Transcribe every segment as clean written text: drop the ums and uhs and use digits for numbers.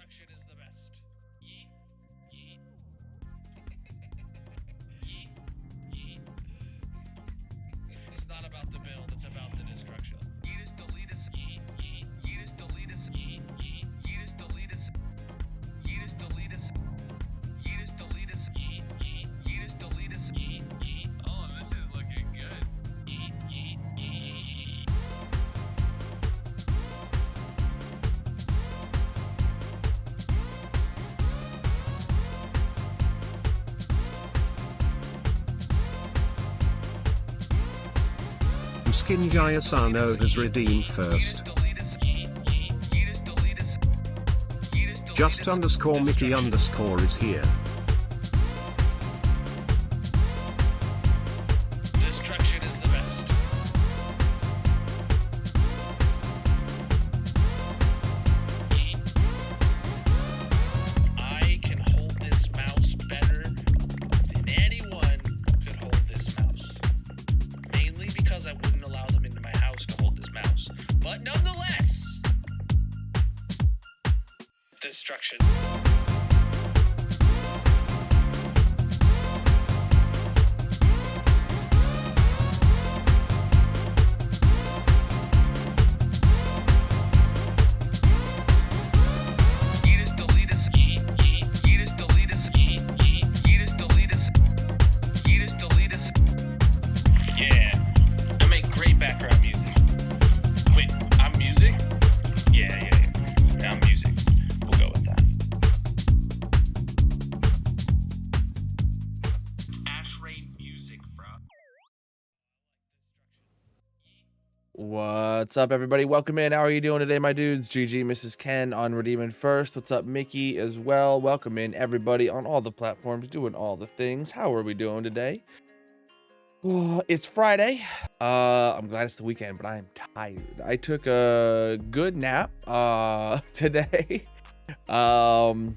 Destruction is the best. Yeet, yeet. Yeet, yeet. It's not about the build, it's about the destruction. Yeetus, deletus, yeet, yeet. Yeetus, deletus, yeet, yeet. Yeetus, deletus. Yeetus, deletus. Yeetus, deletus, yeet, yeet. Yeetus, deletus, yeet, yeet. Oh, this is looking good. Yeet, yeet, yeet. Skin Giasano has redeemed first. Just underscore Mickey underscore is here. Destruction is the best. I can hold this mouse better than anyone could hold this mouse. Mainly because I wouldn't allow them into my house to hold this mouse. But nonetheless, destruction. Yeetus, deletus, yeet, yeet. Yeetus, deletus, yeet, yeet. Yeetus, deletus. Yeetus, deletus. Yeah, I make great background music. Wait, I'm music? Yeah, I'm music. We'll go with that. Ash Rain music, bro. What's up, everybody? Welcome in. How are you doing today, my dudes? GG, Mrs. Ken on Redeeming First. What's up, Mickey, as well? Welcome in, everybody, on all the platforms, doing all the things. How are we doing today? It's Friday. I'm glad it's the weekend, but I am tired. I took a good nap today. And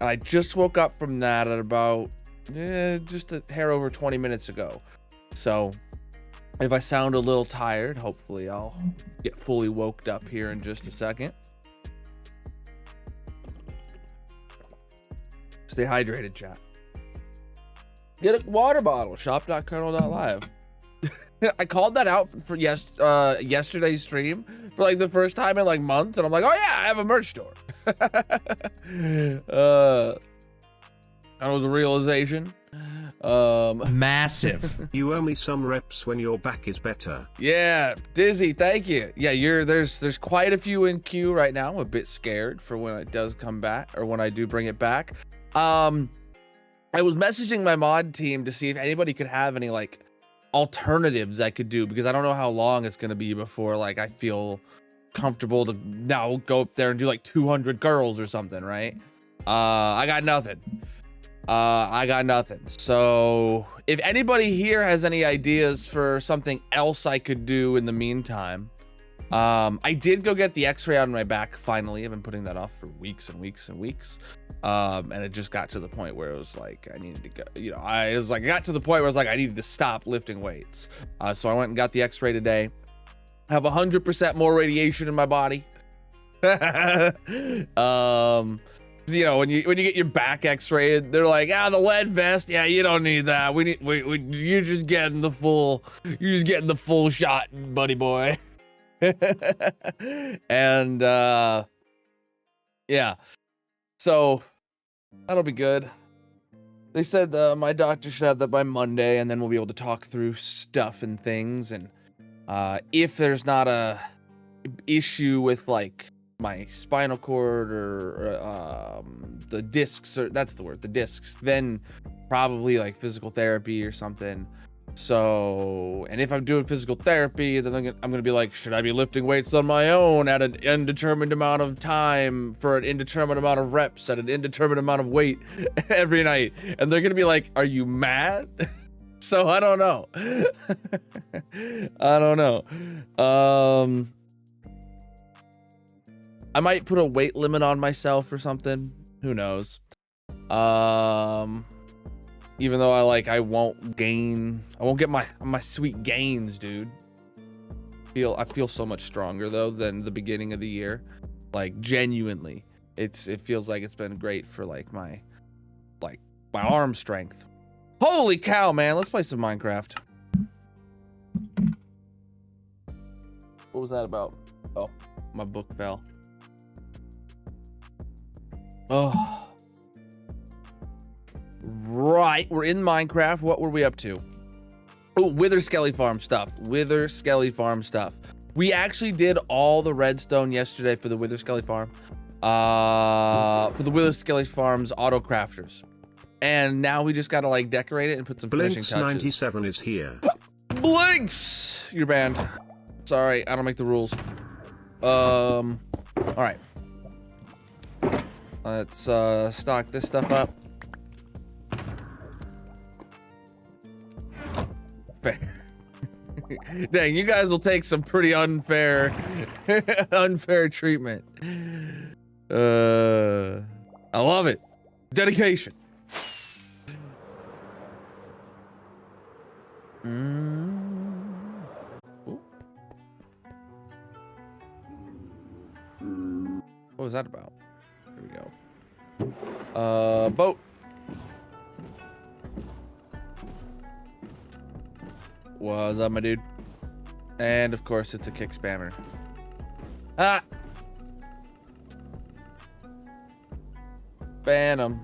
I just woke up from that at about just a hair over 20 minutes ago. So if I sound a little tired, hopefully I'll get fully woked up here in just a second. Stay hydrated, chat. Get a water bottle. Shop.colonel.live. I called that out for yesterday's stream for like the first time in like months, and I'm like, oh yeah, I have a merch store. That was a realization. Massive. You owe me some reps when your back is better. Yeah, Dizzy, thank you. Yeah, there's quite a few in queue right now. I'm a bit scared for when it does come back, or when I do bring it back. I was messaging my mod team to see if anybody could have any like alternatives I could do, because I don't know how long it's gonna be before like I feel comfortable to now go up there and do like 200 girls or something, right? I got nothing. So if anybody here has any ideas for something else I could do in the meantime, I did go get the x-ray on my back finally. I've been putting that off for weeks and weeks and weeks. And it just got to the point where it was like I needed to go, I got to the point where I was like I needed to stop lifting weights. So I went and got the x-ray today. I have 100% more radiation in my body. When you get your back x-rayed, they're like, the lead vest, yeah, you don't need that. You're just getting the full shot, buddy boy. And yeah, so that'll be good. They said my doctor should have that by Monday, and then we'll be able to talk through stuff and things. And if there's not a issue with like my spinal cord or the discs, or that's the word, the discs, then probably like physical therapy or something. So, and if I'm doing physical therapy, then I'm gonna be like, should I be lifting weights on my own at an indeterminate amount of time for an indeterminate amount of reps at an indeterminate amount of weight every night? And they're gonna be like, are you mad? So I don't know. I might put a weight limit on myself or something. Who knows? Even though I won't get my sweet gains, dude. I feel so much stronger though than the beginning of the year. Like genuinely, it feels like it's been great for like my arm strength. Holy cow, man! Let's play some Minecraft. What was that about? Oh, my book fell. Oh. Right, we're in Minecraft. What were we up to? Oh, Wither Skele farm stuff. Wither Skele farm stuff. We actually did all the redstone yesterday for the Wither Skele farm. For the Wither Skele farm's auto crafters. And now we just gotta like decorate it and put some finishing touches. Blinks97 is here. Blinks! You're banned. Sorry, I don't make the rules. All right. Let's stock this stuff up. Fair. Dang, you guys will take some pretty unfair treatment. I love it. Dedication. What was that about? Here we go. Boat. What's up, my dude? And of course, it's a kick spammer. Ah! Ban him.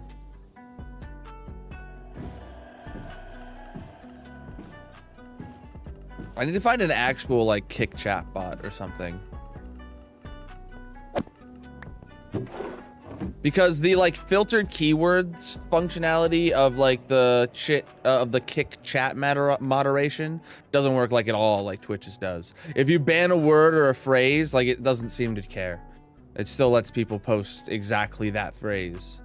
I need to find an actual like kick chat bot or something. Because the like filtered keywords functionality of like the kick chat moderation doesn't work like at all like Twitch's does. If you ban a word or a phrase, like it doesn't seem to care. It still lets people post exactly that phrase.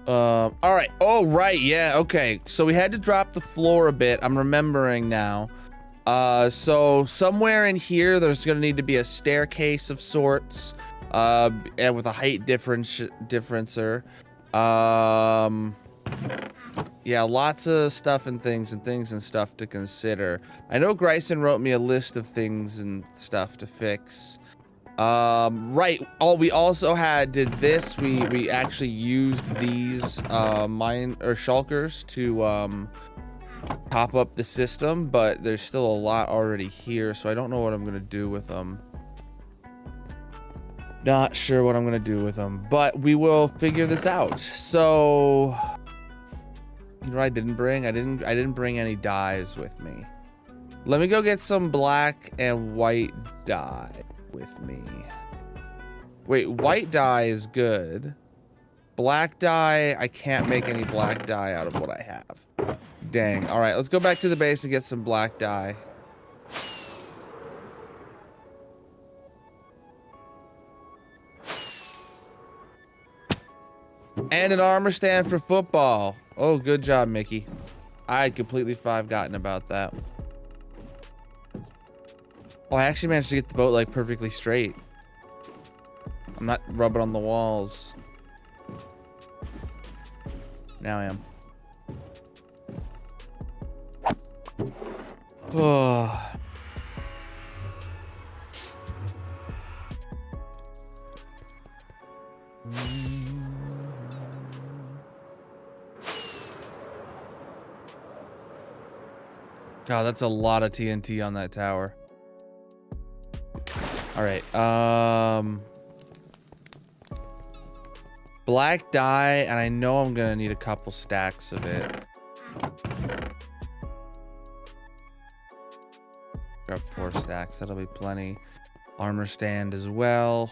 All right. Oh, right. Yeah. Okay. So we had to drop the floor a bit. I'm remembering now. So somewhere in here, there's going to need to be a staircase of sorts, and with a height differencer. Yeah, lots of stuff and things and stuff to consider. I know Gryson wrote me a list of things and stuff to fix. Right. We also did this. We actually used these, shulkers to, top up the system, but there's still a lot already here, so I don't know what I'm gonna do with them. Not sure what I'm gonna do with them, but we will figure this out. So, you know what I didn't bring? I didn't bring any dyes with me. Let me go get some black and white dye with me. Wait, white dye is good. Black dye, I can't make any black dye out of what I have. Dang. All right, let's go back to the base and get some black dye. And an armor stand for football. Oh, good job, Mickey. I had completely forgotten about that. Oh, I actually managed to get the boat like perfectly straight. I'm not rubbing on the walls. Now I am. Oh. God, that's a lot of TNT on that tower. All right. Black dye, and I know I'm gonna need a couple stacks of it. Grab 4 stacks, that'll be plenty. Armor stand as well.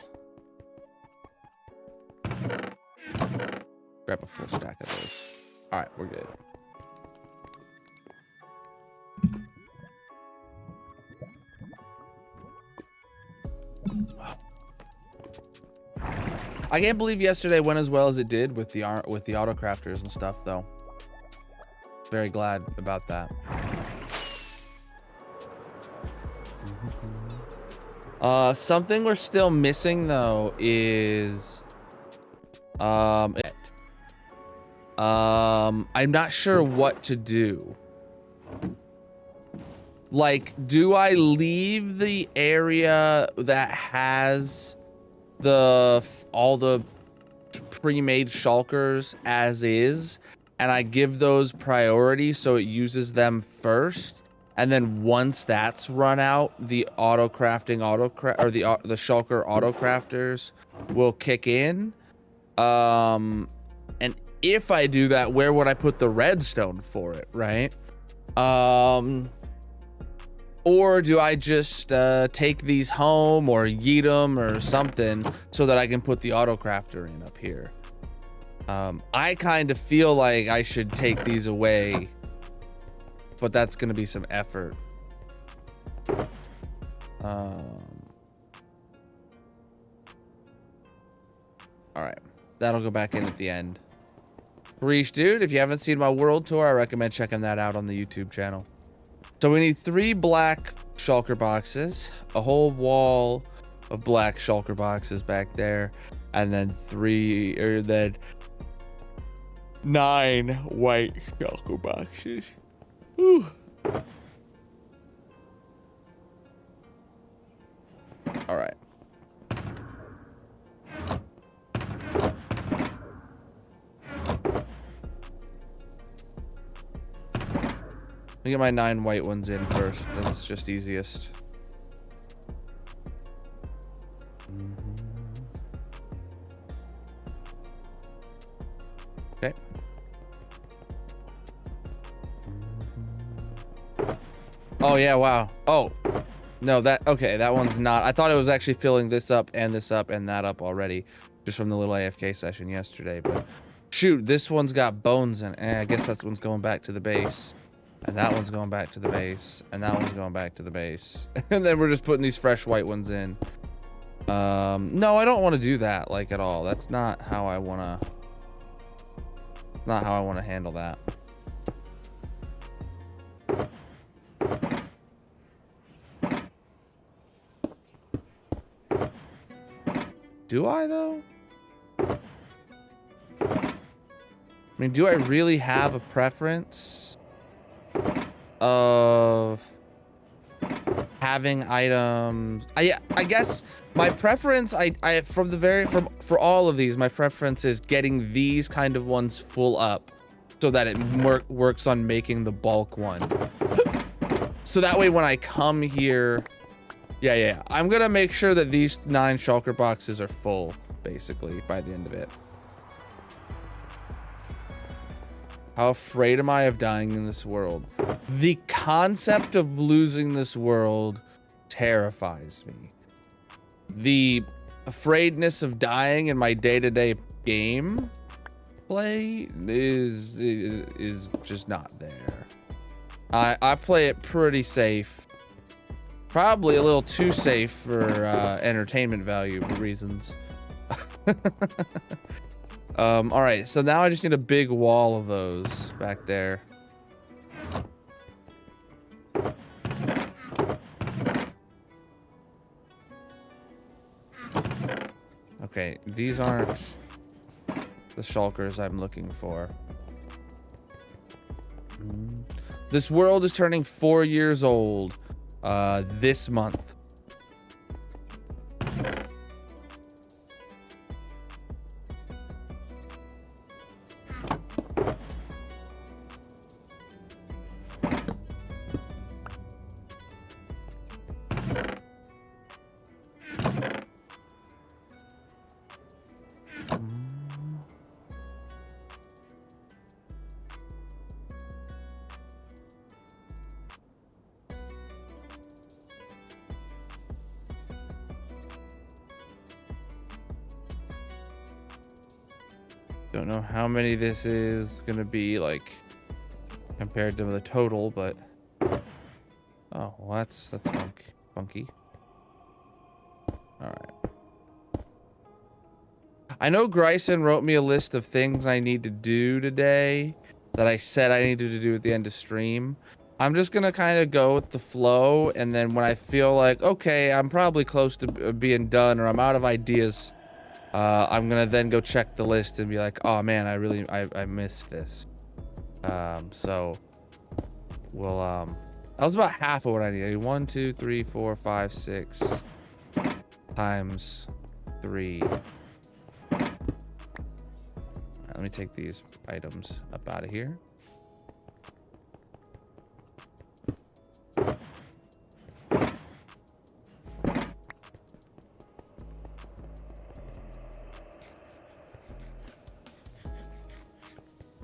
Grab a full stack of those. All right, we're good. I can't believe yesterday went as well as it did with the auto crafters and stuff, though. Very glad about that. Something we're still missing though is I'm not sure what to do. Like, do I leave the area that has all the pre-made shulkers as is, and I give those priority so it uses them first, and then once that's run out, the or the shulker auto crafters will kick in? And if I do that, where would I put the redstone for it, right? Or do I just take these home or yeet them or something so that I can put the auto crafter in up here? I kind of feel like I should take these away, but that's going to be some effort. All right, that'll go back in at the end. Reach, dude, if you haven't seen my world tour, I recommend checking that out on the YouTube channel. So we need 3 black shulker boxes, a whole wall of black shulker boxes back there, and then 9 white shulker boxes. Whew. All right. Let me get my 9 white ones in first. That's just easiest. Okay. Oh yeah, wow. Oh. No, okay, that one's not. I thought it was actually filling this up and that up already, just from the little AFK session yesterday, but shoot, this one's got bones in it. I guess that one's going back to the base. And that one's going back to the base. And that one's going back to the base. And then we're just putting these fresh white ones in. No, I don't want to do that, like, at all. That's not how I want to handle that. Do I, though? I mean, do I really have a preference of having items? I guess my preference, for all of these, my preference is getting these kind of ones full up so that it works on making the bulk one. So that way when I come here, yeah, I'm gonna make sure that these 9 shulker boxes are full, basically, by the end of it. How afraid am I of dying in this world? The concept of losing this world terrifies me. The afraidness of dying in my day-to-day game play is just not there. I play it pretty safe. Probably a little too safe for entertainment value reasons. All right, so now I just need a big wall of those back there. Okay, these aren't the shulkers I'm looking for. This world is turning 4 years old this month. Don't know how many this is gonna be, like, compared to the total, but oh, well, that's funky. All right. I know Gryson wrote me a list of things I need to do today that I said I needed to do at the end of stream. I'm just gonna kind of go with the flow, and then when I feel like, okay, I'm probably close to being done, or I'm out of ideas, I'm gonna then go check the list and be like, oh man, I missed this. So we'll That was about half of what I needed. 1, 2, 3, 4, 5, 6 times 3. Alright, let me take these items up out of here.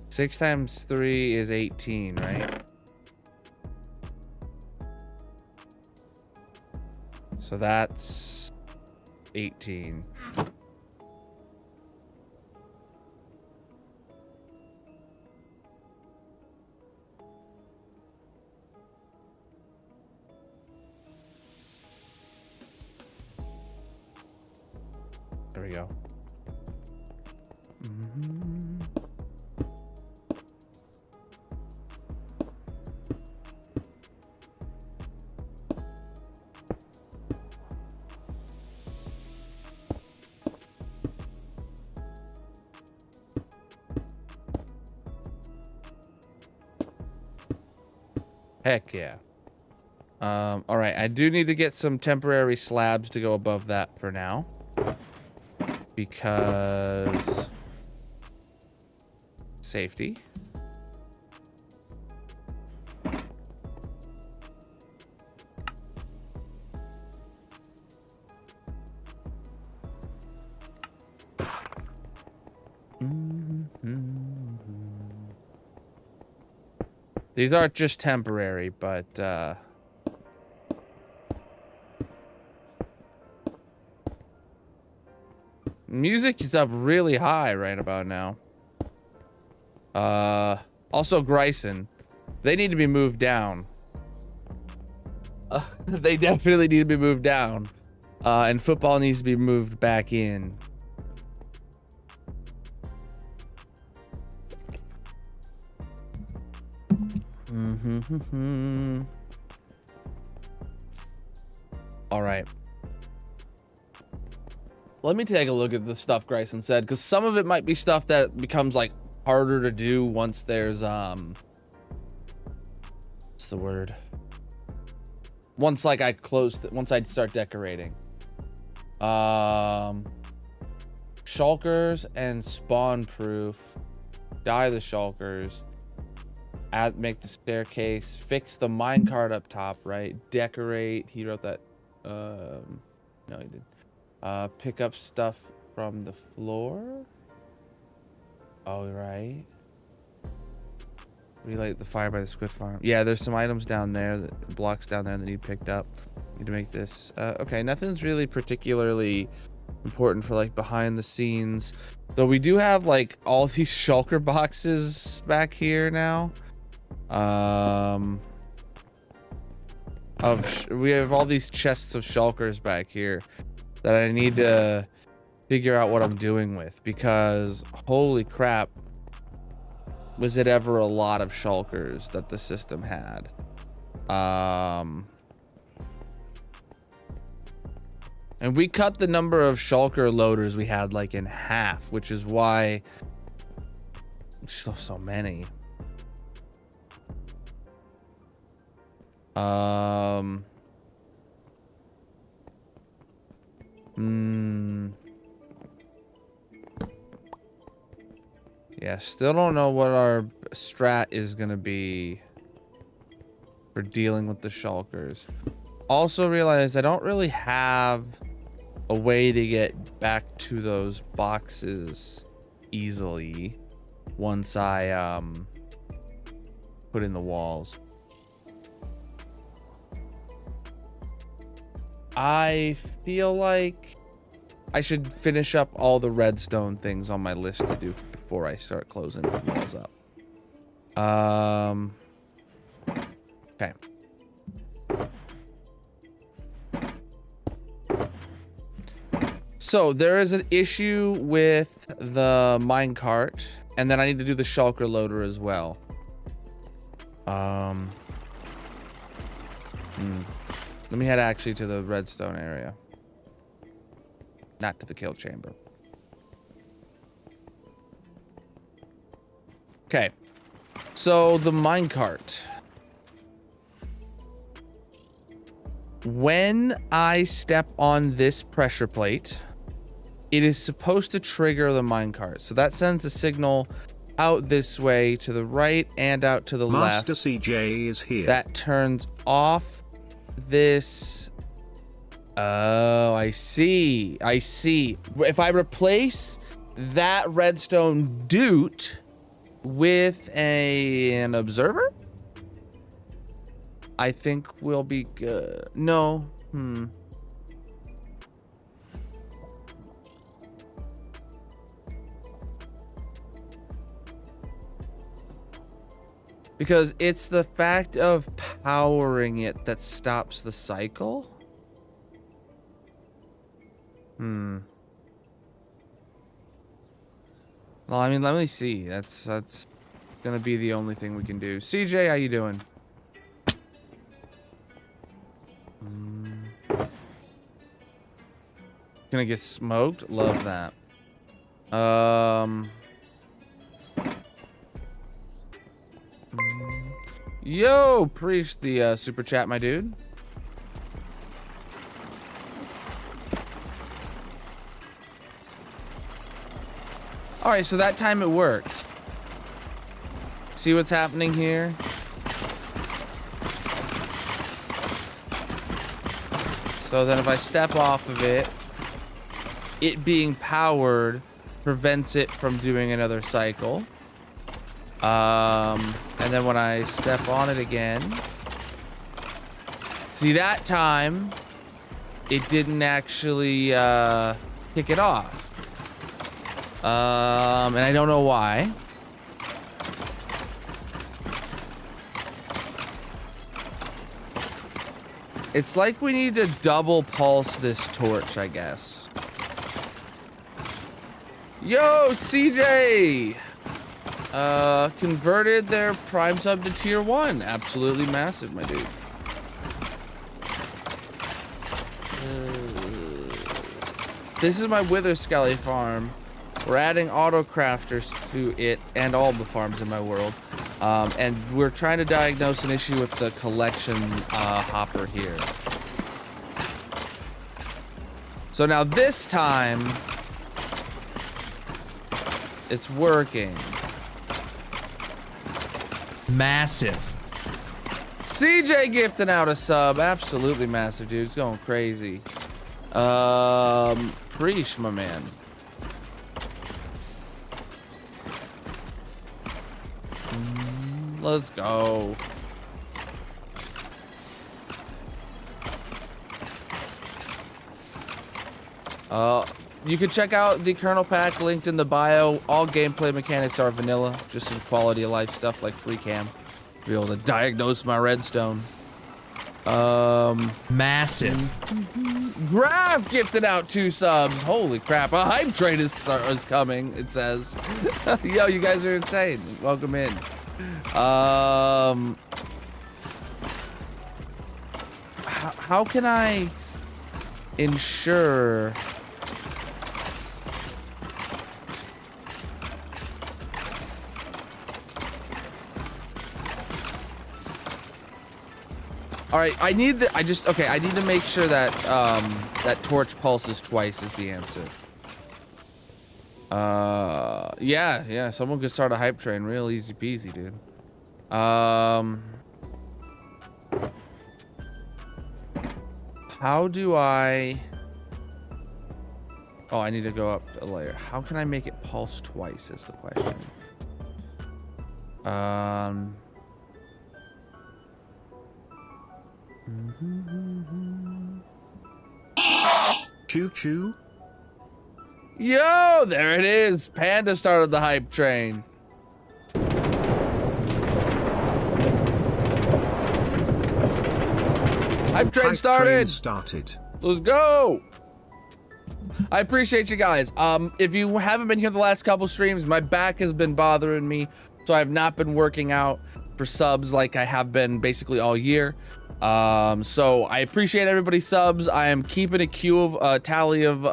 Six times 3 is 18, right? So that's 18. There we go. Heck yeah. All right, I do need to get some temporary slabs to go above that for now. Because safety. These aren't just temporary, but music is up really high right about now. Also Gryson, they need to be moved down. They definitely need to be moved down. And football needs to be moved back in. All right. Let me take a look at the stuff Gryson said, because some of it might be stuff that becomes like harder to do once there's what's the word? Once like once I start decorating. Shulkers and spawn proof. Dye the shulkers. Make the staircase. Fix the minecart up top, right? Decorate. He wrote that. No, he didn't. Pick up stuff from the floor. Oh, right. Relight the fire by the squid farm. Yeah, there's some items down there, blocks down there that need picked up. Need to make this. Okay, nothing's really particularly important for like behind the scenes. Though we do have like all these shulker boxes back here now. We have all these chests of shulkers back here that I need to figure out what I'm doing with, because holy crap, was it ever a lot of shulkers that the system had. And we cut the number of shulker loaders we had like in half, which is why so many. Yeah, still don't know what our strat is gonna be for dealing with the shulkers. Also realized I don't really have a way to get back to those boxes easily once I put in the walls. I feel like I should finish up all the redstone things on my list to do before I start closing the walls up. Okay. So there is an issue with the minecart, and then I need to do the shulker loader as well. Let me head actually to the redstone area. Not to the kill chamber. Okay. So the minecart. when I step on this pressure plate, it is supposed to trigger the minecart. So that sends a signal out this way to the right and out to the left. Master CJ is here. That turns off this. Oh, I see. I see. If I replace that redstone doot with an observer, I think we'll be good. No. Because it's the fact of powering it that stops the cycle. Well, I mean, let me see. That's gonna be the only thing we can do. CJ, how you doing? Gonna get smoked? Love that. Yo, preach the super chat, my dude. All right, so that time it worked. See what's happening here? So then if I step off of it, it being powered prevents it from doing another cycle. And then when I step on it again, see, that time it didn't actually kick it off. And I don't know why. It's like we need to double pulse this torch, I guess. Yo, CJ! Converted their prime sub to tier 1. Absolutely massive, my dude. This is my wither Skele farm. We're adding auto crafters to it and all the farms in my world. And we're trying to diagnose an issue with the collection hopper here. So now this time, it's working. Massive. CJ gifting out a sub. Absolutely massive, dude. It's going crazy. Preach, my man. Let's go. You can check out the Colonel pack linked in the bio. All gameplay mechanics are vanilla, just some quality of life stuff like free cam. Be able to diagnose my redstone. Massive. Graph gifted out 2 subs. Holy crap! A hype train is coming. It says. Yo, you guys are insane. Welcome in. How can I ensure? All right, I need to make sure that that torch pulses twice is the answer. Yeah, someone could start a hype train real easy peasy, dude. How do I... Oh, I need to go up a layer. How can I make it pulse twice is the question. Choo choo. Yo, there it is. Panda started the hype train. Hype train started. Let's go. I appreciate you guys. If you haven't been here the last couple streams, my back has been bothering me, so I've not been working out for subs like I have been basically all year. So I appreciate everybody's subs. I am keeping a tally of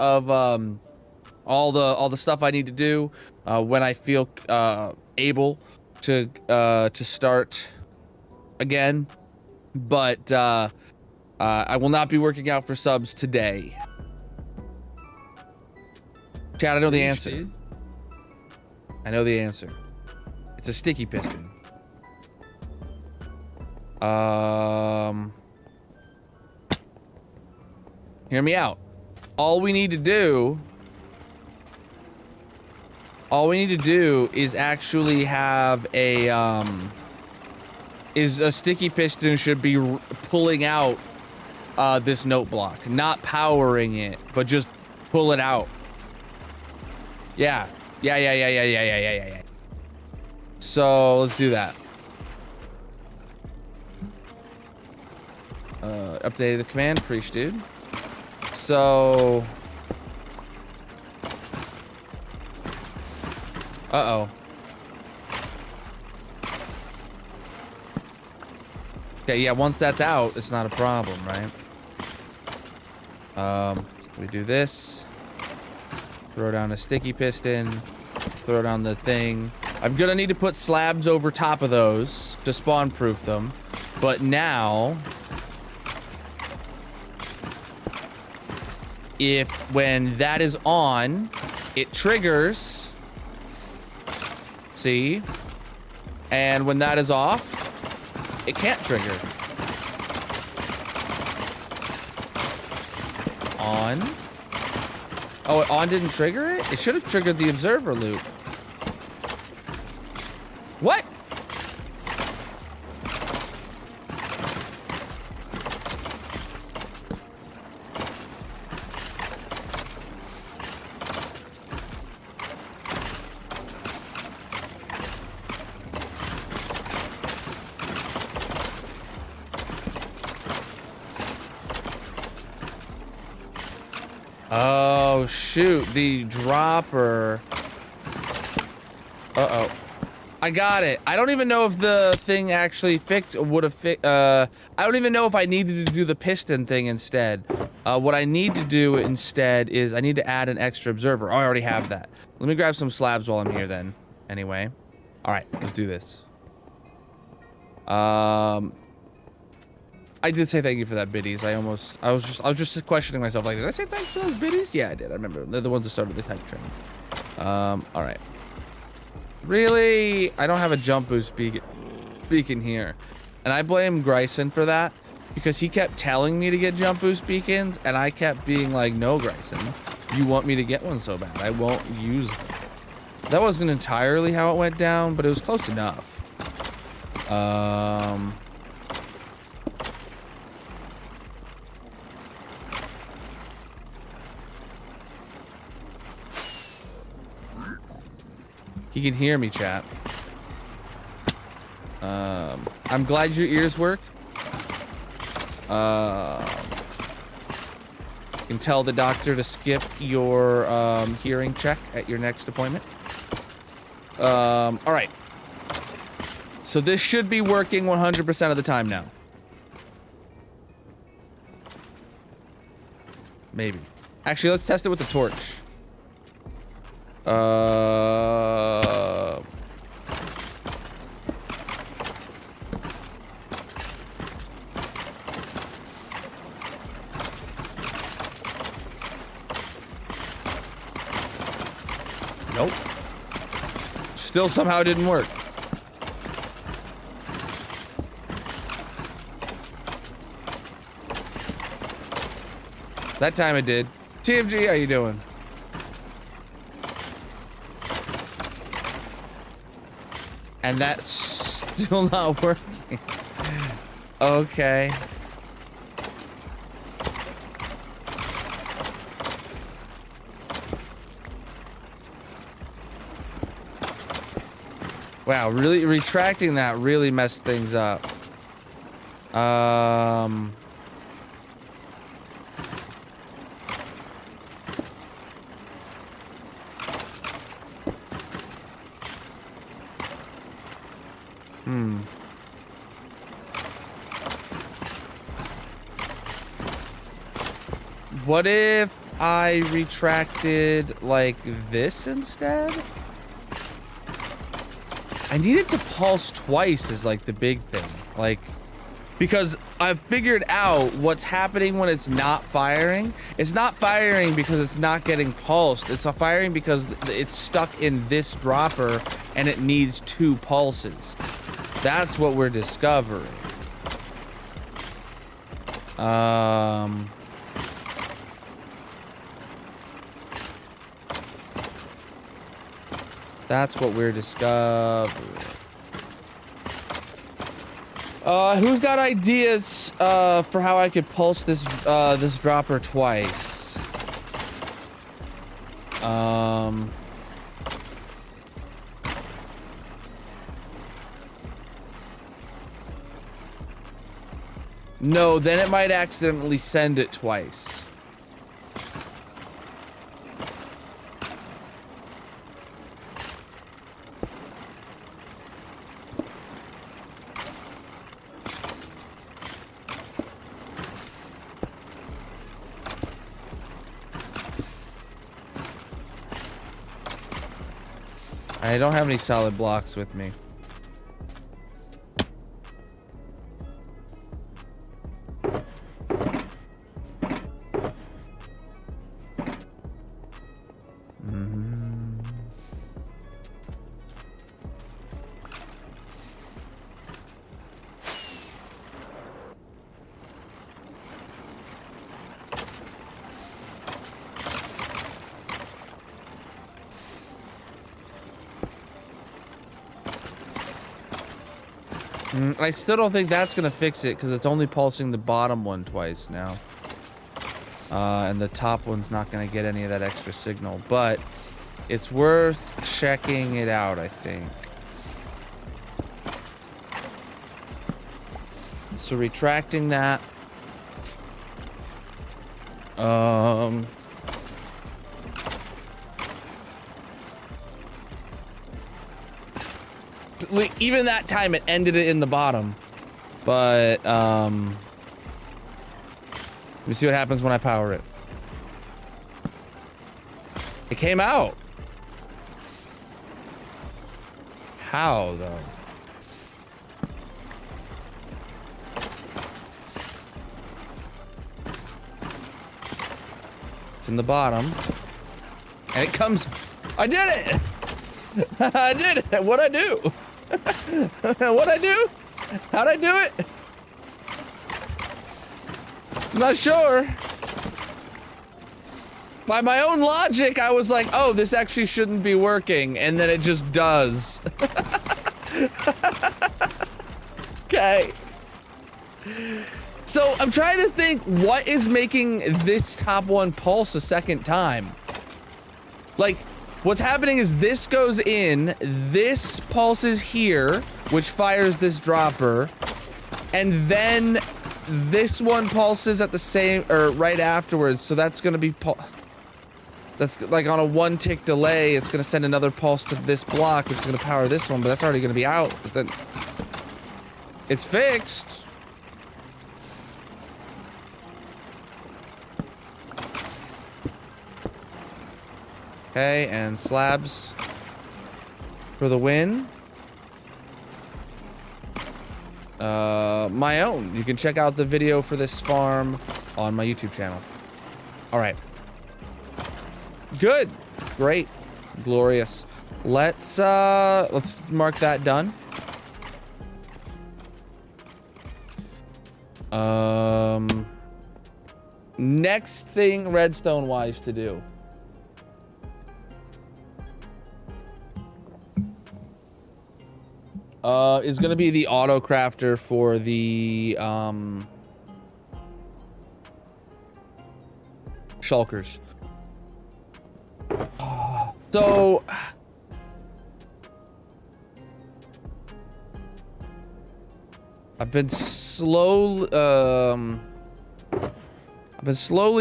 all the stuff I need to do when I feel able to start again. But I will not be working out for subs today. Chad, I know the answer. Dude. I know the answer. It's a sticky piston. Hear me out. All we need to do is actually have a sticky piston should be pulling out this note block, not powering it, but just pull it out. Yeah. So let's do that. Updated the command, preach, dude. So, uh-oh. Okay, yeah, once that's out, it's not a problem, right? We do this. Throw down a sticky piston. Throw down the thing. I'm gonna need to put slabs over top of those to spawn proof them. But now, when that is on, it triggers. See? And when that is off, it can't trigger. On. Oh, on didn't trigger it? It should have triggered the observer loop. What? Oh, shoot. The dropper. Uh-oh. I got it. I don't even know if the thing actually would have fixed. I don't even know if I needed to do the piston thing instead. What I need to do instead is I need to add an extra observer. Oh, I already have that. Let me grab some slabs while I'm here then. Anyway. All right, let's do this. I did say thank you for that biddies. I was just questioning myself, like, did I say thanks for those biddies? Yeah, I did. I remember. They're the ones that started the type train. All right. Really? I don't have a jump boost beacon here. And I blame Gryson for that because he kept telling me to get jump boost beacons and I kept being like, no, Gryson, you want me to get one so bad. I won't use them. That wasn't entirely how it went down, but it was close enough. He can hear me, chat. I'm glad your ears work. You can tell the doctor to skip your hearing check at your next appointment. All right. So this should be working 100% of the time now. Maybe. Actually, let's test it with the torch. Nope. Still somehow didn't work. That time it did. TMG, how you doing? And that's still not working. Okay. Wow, really retracting that really messed things up. What if I retracted like this instead? I need it to pulse twice is like the big thing. Like, because I've figured out what's happening when it's not firing. It's not firing because it's not getting pulsed. It's firing because it's stuck in this dropper and it needs 2 pulses. That's what we're discovering. That's what we're discovering. Who's got ideas for how I could pulse this this dropper twice? No, then it might accidentally send it twice. I don't have any solid blocks with me. I still don't think that's gonna fix it because it's only pulsing the bottom one twice now. And the top one's not gonna get any of that extra signal, but it's worth checking it out, I think. So retracting that. Even that time it ended it in the bottom, but let me see what happens when I power it. It came out. How though? It's in the bottom and it comes. I did it. I did it. What'd I do? What'd I do? How'd I do it? I'm not sure. By my own logic, I was like, oh, this actually shouldn't be working. And then it just does. Okay. So I'm trying to think what is making this top one pulse a second time. Like, what's happening is this goes in, this pulses here, which fires this dropper, and then this one pulses at the same, or right afterwards, so that's gonna be, that's like on a 1 tick delay, it's gonna send another pulse to this block, which is gonna power this one, but that's already gonna be out, but then, it's fixed. Okay, and slabs for the win. My own. You can check out the video for this farm on my YouTube channel. All right. Good. Great. Glorious. Let's mark that done. Next thing redstone wise to do. Is gonna be the auto crafter for the shulkers. So I've been slowly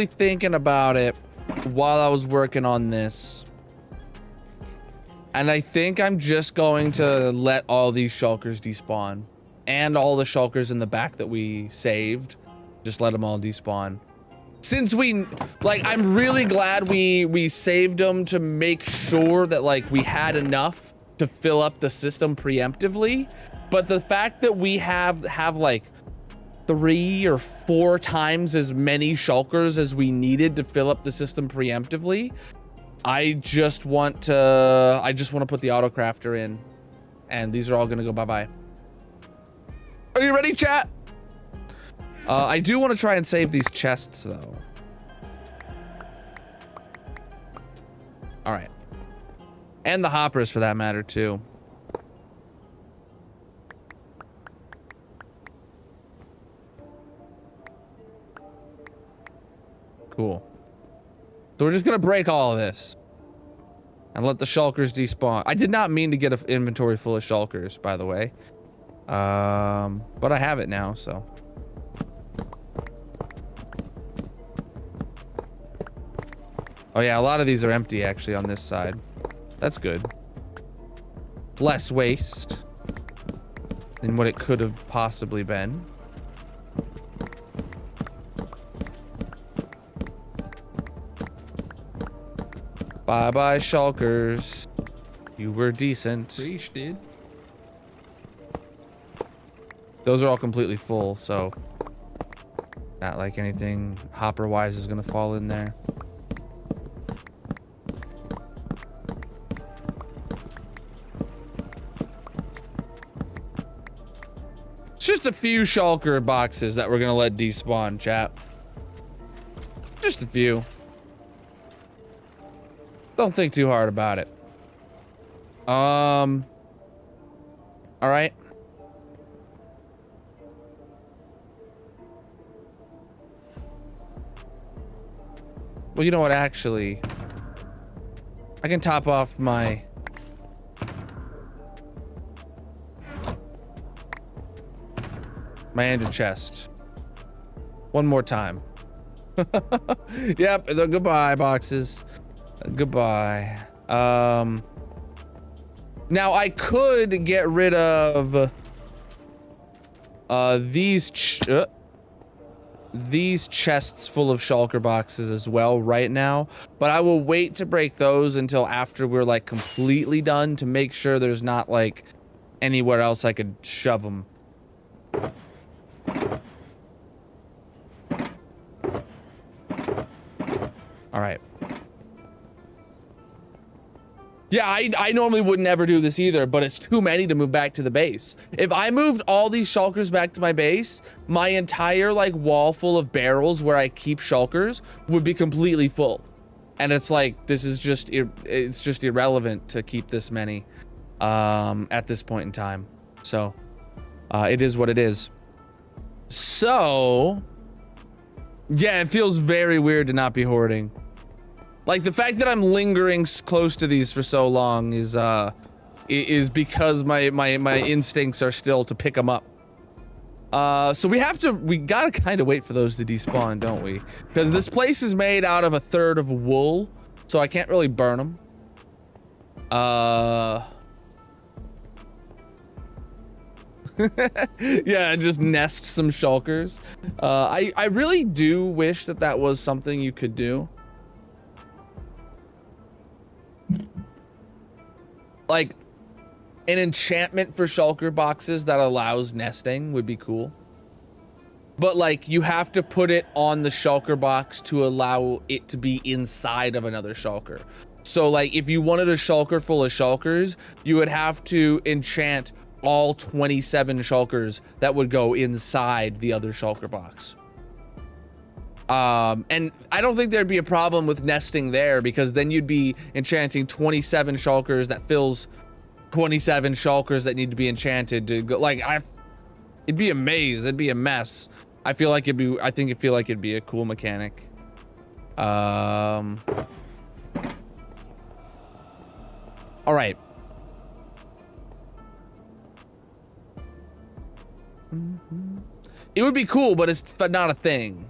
thinking about it while I was working on this. And I think I'm just going to let all these shulkers despawn. And all the shulkers in the back that we saved. Just let them all despawn. Since we, like, I'm really glad we saved them to make sure that, like, we had enough to fill up the system preemptively. But the fact that we have like 3 or 4 times as many shulkers as we needed to fill up the system preemptively. I just want to put the autocrafter in, and these are all gonna go bye-bye. Are you ready, chat? I do want to try and save these chests though. All right. And the hoppers for that matter too. Cool. So we're just gonna break all of this and let the shulkers despawn. I did not mean to get an inventory full of shulkers, by the way. But I have it now, so. Oh yeah, a lot of these are empty actually on this side. That's good. Less waste than what it could have possibly been. Bye-bye, shulkers. You were decent. Preach, dude. Those are all completely full, so not like anything hopper-wise is gonna fall in there. It's just a few shulker boxes that we're gonna let despawn, chat. Just a few. Don't think too hard about it. All right. Well, you know what, actually, I can top off my ender chest one more time. Yep, the goodbye boxes. Goodbye. Now I could get rid of these chests full of shulker boxes as well right now, but I will wait to break those until after we're like completely done to make sure there's not like anywhere else I could shove them. All right. Yeah, I normally would never do this either, but it's too many to move back to the base. If I moved all these shulkers back to my base, my entire like wall full of barrels where I keep shulkers would be completely full. And it's like, this is just, it's just irrelevant to keep this many at this point in time. So it is what it is. So yeah, it feels very weird to not be hoarding. Like the fact that I'm lingering close to these for so long is because my instincts are still to pick them up. So we gotta kind of wait for those to despawn, don't we? Because this place is made out of 1/3 of wool, so I can't really burn them. Yeah, just nest some shulkers. I really do wish that that was something you could do. Like an enchantment for shulker boxes that allows nesting would be cool. But like you have to put it on the shulker box to allow it to be inside of another shulker. So like if you wanted a shulker full of shulkers, you would have to enchant all 27 shulkers that would go inside the other shulker box. And I don't think there'd be a problem with nesting there, because then you'd be enchanting 27 shulkers that fills 27 shulkers that need to be enchanted to go. Like it'd be a maze. It'd be a mess. I feel like it'd be a cool mechanic. All right. It would be cool, but it's not a thing.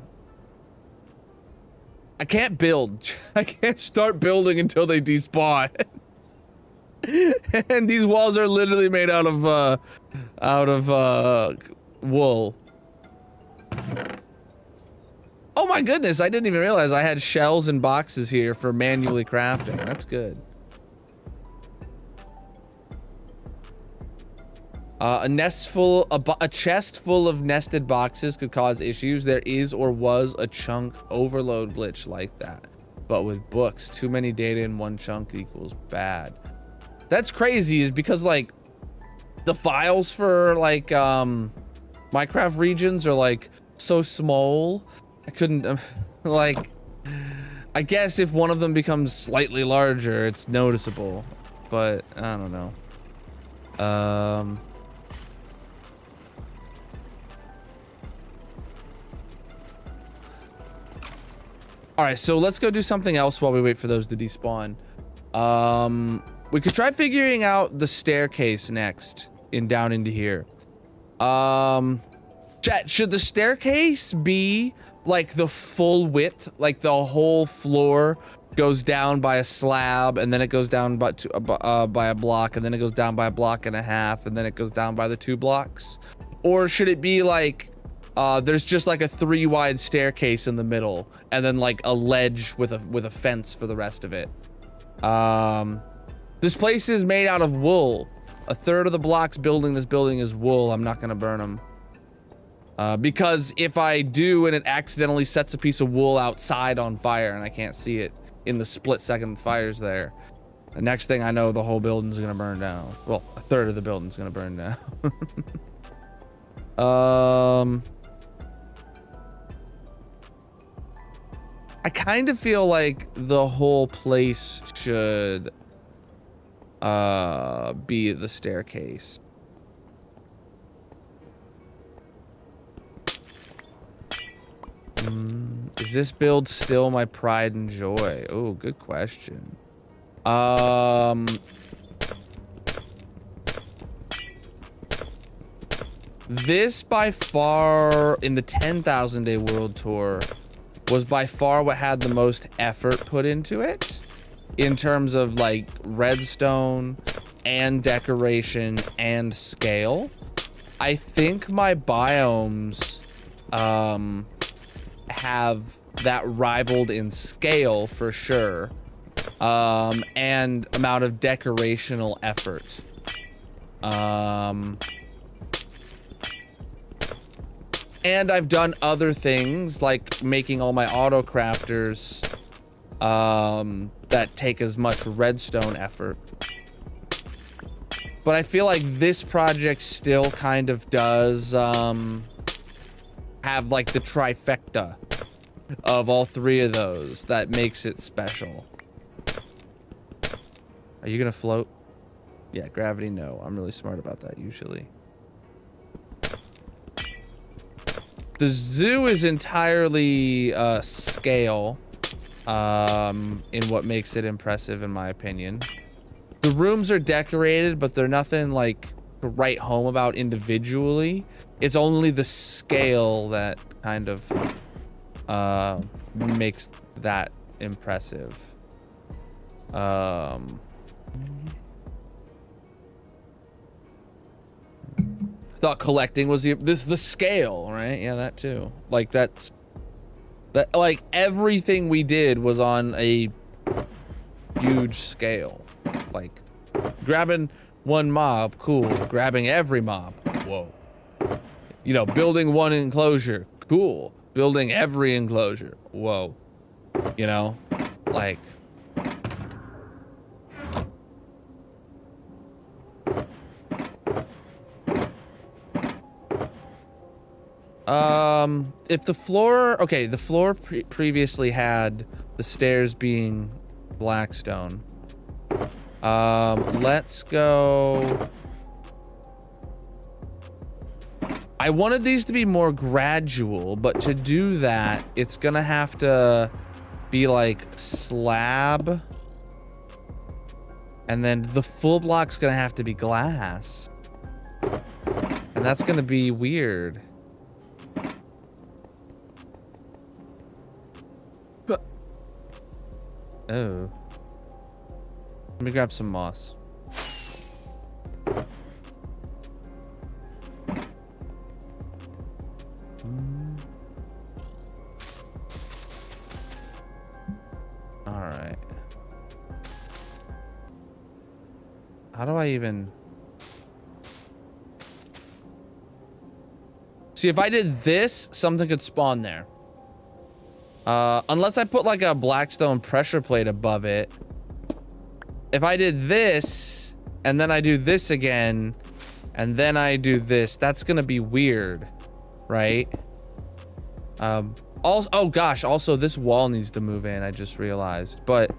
I can't build. I can't start building until they despawn. And these walls are literally made out of wool. Oh my goodness, I didn't even realize I had shells and boxes here for manually crafting. That's good. A chest full of nested boxes could cause issues. There is or was a chunk overload glitch like that. But with books, too many data in one chunk equals bad. That's crazy, is because like the files for like Minecraft regions are like so small. I couldn't like, I guess if one of them becomes slightly larger, it's noticeable, but I don't know. All right, so let's go do something else while we wait for those to despawn. We could try figuring out the staircase next down into here. Chat, should the staircase be like the full width, like the whole floor goes down by a slab, and then it goes down by a block, and then it goes down by a block and a half, and then it goes down by the 2 blocks? Or should it be like there's just like a 3 wide staircase in the middle, and then like a ledge with a fence for the rest of it? This place is made out of wool. A third of the blocks building this building is wool. I'm not gonna burn them. Because if I do and it accidentally sets a piece of wool outside on fire and I can't see it in the split second the fire's there, the next thing I know, the whole building's gonna burn down. Well, a third of the building's gonna burn down. I kind of feel like the whole place should be the staircase. Is this build still my pride and joy? Oh, good question. This by far in the 10,000 day world tour was by far what had the most effort put into it in terms of like redstone and decoration and scale. I think my biomes have that rivaled in scale for sure, and amount of decorational effort. And I've done other things like making all my auto crafters that take as much redstone effort. But I feel like this project still kind of does have like the trifecta of all 3 of those that makes it special. Are you gonna float? Yeah, gravity, no. I'm really smart about that usually. The zoo is entirely scale in what makes it impressive in my opinion. The rooms are decorated, but they're nothing like to write home about individually. It's only the scale that kind of makes that impressive. Thought collecting was the scale, right? Yeah, that too. Like that like everything we did was on a huge scale. Like grabbing one mob, cool. Grabbing every mob, whoa. You know, building one enclosure, cool. Building every enclosure, whoa. You know, like. If the floor, okay, the floor previously had the stairs being blackstone. Let's go. I wanted these to be more gradual, but to do that, it's gonna have to be like slab. And then the full block's gonna have to be glass. And that's gonna be weird. Oh. Let me grab some moss. All right. How do I even... See, if I did this, something could spawn there. Unless I put like a blackstone pressure plate above it. If I did this, and then I do this again, and then I do this, that's gonna be weird, right? Also, oh gosh, also this wall needs to move in, I just realized. But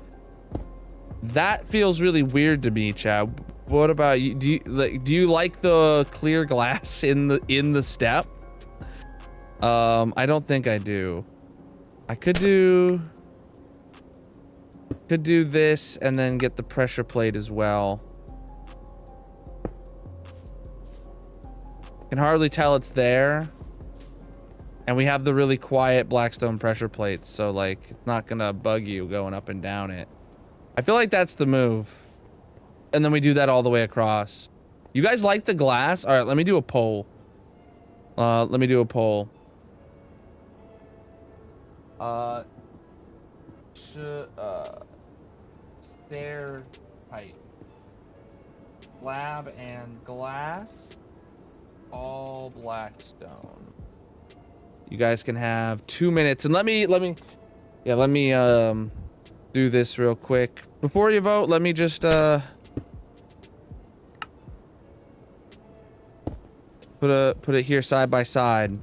that feels really weird to me, Chad. What about you? Do you like the clear glass in the step? I don't think I do. I could do this and then get the pressure plate as well. Can hardly tell it's there. And we have the really quiet blackstone pressure plates, so like it's not gonna bug you going up and down it. I feel like that's the move. And then we do that all the way across. You guys like the glass? All right, let me do a poll. Let me do a poll. Stair height. Slab and glass. All blackstone. You guys can have 2 minutes, and let me do this real quick. Before you vote, let me just put it here side by side.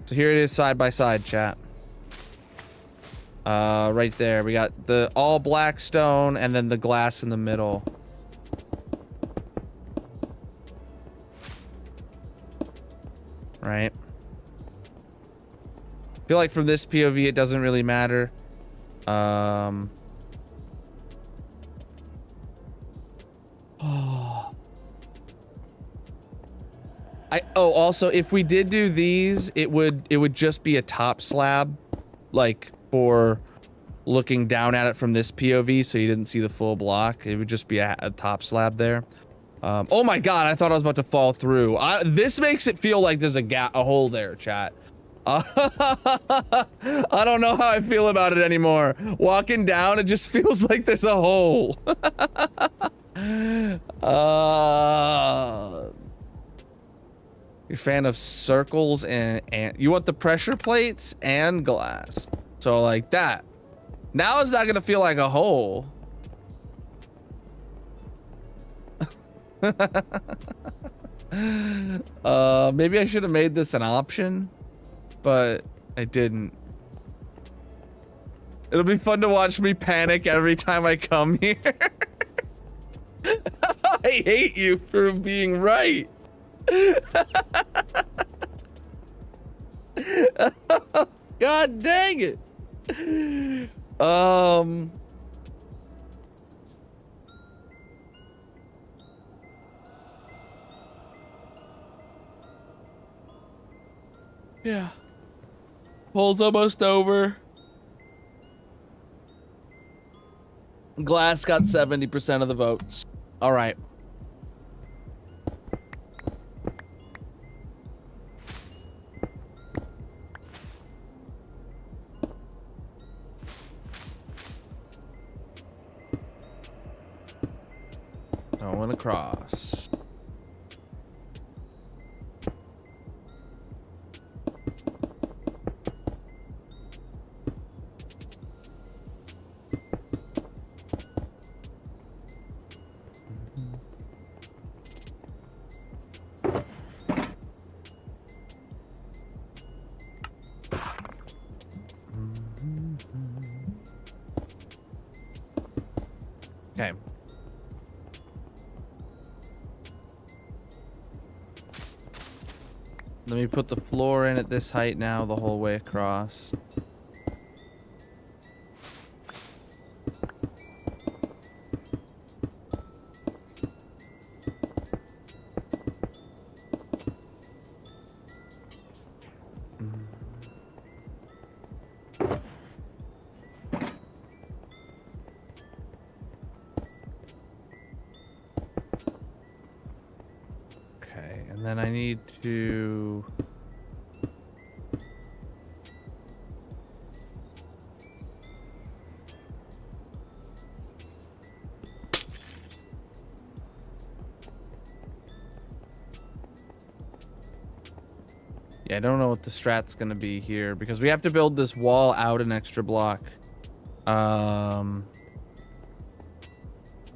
So here it is side by side, chat. Right there. We got the all black stone and then the glass in the middle. Right. I feel like from this POV it doesn't really matter. Also if we did do these, it would just be a top slab, like for looking down at it from this POV, so you didn't see the full block. It would just be a top slab there. Oh my god, I thought I was about to fall through. This makes it feel like there's a hole there, chat. I don't know how I feel about it anymore. Walking down, it just feels like there's a hole. You're a fan of circles and you want the pressure plates and glass. So like that. Now it's not gonna feel like a hole. Maybe I should have made this an option, but I didn't. It'll be fun to watch me panic every time I come here. I hate you for being right. God dang it. Yeah. Poll's almost over. Glass got 70% of the votes. All right. Going across. Okay. Let me put the floor in at this height now, the whole way across. Then I need to... Yeah, I don't know what the strat's gonna be here because we have to build this wall out an extra block. I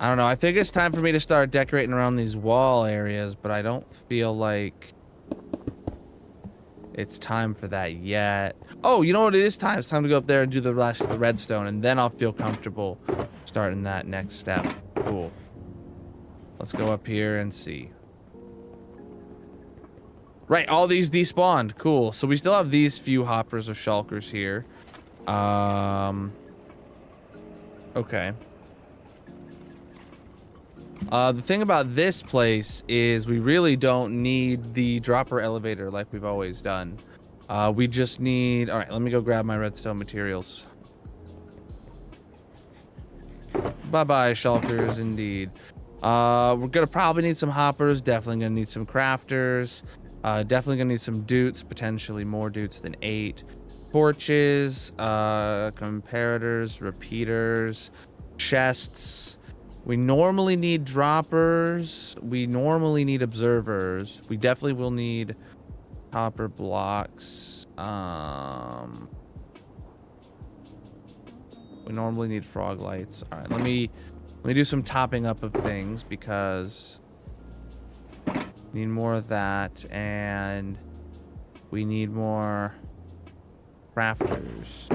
don't know. I think it's time for me to start decorating around these wall areas, but I don't feel like it's time for that yet. Oh, you know what it is time? It's time to go up there and do the rest of the redstone, and then I'll feel comfortable starting that next step. Cool. Let's go up here and see. Right, all these despawned. Cool. So we still have these few hoppers of shulkers here. Okay. The thing about this place is we really don't need the dropper elevator like we've always done. We just need... All right, let me go grab my redstone materials. Bye-bye, shulkers, indeed. We're gonna probably need some hoppers. Definitely gonna need some crafters. Definitely gonna need some dutes. Potentially more dutes than 8. Torches, comparators, repeaters, chests. We normally need droppers. We normally need observers. We definitely will need copper blocks. We normally need frog lights. All right, let me do some topping up of things because we need more of that, and we need more crafters.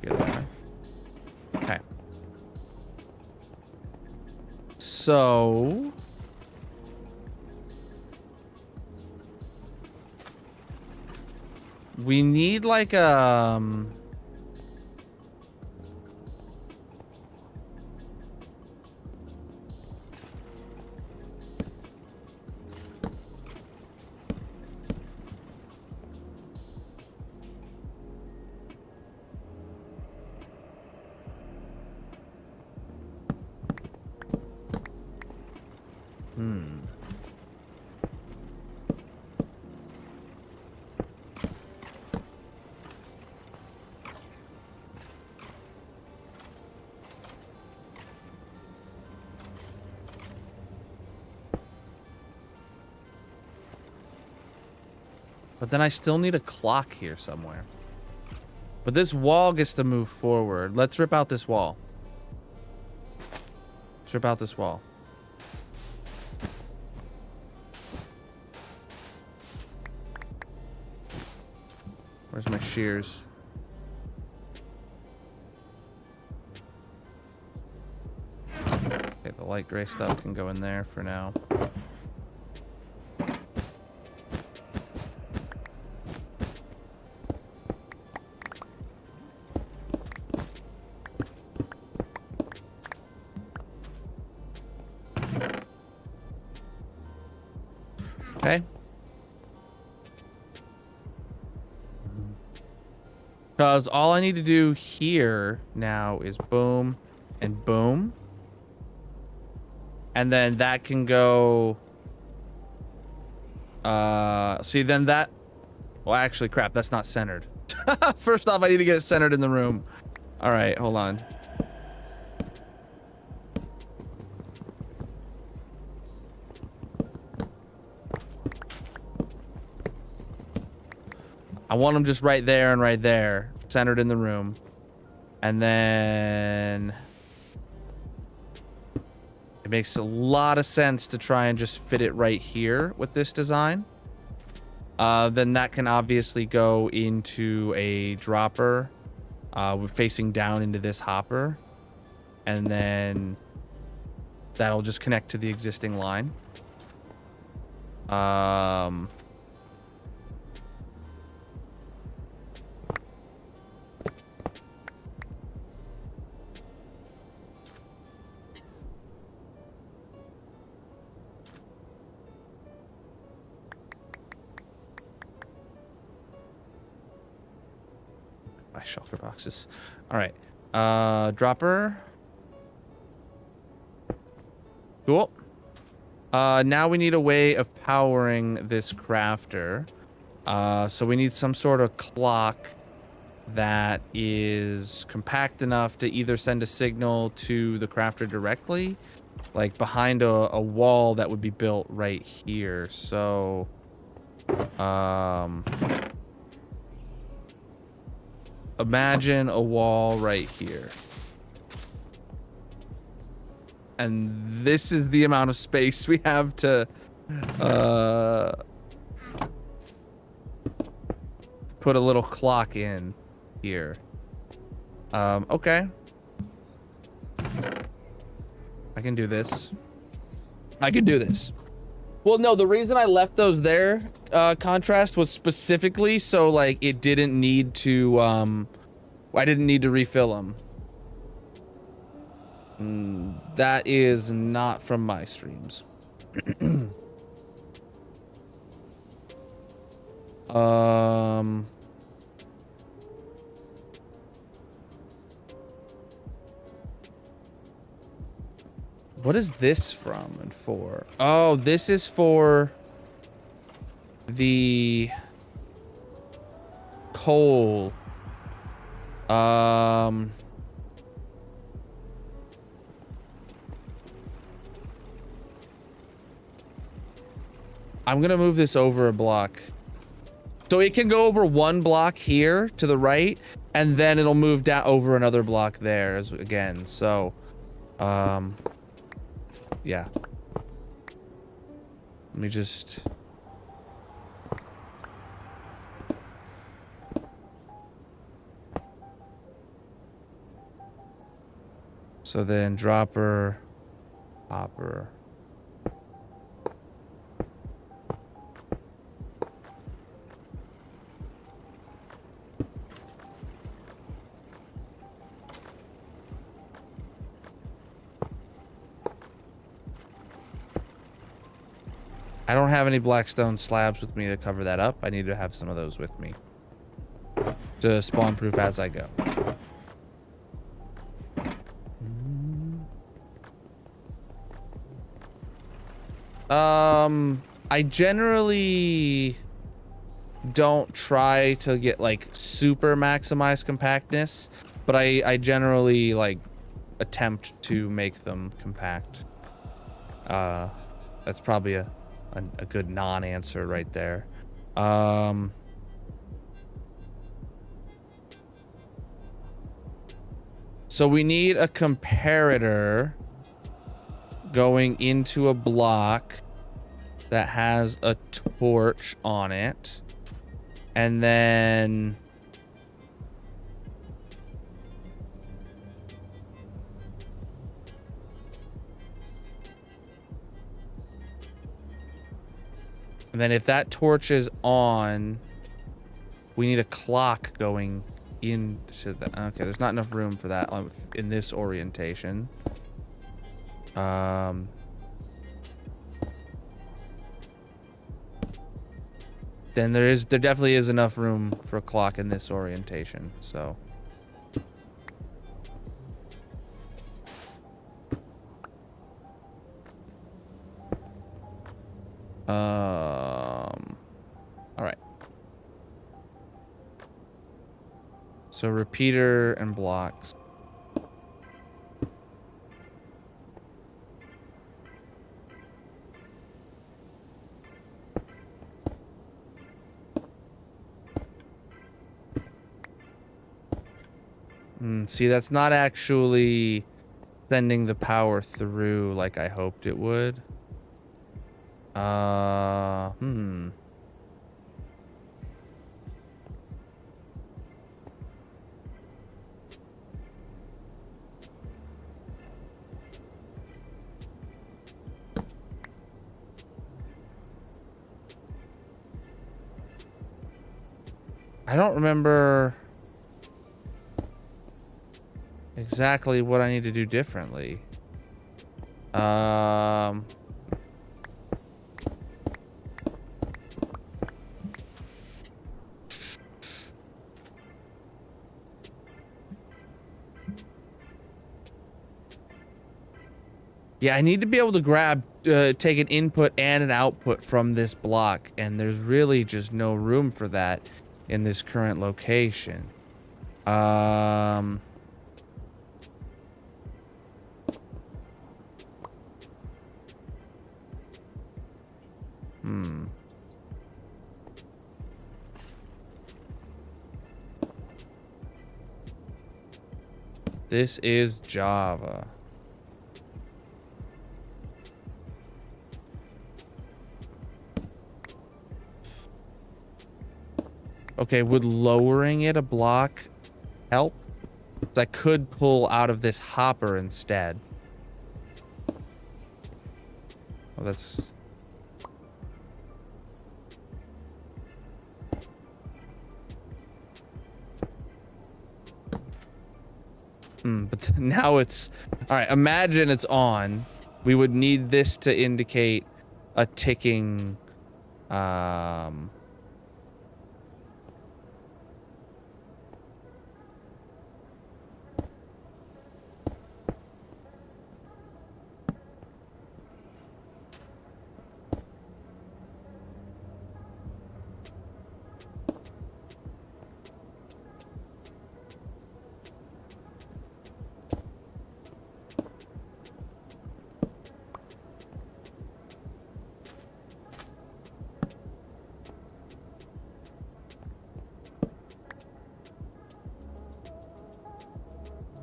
Get there. Okay. So we need like but then I still need a clock here somewhere. But this wall gets to move forward. Let's rip out this wall. Let's rip out this wall. Where's my shears? Okay, the light gray stuff can go in there for now. Okay. Because all I need to do here now is boom and boom. And then that can go... see, then that... Well, actually, crap, that's not centered. First off, I need to get it centered in the room. All right, hold on. I want them just right there and right there, centered in the room. And then it makes a lot of sense to try and just fit it right here with this design. Then that can obviously go into a dropper facing down into this hopper. And then that'll just connect to the existing line. My shulker boxes. All right. Dropper. Cool. Now we need a way of powering this crafter. So we need some sort of clock that is compact enough to either send a signal to the crafter directly, like behind a wall that would be built right here. So Imagine a wall right here. And this is the amount of space we have to put a little clock in here. Okay. I can do this. I can do this. Well, no, the reason I left those there, contrast, was specifically so, like, it didn't need to, I didn't need to refill them. That is not from my streams. What is this from and for? Oh, this is for the coal. I'm gonna move this over a block. So it can go over one block here to the right, and then it'll move down over another block there again. So, yeah. Let me just... So then dropper, hopper. I don't have any blackstone slabs with me to cover that up. I need to have some of those with me to spawn proof as I go. I generally don't try to get like super maximized compactness, but I generally like attempt to make them compact. That's probably a good non-answer right there. So we need a comparator going into a block that has a torch on it. And then if that torch is on, we need a clock going into the... Okay, there's not enough room for that in this orientation. Then there definitely is enough room for a clock in this orientation, so... All right. So repeater and blocks. See, that's not actually sending the power through like I hoped it would. I don't remember exactly what I need to do differently. Yeah, I need to be able to grab, take an input and an output from this block, and there's really just no room for that in this current location. This is Java. Okay, would lowering it a block help? 'Cause I could pull out of this hopper instead. Oh, that's... But now it's... Alright, imagine it's on. We would need this to indicate a ticking...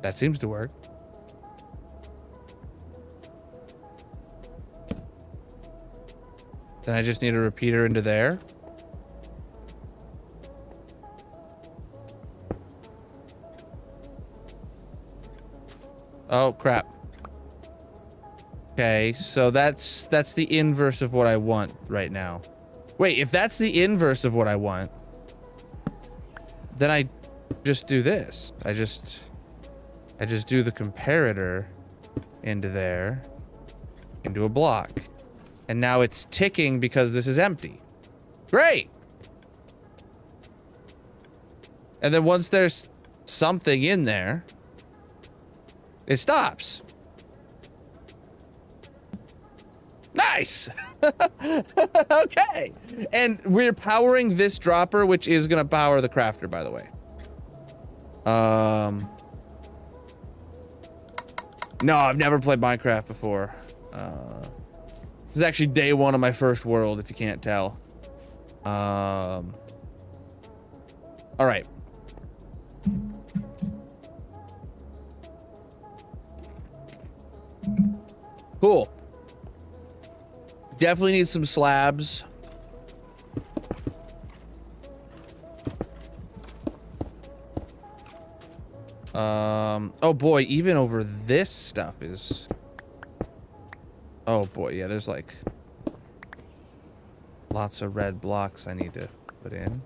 That seems to work. Then I just need a repeater into there. Oh, crap. Okay, so that's the inverse of what I want right now. Wait, if that's the inverse of what I want, then I just do this. I just do the comparator into there, into a block. And now it's ticking because this is empty. Great! And then once there's something in there, it stops. Nice! Okay. And we're powering this dropper, which is gonna power the crafter, by the way. No, I've never played Minecraft before. This is actually day one of my first world, if you can't tell. All right. Cool. Definitely need some slabs. Oh boy, even over this stuff is... Oh boy, yeah, there's like lots of red blocks I need to put in.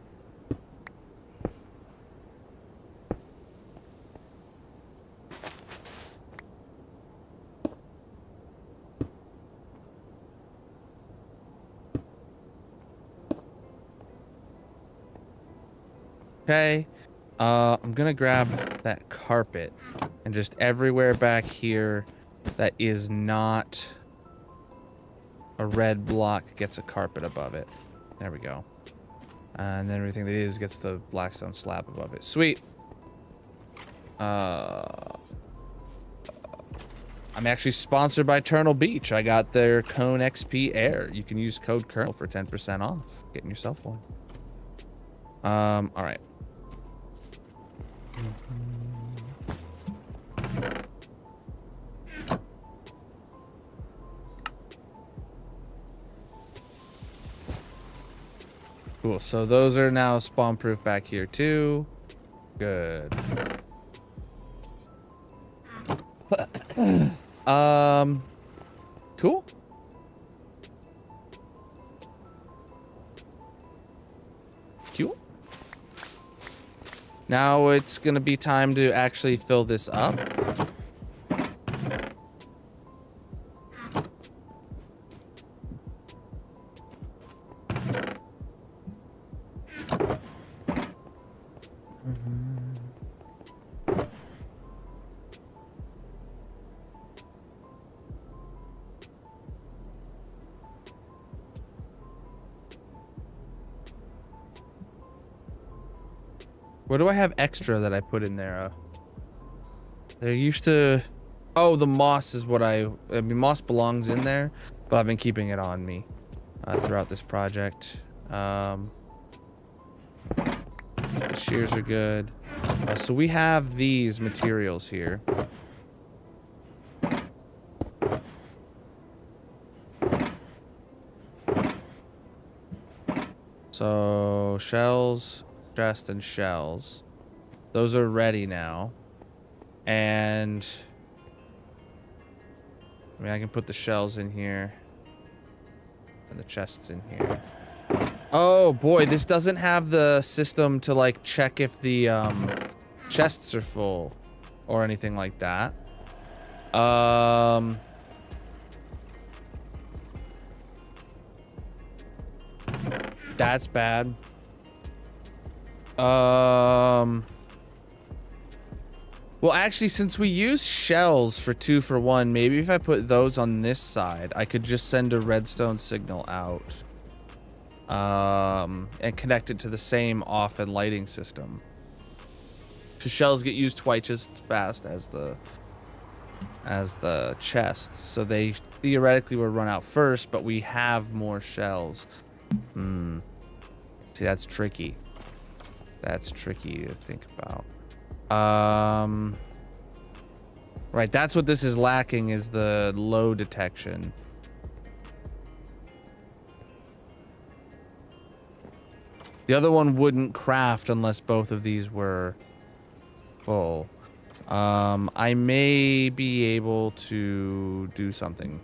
Okay. I'm gonna grab that carpet and just everywhere back here that is not a red block gets a carpet above it. There we go. And then everything that is gets the blackstone slab above it. Sweet. I'm actually sponsored by Eternal Beach. I got their Cone XP Air. You can use code Colonel for 10% off. Getting yourself one. All right. Cool, so those are now spawn proof back here too. Good. Cool. Cool. Now it's gonna be time to actually fill this up. What do I have extra that I put in there? There used to... Oh, the moss is what I mean, moss belongs in there, but I've been keeping it on me throughout this project. The shears are good. So we have these materials here. So shells, chest, and shells. Those are ready now. And I mean, I can put the shells in here. And the chests in here. Oh boy, this doesn't have the system to like check if the chests are full or anything like that. That's bad. Well, actually, since we use shells for 2 for 1, maybe if I put those on this side, I could just send a redstone signal out. And connect it to the same off and lighting system. Because shells get used twice as fast as the chests, so they theoretically would run out first, but we have more shells. See, that's tricky. That's tricky to think about. Right, that's what this is lacking, is the low detection. The other one wouldn't craft unless both of these were full. I may be able to do something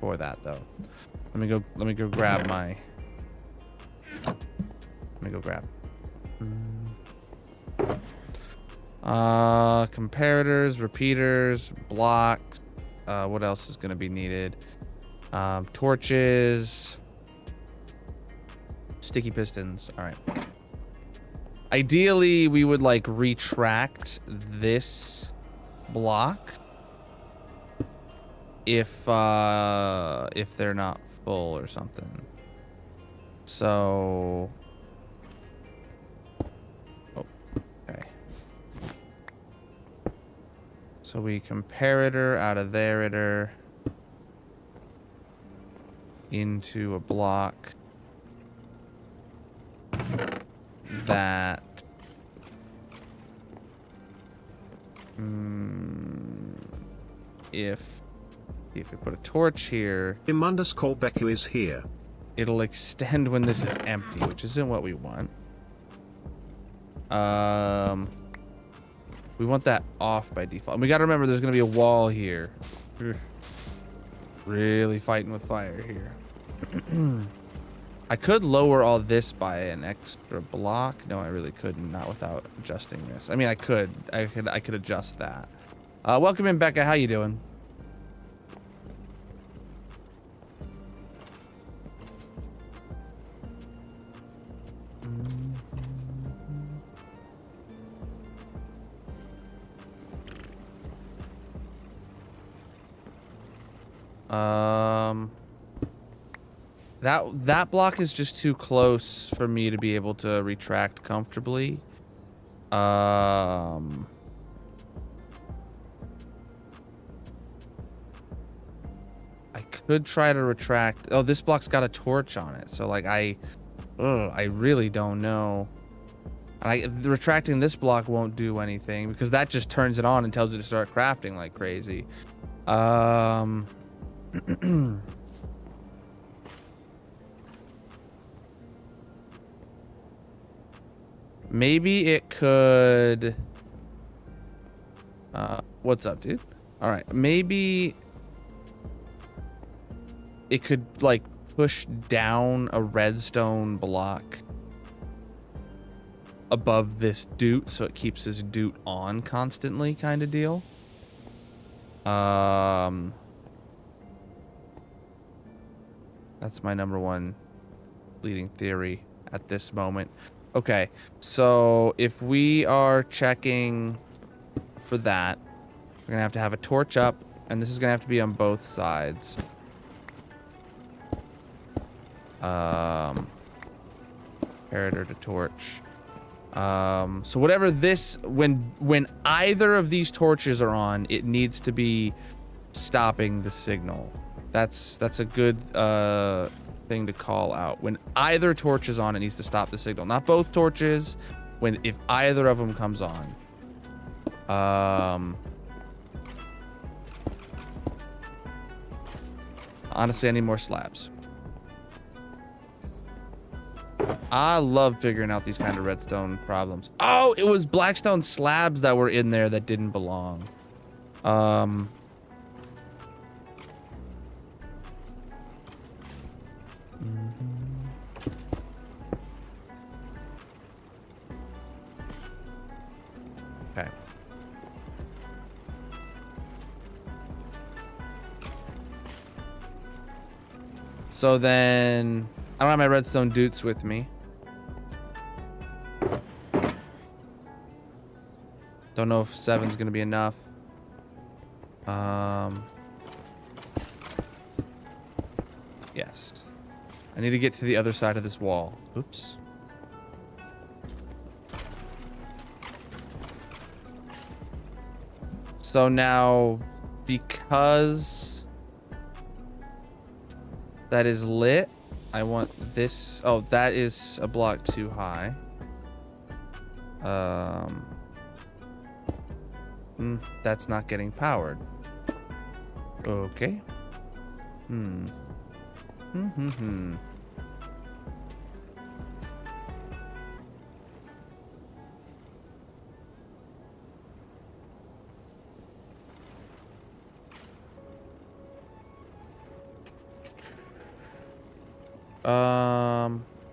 for that though. Let me go grab my comparators, repeaters, blocks. What else is gonna be needed? Torches, sticky pistons. All right. Ideally, we would like retract this block if they're not full or something. So, okay. So we comparator out of there into a block that if we put a torch here, Im_Beku is here. it'll extend when this is empty, which isn't what we want. We want that off by default. And we gotta remember there's gonna be a wall here. Really fighting with fire here. I could lower all this by an extra block. No, I really couldn't, not without adjusting this. I mean, I could adjust that. Welcome in, Becca. How you doing? That block is just too close for me to be able to retract comfortably. I could try to retract. Oh, this block's got a torch on it, so like I really don't know. And retracting this block won't do anything because that just turns it on and tells it to start crafting like crazy. Maybe it could. What's up, dude? All right, maybe it could like push down a redstone block above this doot so it keeps this doot on constantly, kind of deal. That's my number one leading theory at this moment. Okay, so if we are checking for that, we're gonna have to have a torch up, and this is gonna have to be on both sides. Comparator to torch. So whatever this, when either of these torches are on, it needs to be stopping the signal. That's a good thing to call out. When either torch is on, it needs to stop the signal. Not both torches. If either of them comes on. Honestly, I need more slabs. I love figuring out these kind of redstone problems. Oh, it was blackstone slabs that were in there that didn't belong. Okay. So then, I don't have my redstone doots with me. Don't know if 7's gonna be enough. Yes. I need to get to the other side of this wall. Oops. So now, because that is lit, I want this. Oh, that is a block too high. That's not getting powered. Okay.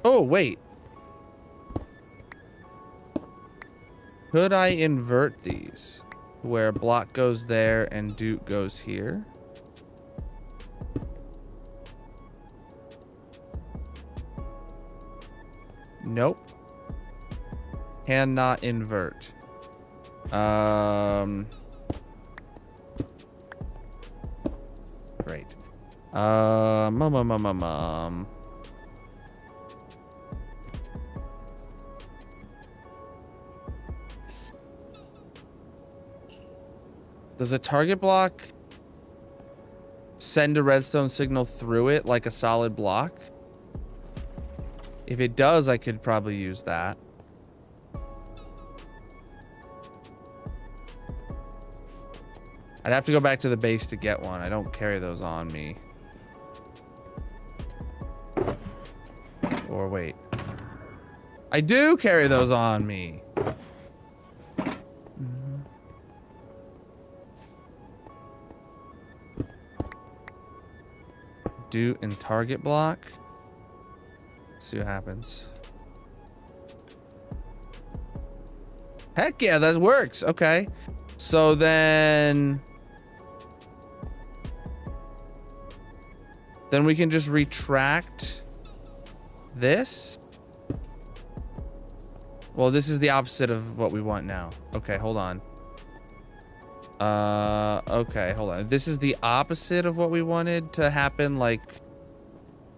Oh, wait. Could I invert these? Where block goes there and doot goes here? Nope. Cannot invert. Great. Does a target block send a redstone signal through it like a solid block? If it does, I could probably use that. I'd have to go back to the base to get one. I don't carry those on me. Or wait. I do carry those on me. Doot and target block. See what happens. Heck yeah, that works. Okay. So then we can just retract this. Well, this is the opposite of what we want now. Okay, hold on. Okay, hold on. This is the opposite of what we wanted to happen. Like,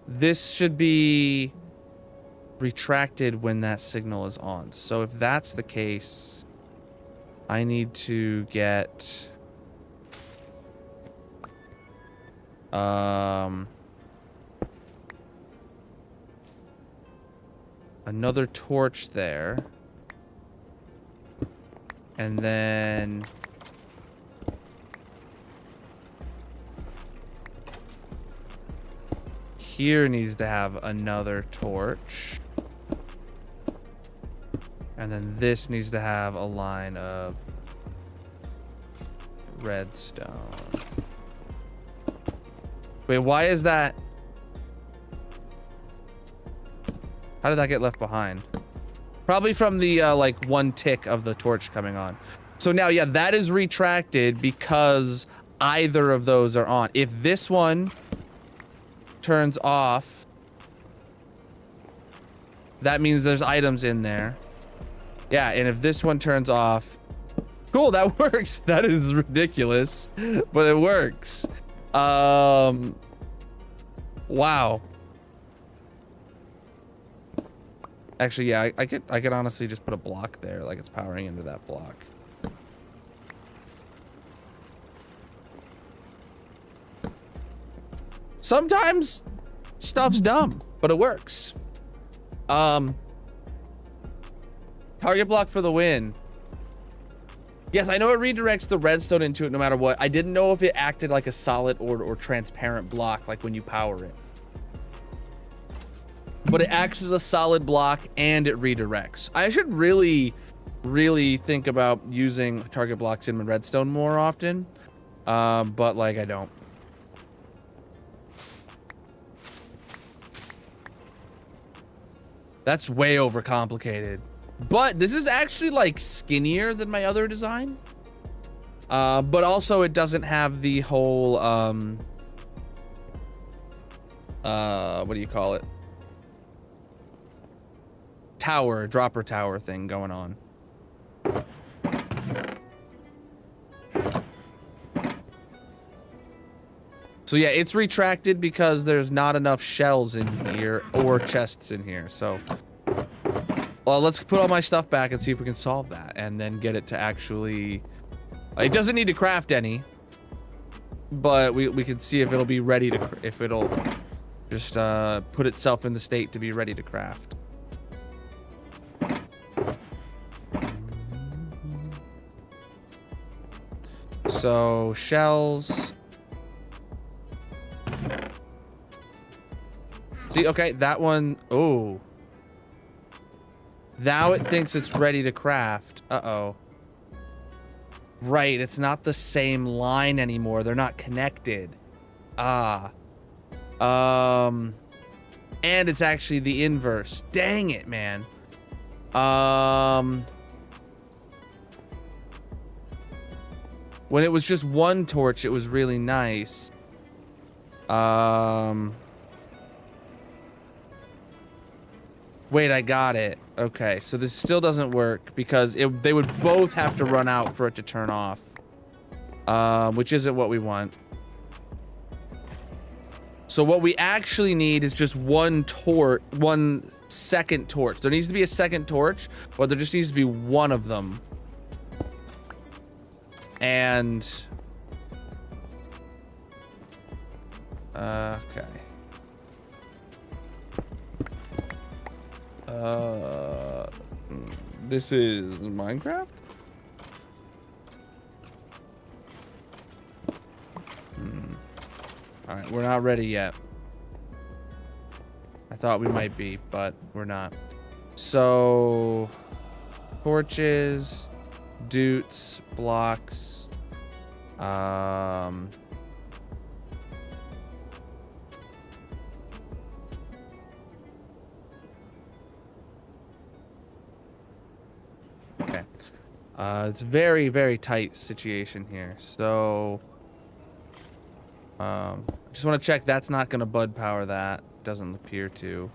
this should be retracted when that signal is on. So if that's the case, I need to get another torch there, and then here needs to have another torch. And then this needs to have a line of redstone. Wait, why is that? How did that get left behind? Probably from the like one tick of the torch coming on. So now, yeah, that is retracted because either of those are on. If this one turns off, that means there's items in there. Yeah, and if this one turns off, cool, that works. That is ridiculous, but it works. Wow. Actually, yeah, I could honestly just put a block there, like it's powering into that block. Sometimes stuff's dumb, but it works. Target block for the win. Yes, I know it redirects the redstone into it no matter what. I didn't know if it acted like a solid or transparent block, like when you power it. But it acts as a solid block and it redirects. I should really think about using target blocks in redstone more often. But like I don't. That's way overcomplicated. But this is actually like skinnier than my other design. But also it doesn't have the whole, what do you call it? Dropper tower thing going on. So yeah, it's retracted because there's not enough shells in here or chests in here. So, well, let's put all my stuff back and see if we can solve that and then get it to actually, it doesn't need to craft any, but we can see if it'll be ready to, if it'll just put itself in the state to be ready to craft. So shells. See, okay, that one, oh. Now it thinks it's ready to craft. Uh-oh. Right, it's not the same line anymore. They're not connected. Ah. And it's actually the inverse. Dang it, man. When it was just one torch, it was really nice. Wait, I got it. Okay, so this still doesn't work because they would both have to run out for it to turn off. Which isn't what we want. So what we actually need is just one second torch. There needs to be a second torch, but there just needs to be one of them. And okay. This is Minecraft? All right, we're not ready yet. I thought we might be, but we're not. So, torches, doots, blocks, okay. It's very, very tight situation here. So, just want to check that's not going to bud power that. Doesn't appear to.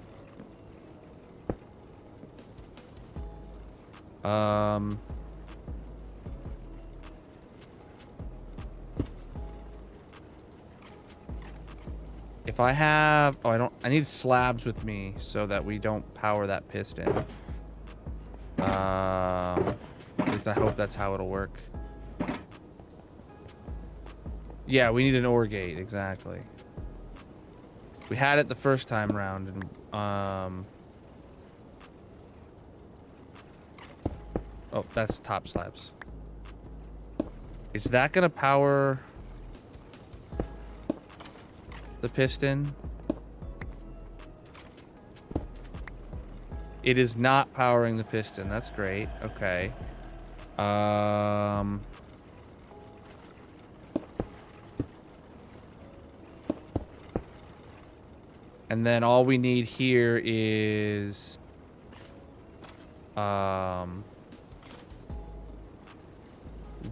If I have, I need slabs with me so that we don't power that piston. At least I hope that's how it'll work. Yeah, we need an ore gate, exactly. We had it the first time around, and oh, that's top slabs. Is that gonna power the piston? It is not powering the piston. That's great. Okay. And then all we need here is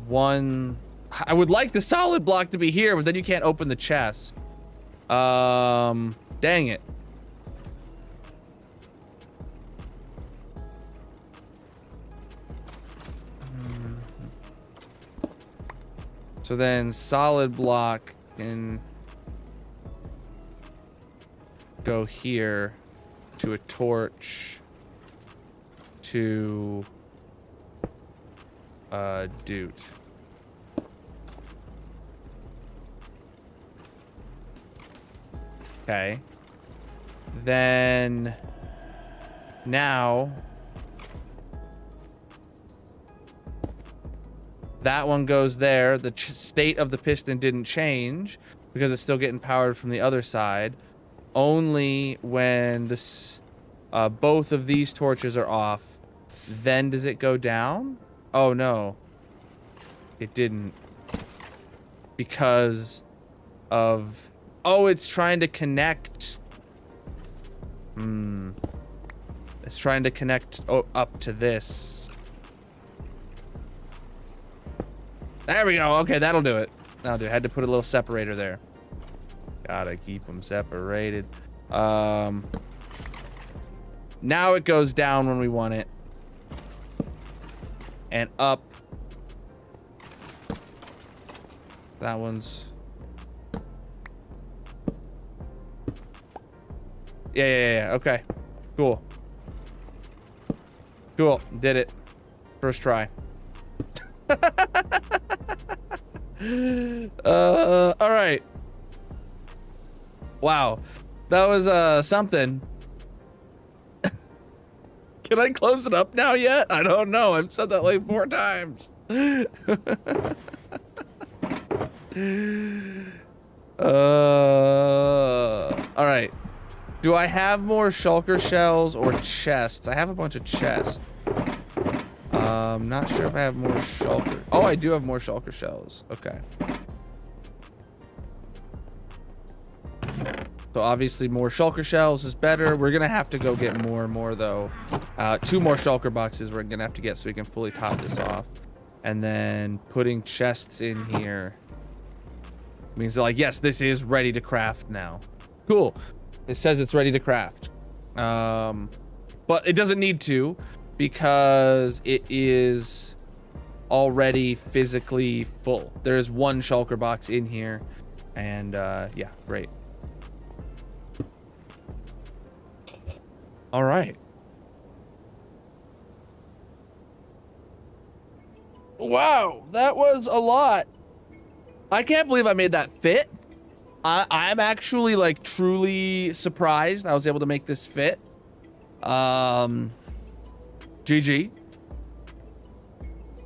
one. I would like the solid block to be here, but then you can't open the chest. Dang it. So then solid block can go here to a torch to Doot. Okay. Then now That one goes there. The state of the piston didn't change because it's still getting powered from the other side. Only when this, both of these torches are off, then does it go down? Oh no, it didn't. Because of, oh, it's trying to connect. It's trying to connect up to this. There we go. Okay, that'll do it. That'll do it. Had to put a little separator there. Gotta keep them separated. Now it goes down when we want it. And up. That one's... Yeah. Okay. Cool. Cool. Did it. First try. All right. Wow. That was something. Can I close it up now yet? I don't know. I've said that like 4 times. All right. Do I have more shulker shells or chests? I have a bunch of chests. Not sure if I have more shulker. Oh, I do have more shulker shells. Okay. So obviously more shulker shells is better. We're gonna have to go get more and more though. 2 more shulker boxes we're gonna have to get so we can fully top this off. And then putting chests in here means that, like, yes, this is ready to craft now. Cool. It says it's ready to craft. But it doesn't need to because it is already physically full. There's 1 shulker box in here and yeah, great. All right. Wow, that was a lot. I can't believe I made that fit. I'm actually like truly surprised I was able to make this fit. GG.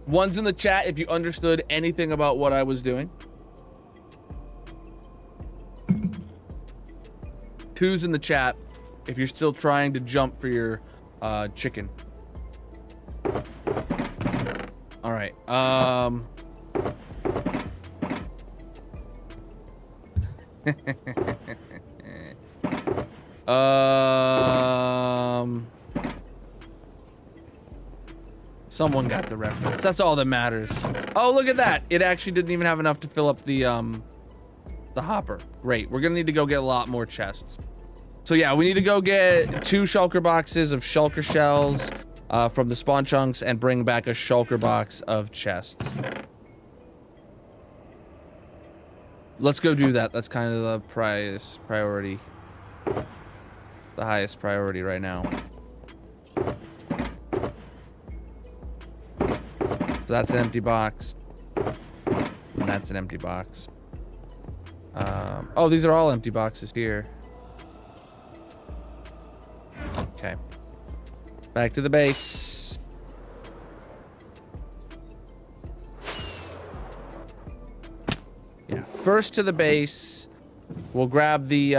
One's in the chat if you understood anything about what I was doing. 2's in the chat if you're still trying to jump for your chicken. All right. Someone got the reference. That's all that matters. Oh, look at that. It actually didn't even have enough to fill up the hopper. Great. We're gonna need to go get a lot more chests. So yeah, we need to go get 2 shulker boxes of shulker shells from the spawn chunks and bring back a shulker box of chests. Let's go do that. That's kind of the priority. The highest priority right now. So that's an empty box. And that's an empty box. Oh, these are all empty boxes here. Okay. Back to the base. Yeah, first to the base. We'll grab the,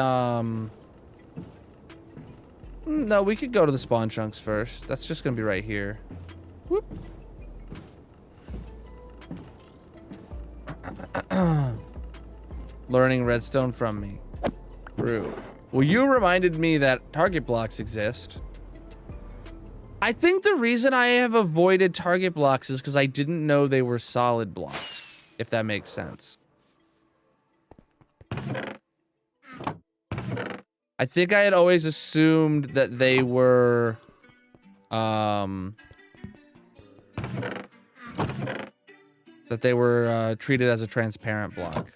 no, we could go to the spawn chunks first. That's just gonna be right here. Whoop. Learning redstone from me. True. Well, you reminded me that target blocks exist. I think the reason I have avoided target blocks is because I didn't know they were solid blocks, if that makes sense. I think I had always assumed that they were, treated as a transparent block.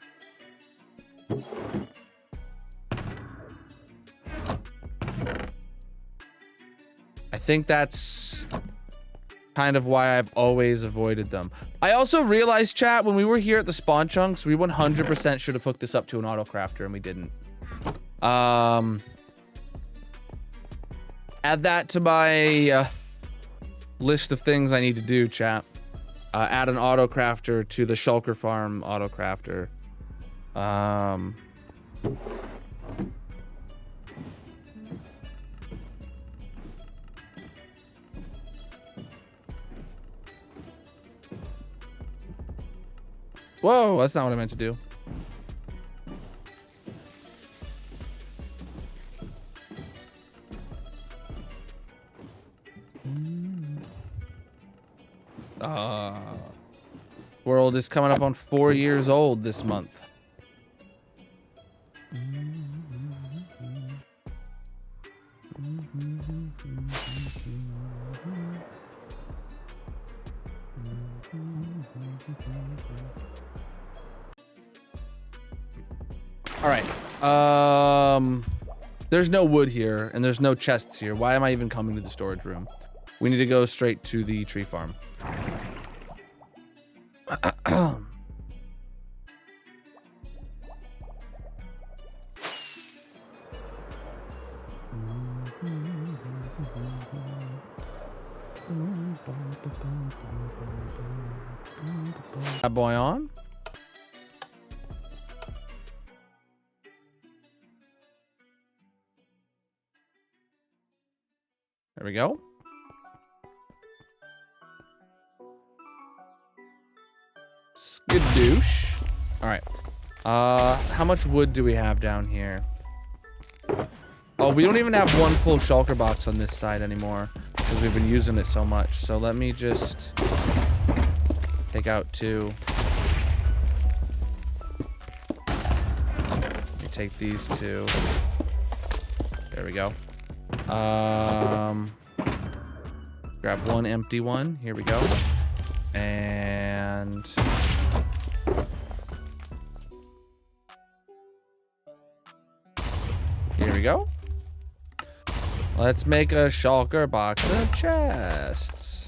I think that's kind of why I've always avoided them. I also realized, chat, when we were here at the spawn chunks, we 100% should have hooked this up to an auto crafter and we didn't. Add that to my list of things I need to do, chat. add an auto crafter to the shulker farm auto crafter. Whoa, that's not what I meant to do. World is coming up on 4 years old this month. All right. There's no wood here and there's no chests here. Why am I even coming to the storage room? We need to go straight to the tree farm. That boy on. There we go. Skadoosh. All right. How much wood do we have down here? Oh, we don't even have one full shulker box on this side anymore because we've been using it so much. So let me just take out 2. Let me take these 2. There we go. Grab 1 empty one. Here we go. And here we go. Let's make a shulker box of chests.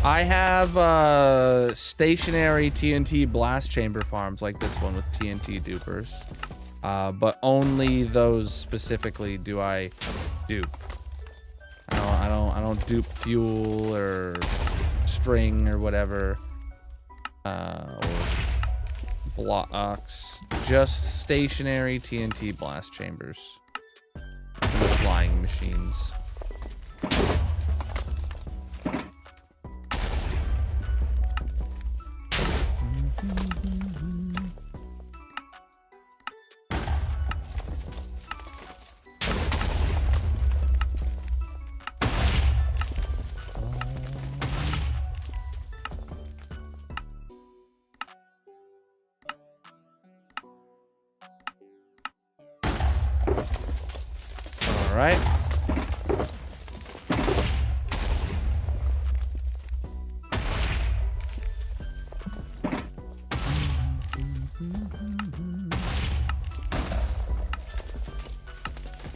I have stationary TNT blast chamber farms like this one with TNT dupers, but only those specifically do I dupe. I don't dupe fuel or string or whatever, or blocks. Just stationary TNT blast chambers with flying machines. All right.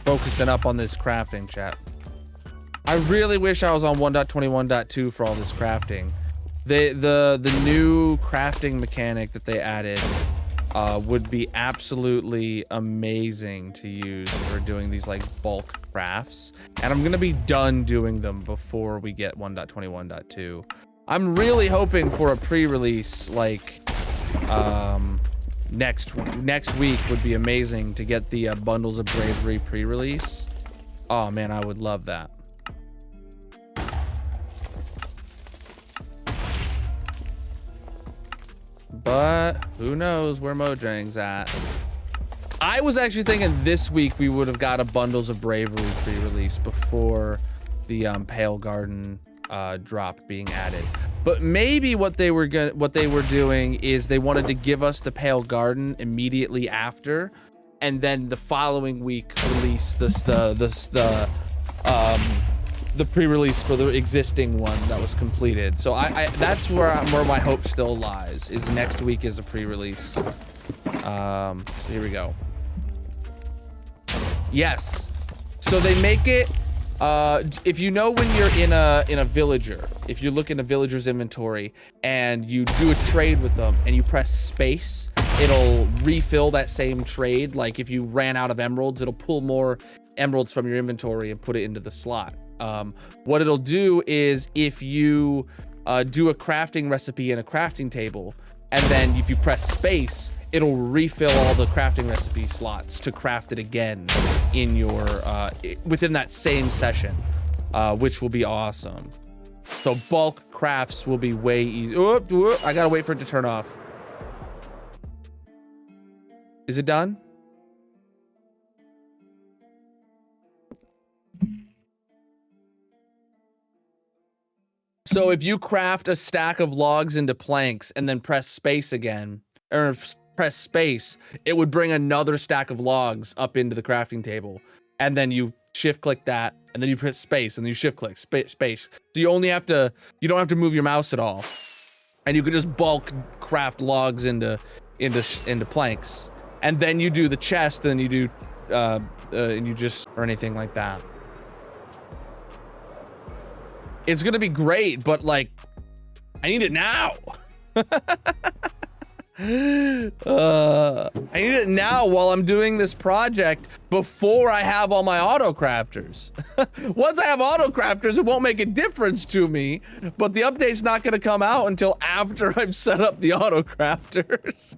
Focusing up on this crafting, chat. I really wish I was on 1.21.2 for all this crafting. The new crafting mechanic that they added would be absolutely amazing to use for doing these like bulk crafts. And I'm gonna be done doing them before we get 1.21.2. I'm really hoping for a pre-release like next week would be amazing to get the Bundles of Bravery pre-release. Oh man, I would love that. But who knows where Mojang's at. I was actually thinking this week we would have got a Bundles of Bravery pre-release before the Pale Garden drop being added. But maybe what they were doing is they wanted to give us the Pale Garden immediately after, and then the following week release the pre-release for the existing one that was completed. So I that's where my hope still lies, is next week is a pre-release. So here we go. Yes. So they make it if you know when you're in a villager, if you look in a villager's inventory and you do a trade with them and you press space, it'll refill that same trade. Like if you ran out of emeralds, it'll pull more emeralds from your inventory and put it into the slot. What it'll do is if you do a crafting recipe in a crafting table, and then if you press space, it'll refill all the crafting recipe slots to craft it again in your within that same session, which will be awesome. So bulk crafts will be way easy. I gotta wait for it to turn off. Is it done? So if you craft a stack of logs into planks and then press space again, or press space, it would bring another stack of logs up into the crafting table. And then you shift click that, and then you press space, and then you shift click space. So you only have to, you don't have to move your mouse at all. And you could just bulk craft logs into planks. And then you do the chest, and you do, and you just, or anything like that. It's gonna be great, but like, I need it now. I need it now while I'm doing this project before I have all my auto crafters. Once I have auto crafters, it won't make a difference to me, but the update's not gonna come out until after I've set up the auto crafters.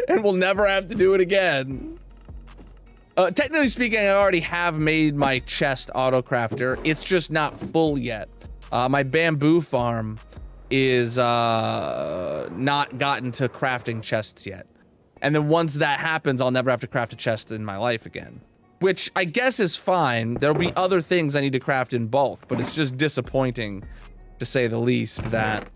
And we'll never have to do it again. Technically speaking, I already have made my chest auto crafter. It's just not full yet. My bamboo farm is not gotten to crafting chests yet. And then once that happens, I'll never have to craft a chest in my life again. Which I guess is fine. There'll be other things I need to craft in bulk, but it's just disappointing, to say the least, that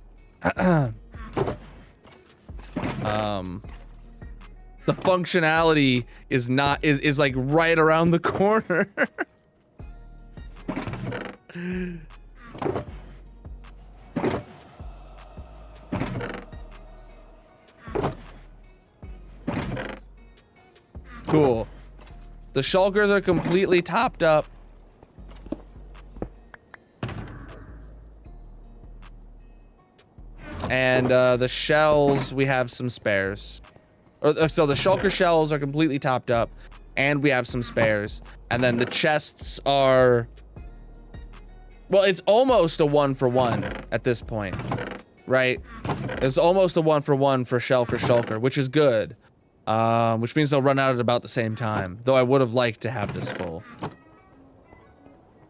the functionality is not is like right around the corner. Cool. The shulkers are completely topped up. And the shells, we have some spares. So the shulker shells are completely topped up, and we have some spares. And then the chests are, well, it's almost a 1-for-1 at this point, right? It's almost a 1-for-1 for shell for shulker, which is good. Which means they'll run out at about the same time. Though I would have liked to have this full.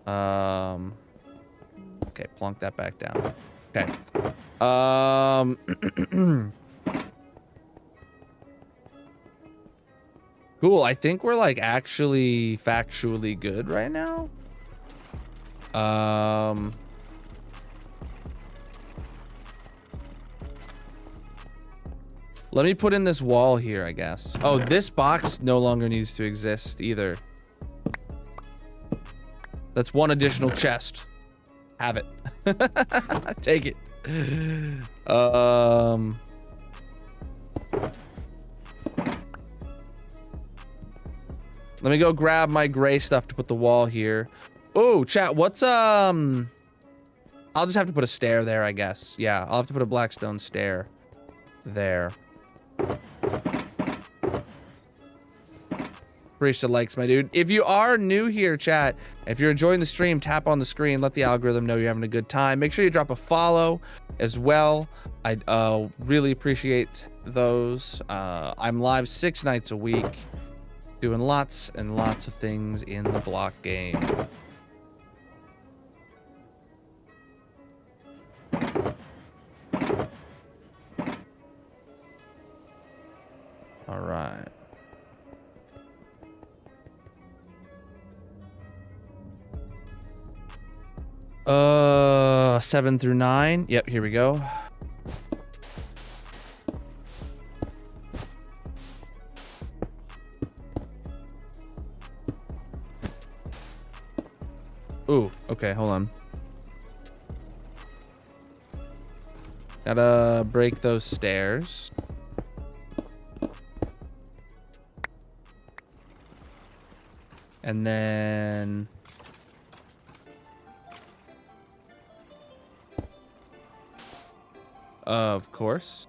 Okay, plonk that back down. Okay. Cool, I think we're like actually factually good right now. Let me put in this wall here, I guess. Oh, this box no longer needs to exist either. That's one additional chest. Have it. Take it. Let me go grab my gray stuff to put the wall here. Oh, chat, what's, I'll just have to put a stair there, I guess. Yeah, I'll have to put a black stone stair there. Appreciate the likes, my dude. If you are new here, chat, if you're enjoying the stream, tap on the screen, let the algorithm know you're having a good time. Make sure you drop a follow as well. I'd really appreciate those. I'm live 6 nights a week, doing lots and lots of things in the block game. All right. Uh, 7 through 9. Yep, here we go. Ooh, okay, hold on. Gotta break those stairs. And then... of course.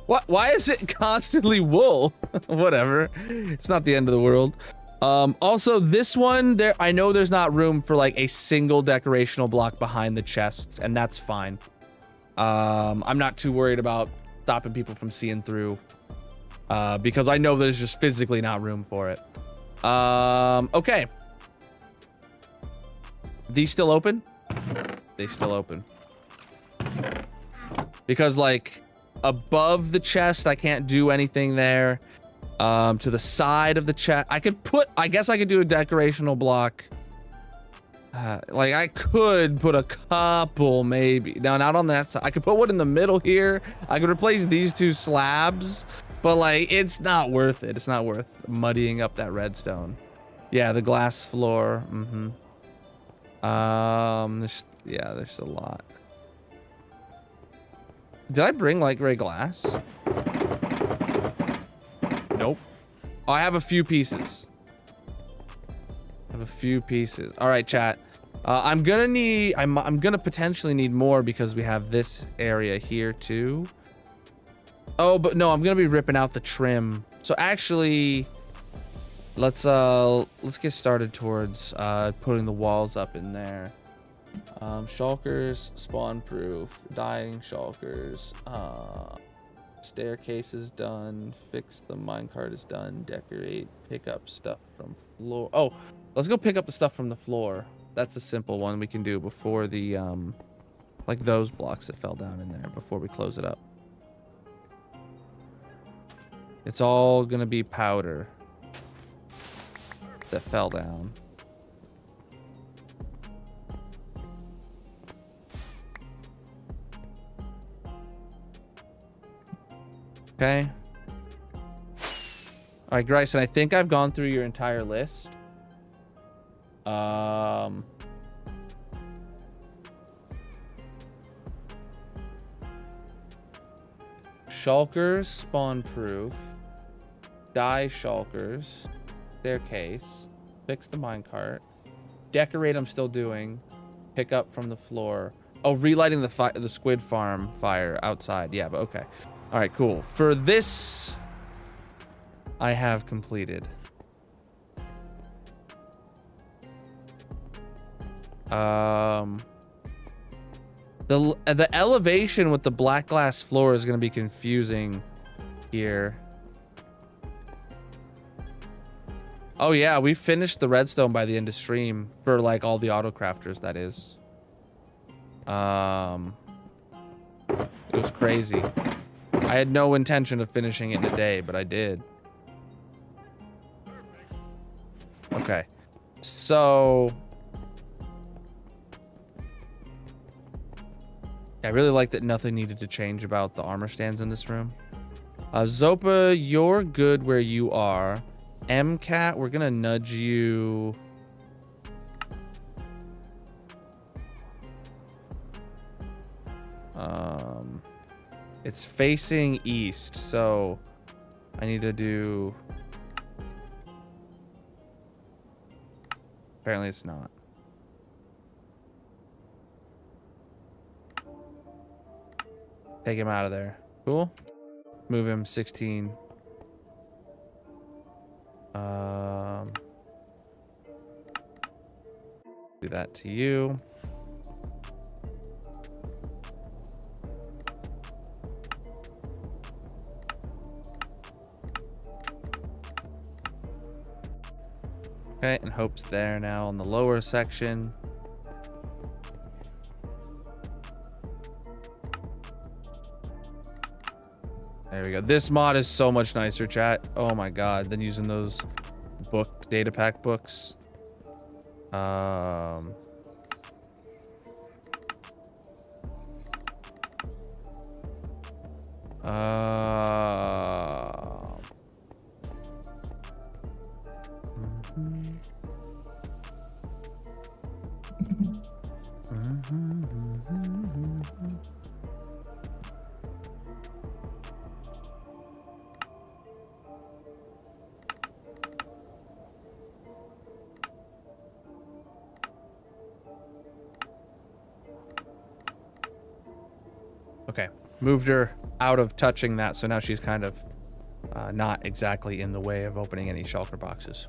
What? Why is it constantly wool? Whatever. It's not the end of the world. Also, this one, I know there's not room for like a single decorational block behind the chests, and that's fine. I'm not too worried about stopping people from seeing through, because I know there's just physically not room for it. Okay. These still open? They still open. Because like above the chest, I can't do anything there. To the side of the chest, I guess I could do a decorational block. Like I could put a couple maybe. No, not on that side. I could put one in the middle here. I could replace these two slabs, but like it's not worth it. It's not worth muddying up that redstone. Yeah, the glass floor. There's a lot. Did I bring light gray glass? Nope. Oh, I have a few pieces. All right, chat. I'm gonna potentially need more because we have this area here too. Oh, but no, I'm gonna be ripping out the trim. So actually, let's get started towards putting the walls up in there. Shulkers, spawn proof, dying shulkers, staircase is done, fix the minecart is done, decorate, pick up stuff from floor. Oh, let's go pick up the stuff from the floor. That's a simple one we can do before the like those blocks that fell down in there before we close it up. It's all gonna be powder that fell down. Okay. All right, Gryson, I think I've gone through your entire list. Shulkers, spawn proof, die shulkers, staircase, fix the minecart, decorate I'm still doing, pick up from the floor. Oh, relighting the squid farm fire outside. Yeah, but okay. All right, cool. For this, I have completed. The elevation with the black glass floor is going to be confusing here. Oh yeah, we finished the redstone by the end of stream for like all the auto crafters, that is. It was crazy. I had no intention of finishing it in a day, but I did. Okay. So I really like that nothing needed to change about the armor stands in this room. Zopa, you're good where you are. MCAT, we're gonna nudge you. It's facing east, so I need to do. Apparently it's not. Take him out of there. Cool. Move him 16. Do that to you. Okay, and Hope's there now in the lower section. There we go. This mod is so much nicer, chat. Oh my god, than using those data pack books. Okay. moved her out of touching that, so now she's kind of not exactly in the way of opening any shulker boxes.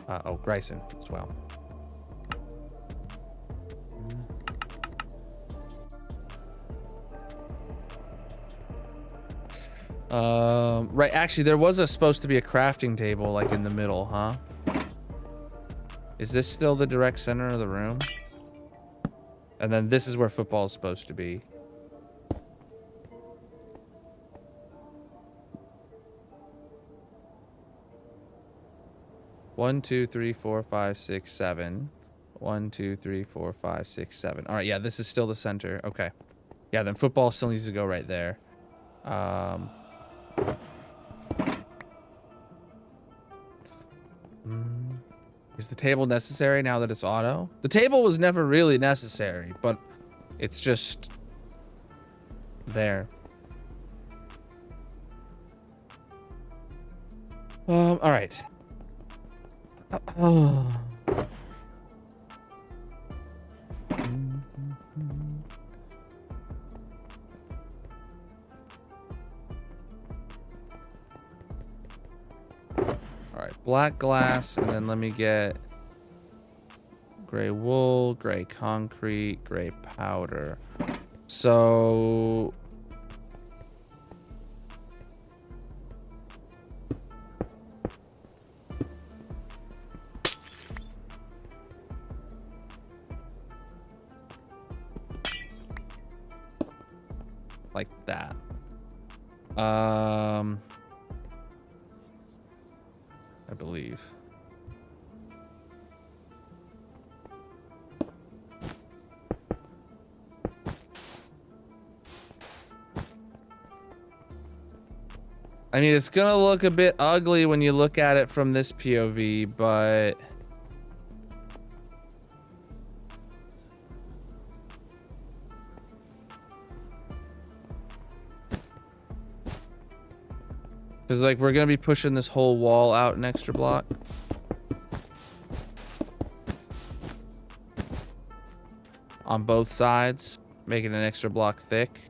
Oh, Grayson as well. Right, actually, there was supposed to be a crafting table, like, in the middle, huh? Is this still the direct center of the room? And then this is where football is supposed to be. One, two, three, four, five, six, seven. 1, 2, 3, 4, 5, 6, 7. All right, yeah, this is still the center. Okay. Yeah, then football still needs to go right there. Is the table necessary now that it's auto? The table was never really necessary, but it's just there. All right. All right, black glass, and then let me get gray wool, gray concrete, gray powder. So like that. I believe. I mean, it's gonna look a bit ugly when you look at it from this POV, but because, like, we're gonna be pushing this whole wall out an extra block. On both sides, making an extra block thick.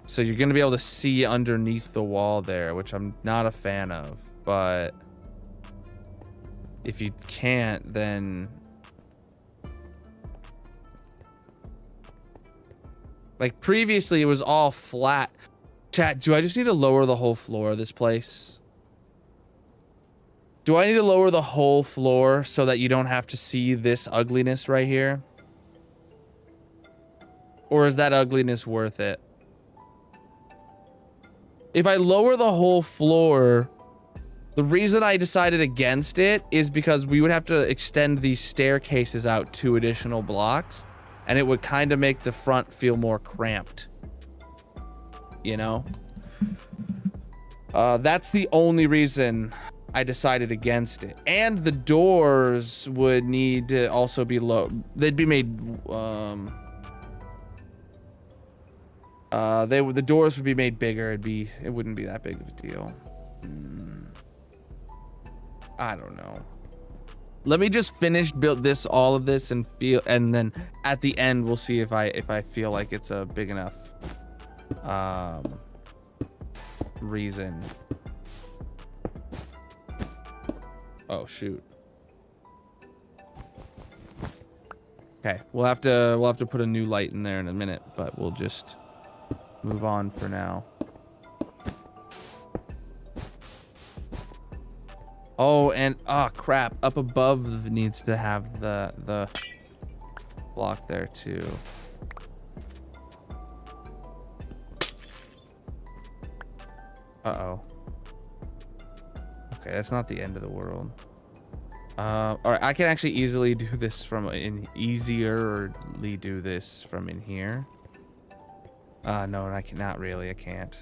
So you're gonna be able to see underneath the wall there, which I'm not a fan of, but if you can't, then like previously it was all flat. Chat, do I just need to lower the whole floor of this place? Do I need to lower the whole floor so that you don't have to see this ugliness right here? Or is that ugliness worth it? If I lower the whole floor, the reason I decided against it is because we would have to extend these staircases out 2 additional blocks, and it would kind of make the front feel more cramped. You know? That's the only reason I decided against it. And the doors would need to also be low. They'd be made, the doors would be made bigger. It wouldn't be that big of a deal. I don't know. Let me just finish build all of this and then at the end we'll see if I feel like it's a big enough reason. Oh shoot. Okay, we'll have to put a new light in there in a minute, but we'll just move on for now. Oh, and crap, up above needs to have the block there too. Uh-oh. Okay, that's not the end of the world. All right, I can actually easily do this from easierly do this from in here. No, I cannot really. I can't.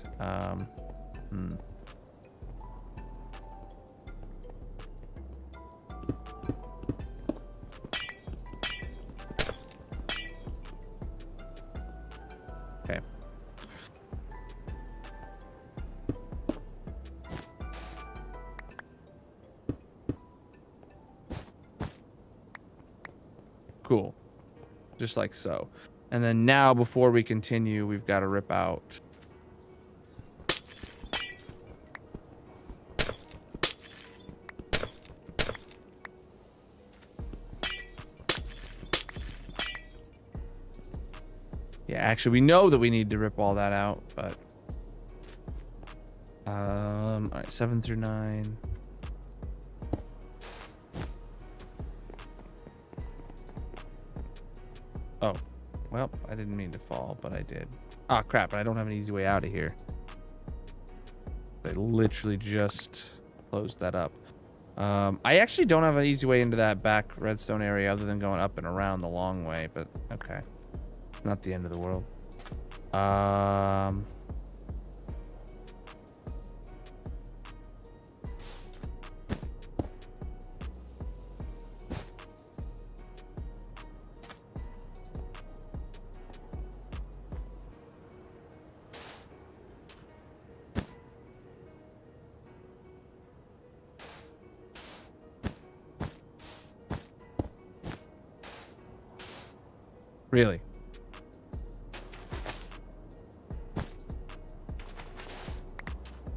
Okay. Cool. Just like so. And then now, before we continue, we've got to rip out. Yeah, actually, we know that we need to rip all that out, but... all right, 7 through 9. Oh, well, I didn't mean to fall, but I did. Ah, crap, I don't have an easy way out of here. I literally just closed that up. I actually don't have an easy way into that back redstone area other than going up and around the long way, but okay. Not the end of the world. Really?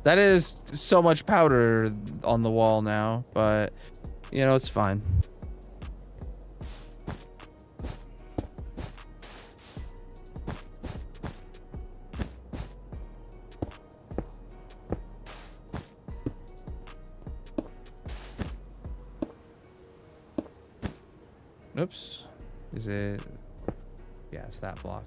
That is so much powder on the wall now, but you know, it's fine. Oops. Is it? Yeah, it's that block.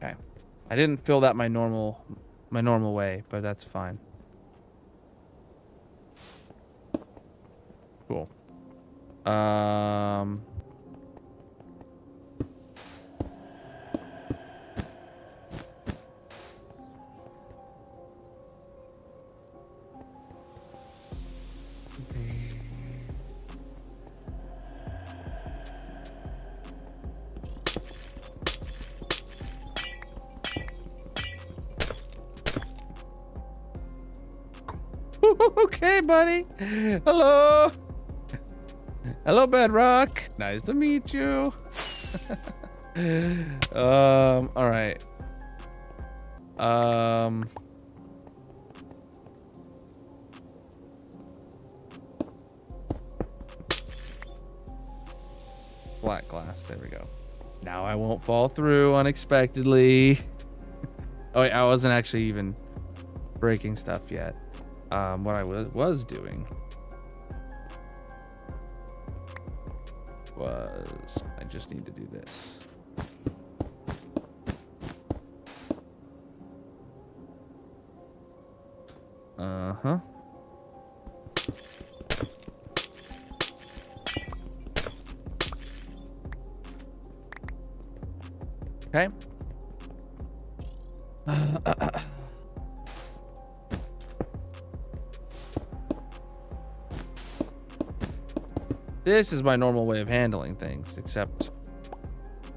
Okay. I didn't fill that my normal way, but that's fine. Cool. Okay, buddy. Hello. Hello, Bedrock. Nice to meet you. All right. Black glass. There we go. Now I won't fall through unexpectedly. Oh, wait, I wasn't actually even breaking stuff yet. What I was doing was I just need to do this. Uh-huh. Okay. This is my normal way of handling things, except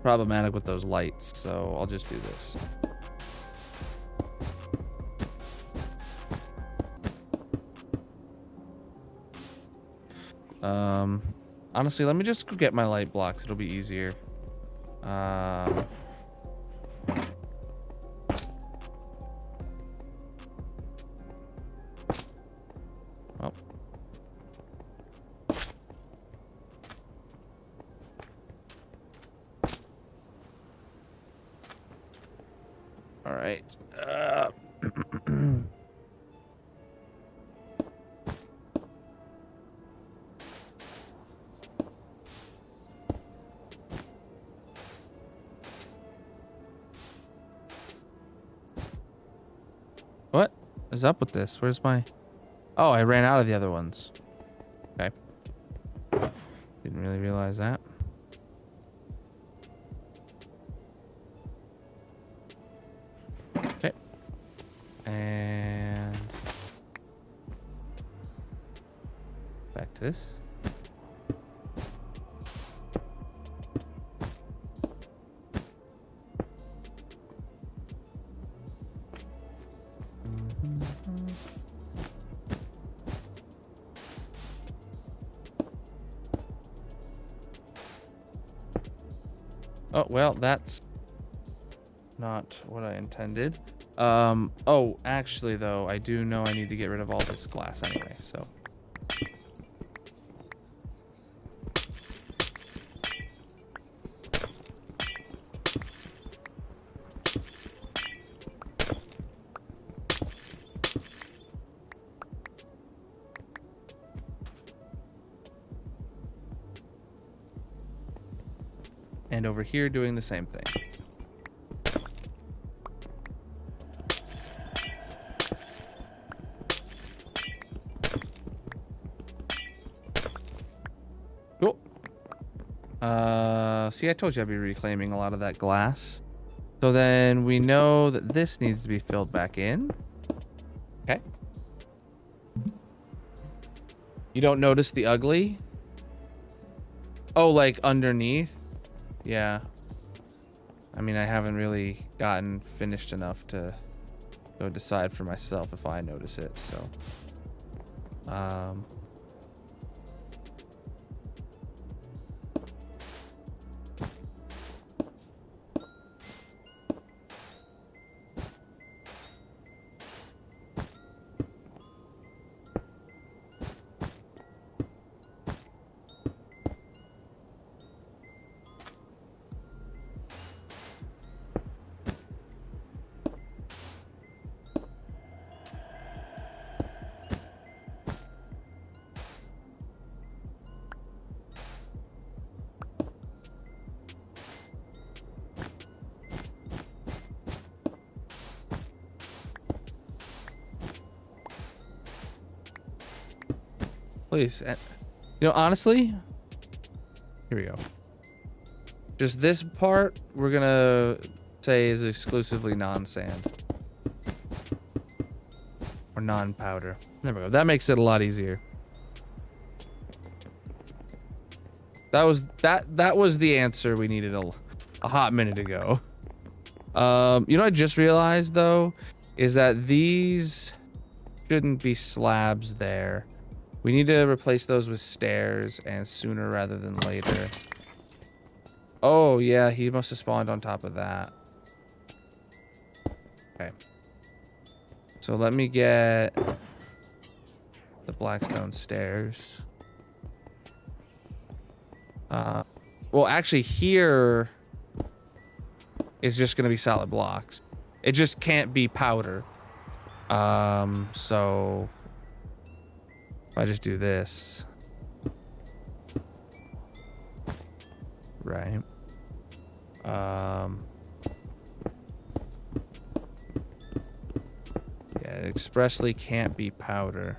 problematic with those lights, so I'll just do this. Honestly, let me just go get my light blocks. It'll be easier. Oh. All right. What is up with this? Where's my... Oh, I ran out of the other ones. Okay. Didn't really realize that. Okay. And... back to this. Oh, well, that's not what I intended. Oh, actually, though, I do know I need to get rid of all this glass anyway, so. And over here doing the same thing. Cool. See, I told you I'd be reclaiming a lot of that glass. So then we know that this needs to be filled back in. Okay. You don't notice the ugly? Oh, like underneath? Yeah. I mean, I haven't really gotten finished enough to go decide for myself if I notice it, so. Please. You know, honestly, here we go. Just this part, we're gonna say is exclusively non-sand. Or non-powder. There we go. That makes it a lot easier. That was the answer we needed a hot minute ago. You know what I just realized, though, is that these shouldn't be slabs there. We need to replace those with stairs, and sooner rather than later. Oh, yeah, he must have spawned on top of that. Okay. So let me get the blackstone stairs. Well, actually, here is just going to be solid blocks. It just can't be powder. So if I just do this. Right. Yeah, it expressly can't be powder.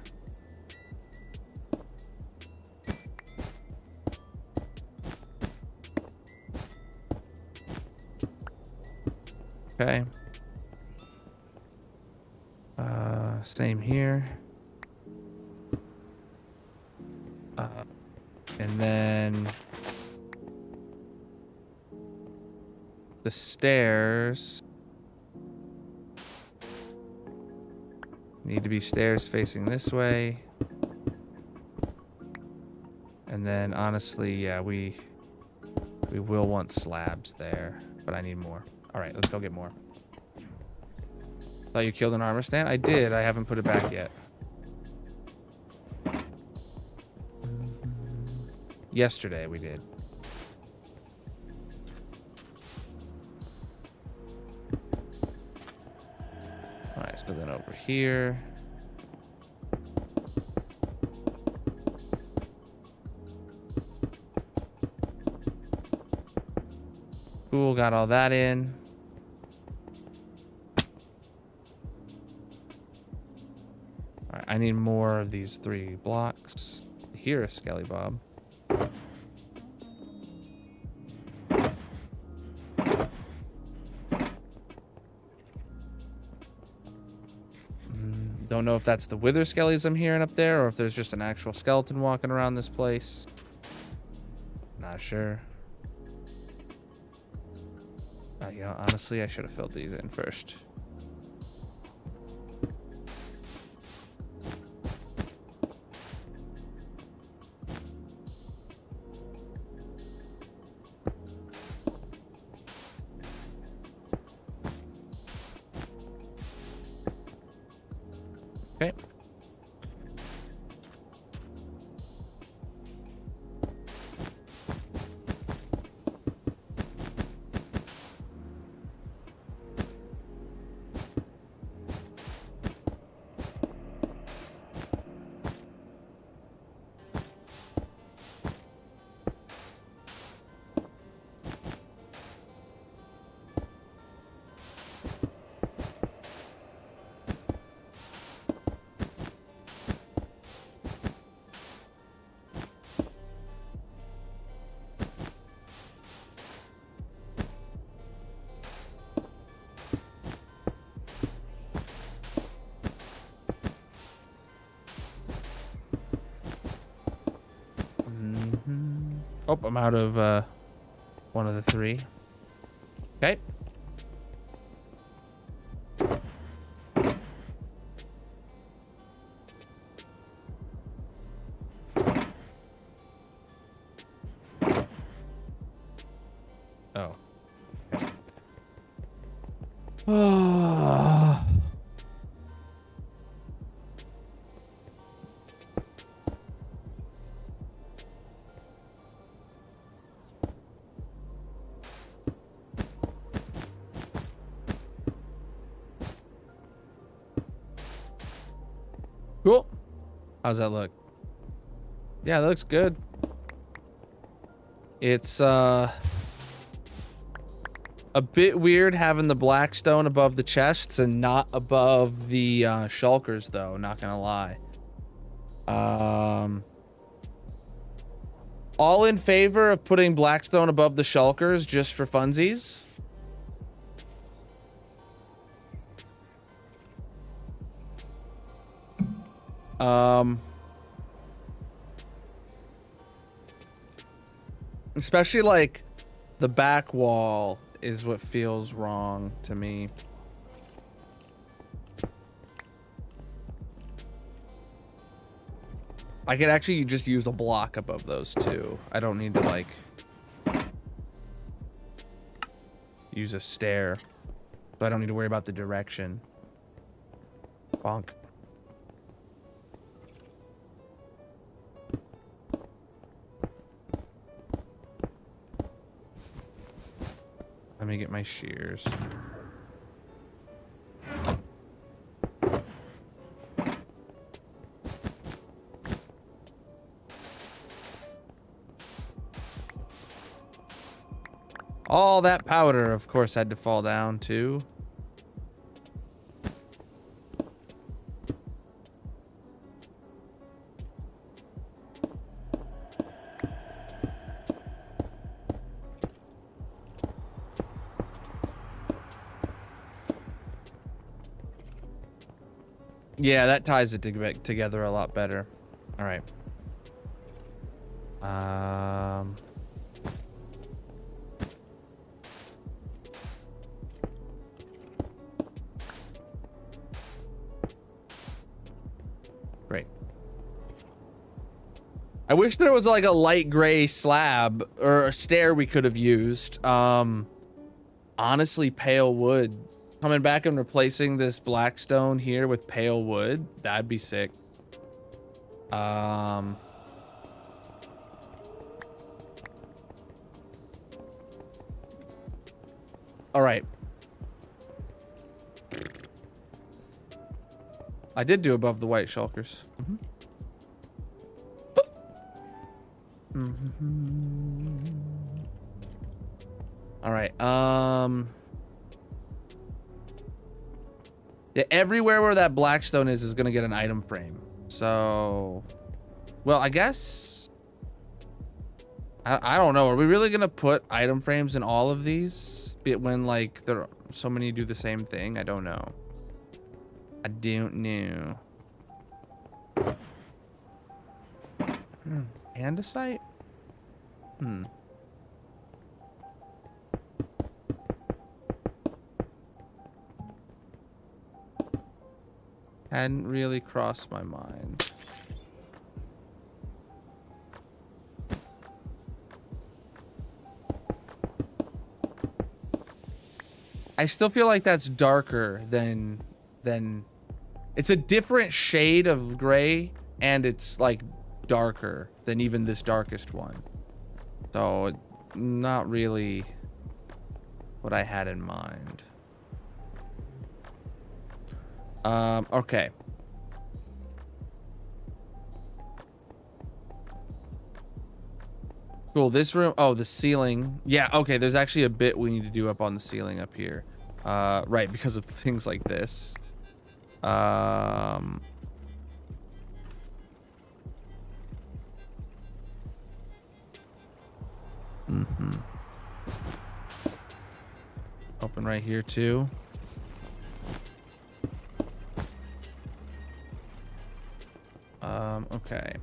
Okay. Same here. And then the stairs need to be stairs facing this way. And then honestly, yeah, we will want slabs there, but I need more. All right, let's go get more. Thought you killed an armor stand? I did. I haven't put it back yet. Yesterday we did. All right, so then over here. Cool, got all that in. All right, I need more of these 3 blocks. Here is Skele Bob. Don't know if that's the wither skellies I'm hearing up there, or if there's just an actual skeleton walking around this place. Not sure. You know, honestly, I should have filled these in first. Oh, I'm out of one of the three. Okay. Oh. Oh. Cool. How's that look? Yeah, that looks good. It's a bit weird having the black stone above the chests and not above the shulkers, though, not gonna lie. All in favor of putting blackstone above the shulkers just for funsies? Especially like the back wall is what feels wrong to me. I could actually just use a block above those two. I don't need to like use a stair. So I don't need to worry about the direction. Bonk. Let me get my shears. All that powder, of course, had to fall down too. Yeah, that ties it together a lot better. All right. Great. I wish there was like a light gray slab or a stair we could have used. Honestly, pale wood. Coming back and replacing this black stone here with pale wood, that'd be sick. All right. I did do above the white shulkers. All right. Yeah, everywhere where that blackstone is gonna get an item frame. So, well, I guess I don't know. Are we really gonna put item frames in all of these? Be it when like there are so many do the same thing. I don't know. I don't know. Andesite? Hadn't really crossed my mind. I still feel like that's darker than it's a different shade of gray, and it's like darker than even this darkest one. So not really what I had in mind. Okay. Cool, this room, oh, the ceiling. Yeah, okay, there's actually a bit we need to do up on the ceiling up here. Right, because of things like this. Open right here too. Okay.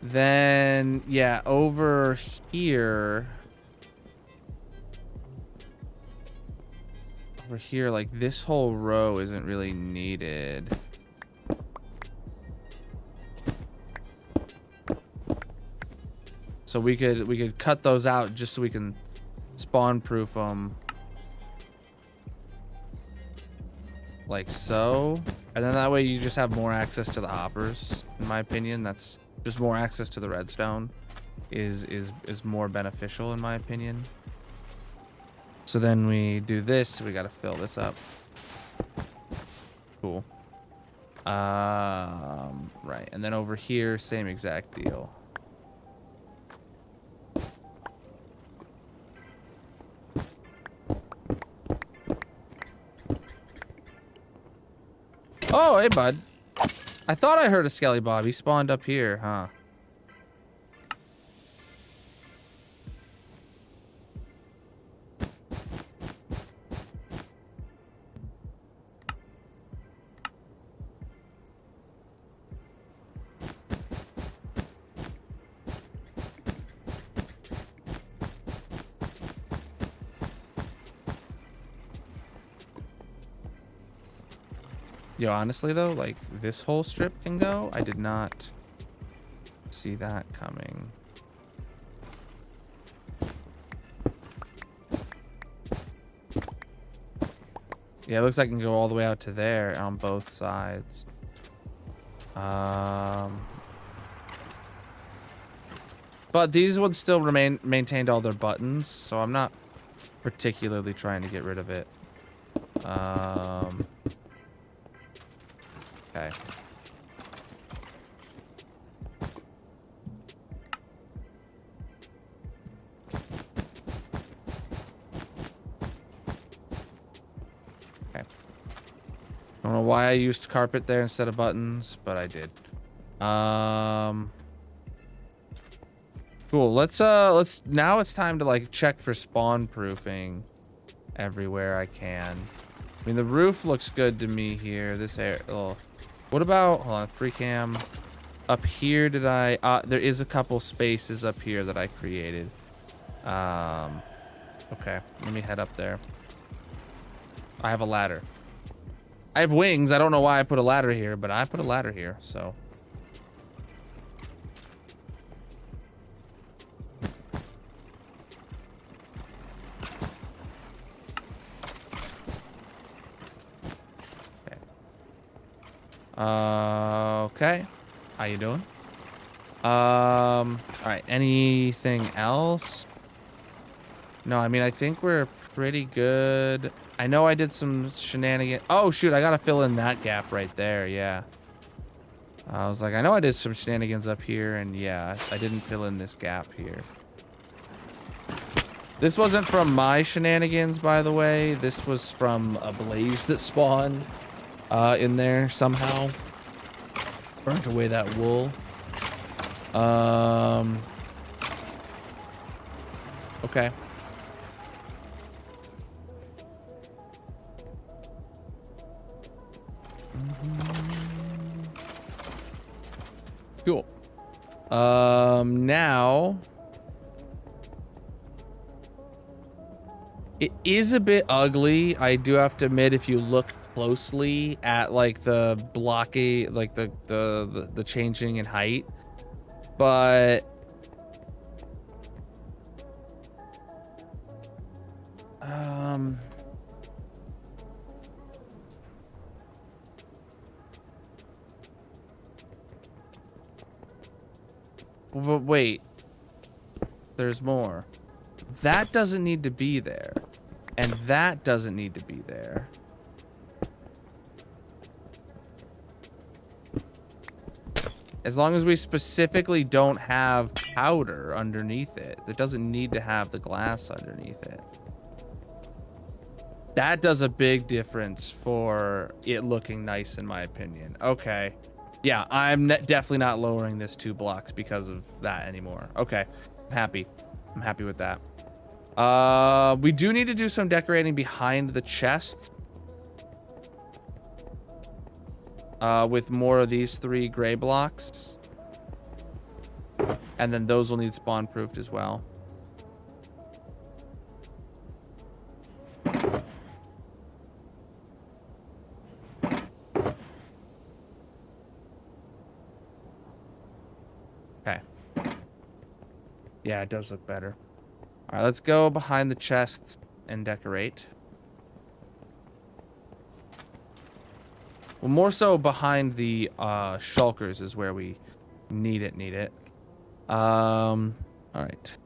Then, yeah, over here. Over here, like, this whole row isn't really needed. So we could cut those out just so we can spawn proof them. Like so. And then that way you just have more access to the hoppers, in my opinion. That's just more access to the redstone is more beneficial in my opinion. So then we do this, we gotta fill this up. Cool. Right, and then over here, same exact deal. Oh, hey, bud. I thought I heard a Skele Bob. He spawned up here, huh? Yo, honestly though, like this whole strip can go. I did not see that coming. Yeah, it looks like it can go all the way out to there on both sides. But these ones still maintained all their buttons, so I'm not particularly trying to get rid of it. Okay. Okay. Don't know why I used carpet there instead of buttons, but I did. Cool. Let's now it's time to like check for spawn proofing everywhere I can. I mean, the roof looks good to me here. This area. Oh. What about, hold on, free cam. Up here, did I, there is a couple spaces up here that I created. Okay, let me head up there. I have a ladder. I have wings. I don't know why I put a ladder here, but I put a ladder here, so. Okay. How you doing? All right. Anything else? No, I mean, I think we're pretty good. I know I did some shenanigans. Oh, shoot. I got to fill in that gap right there. Yeah. I was like, I know I did some shenanigans up here, and yeah, I didn't fill in this gap here. This wasn't from my shenanigans, by the way. This was from a blaze that spawned in there somehow. Burnt away that wool. Okay. Cool. Now it is a bit ugly. I do have to admit, if you look closely at like the blocky, like the changing in height, but but wait, there's more. That doesn't need to be there, and that doesn't need to be there. As long as we specifically don't have powder underneath it. It doesn't need to have the glass underneath it. That does a big difference for it looking nice, in my opinion. Okay. Yeah, I'm definitely not lowering this 2 blocks because of that anymore. Okay. I'm happy. I'm happy with that. We do need to do some decorating behind the chests. With more of these 3 gray blocks. And then those will need spawn proofed as well. Okay. Yeah, it does look better. All right, let's go behind the chests and decorate. Well, more so behind the shulkers is where we need it. All right.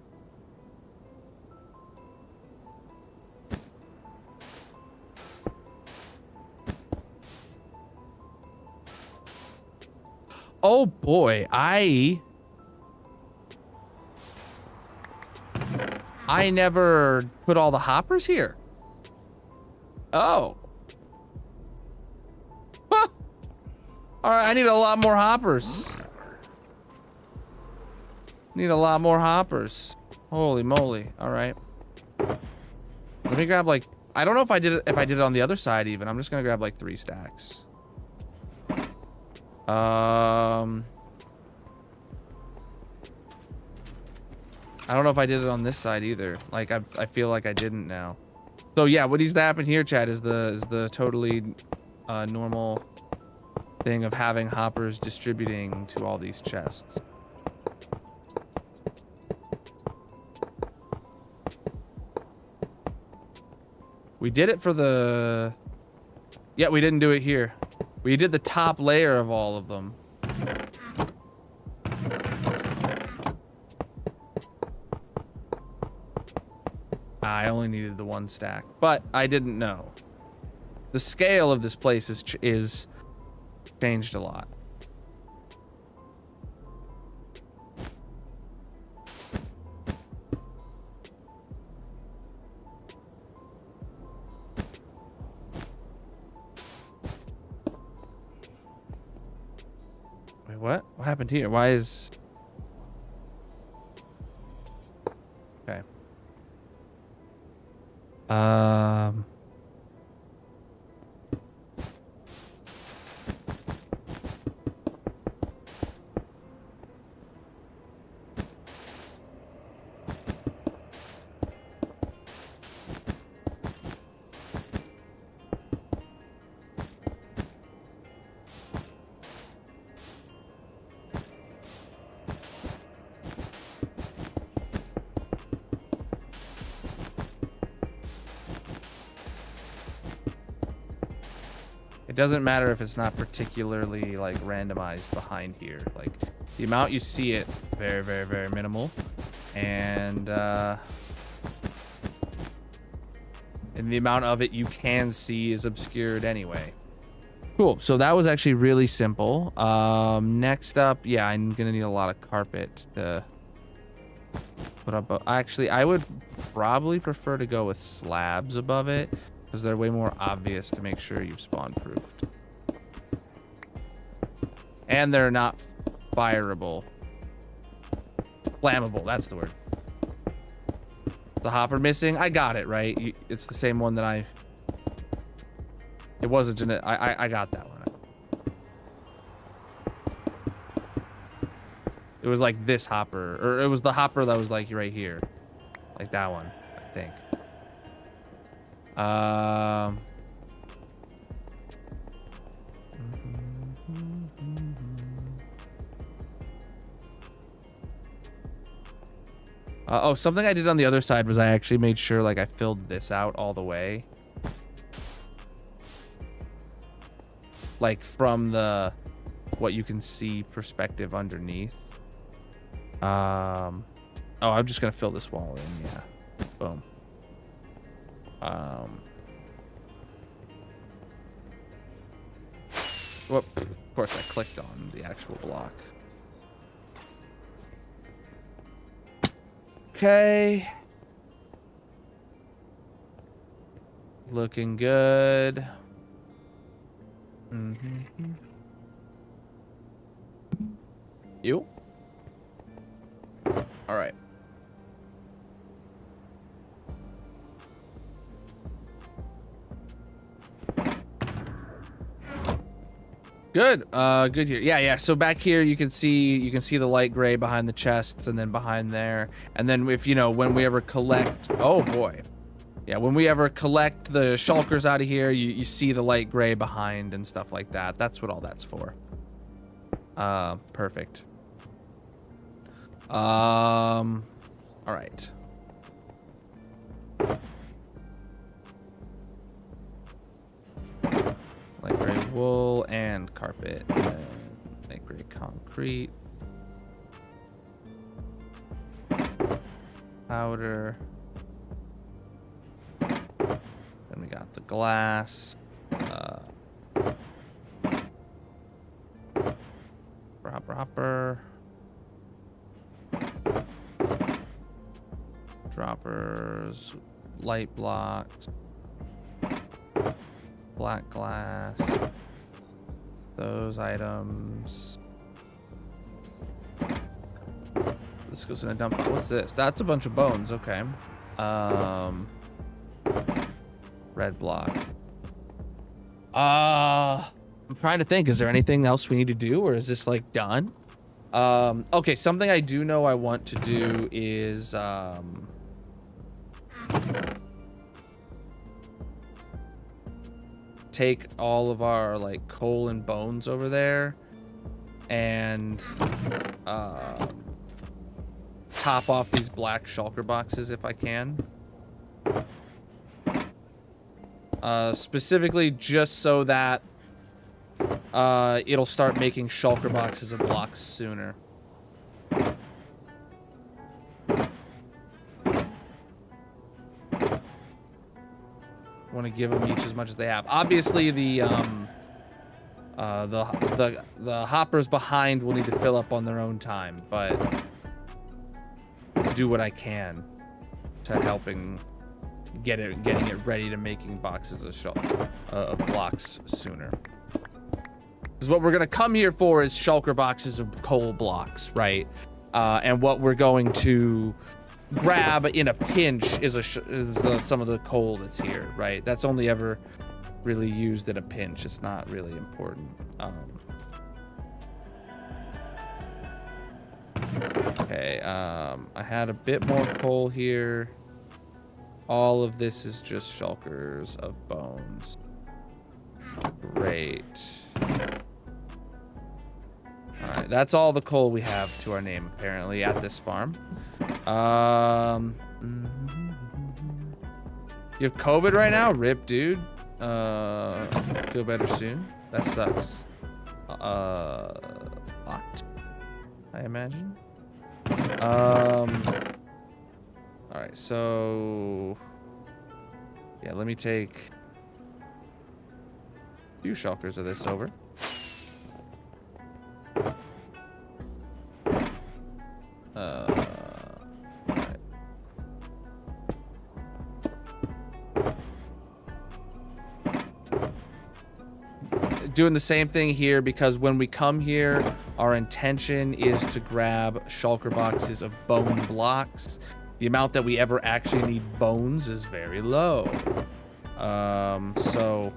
Oh boy, I never put all the hoppers here. Oh. Huh. All right, I need a lot more hoppers. Need a lot more hoppers. Holy moly. All right. Let me grab like, I don't know if I did it on the other side even. I'm just gonna grab like 3 stacks. I don't know if I did it on this side either. Like I feel like I didn't now. So yeah, what needs to happen here, Chad, is the totally normal thing of having hoppers distributing to all these chests. We did it for the... Yeah, we didn't do it here. We did the top layer of all of them. I only needed the 1 stack, but I didn't know. The scale of this place is changed a lot. Wait, what? What happened here? Why is... Okay. It doesn't matter if it's not particularly like randomized behind here. Like the amount you see it, very, very, very minimal. And the amount of it you can see is obscured anyway. Cool. So that was actually really simple. Next up, yeah, I'm gonna need a lot of carpet to put up. Actually, I would probably prefer to go with slabs above it, because they're way more obvious to make sure you've spawn proofed. And they're not fireable. Flammable, that's the word. The hopper missing, I got it, right? It's the same one that I... It wasn't in it. I got that one. It was like this hopper, or it was the hopper that was like right here. Like that one, I think. Oh, something I did on the other side was I actually made sure like I filled this out all the way. Like from the what you can see perspective underneath. Oh, I'm just gonna fill this wall in, yeah. Boom. Whoop. Of course I clicked on the actual block. Okay. Looking good. You? All right. Good. Good here. Yeah. So back here you can see the light gray behind the chests, and then behind there, and then if when we ever collect. Oh boy. Yeah, when we ever collect the shulkers out of here, you see the light gray behind and stuff like that. That's what all that's for. Perfect. All right. Light gray wool and carpet, and light gray concrete, powder. Then we got the glass. Hopper. Droppers, light blocks, black glass, those items. This goes in a dump. What's this? That's a bunch of bones. Okay. Red block. I'm trying to think. Is there anything else we need to do, or is this like done? Okay. Something I do know I want to do is take all of our like coal and bones over there and top off these black shulker boxes if I can. Specifically just so that it'll start making shulker boxes of blocks sooner. Want to give them each as much as they have. Obviously, the hoppers behind will need to fill up on their own time, but do what I can to helping getting it ready to making boxes of blocks sooner. Because what we're gonna come here for is shulker boxes of coal blocks, right? And what we're going to grab in a pinch is some of the coal that's here, right? That's only ever really used in a pinch. It's not really important. Okay, I had a bit more coal here. All of this is just shulkers of bones. Great. All right, that's all the coal we have to our name, apparently, at this farm. You have COVID right now? Rip, dude. Feel better soon. That sucks. Locked, I imagine. All right, so yeah, let me take a few shulkers of this over. Right. Doing the same thing here because when we come here, our intention is to grab shulker boxes of bone blocks. The amount that we ever actually need bones is very low. So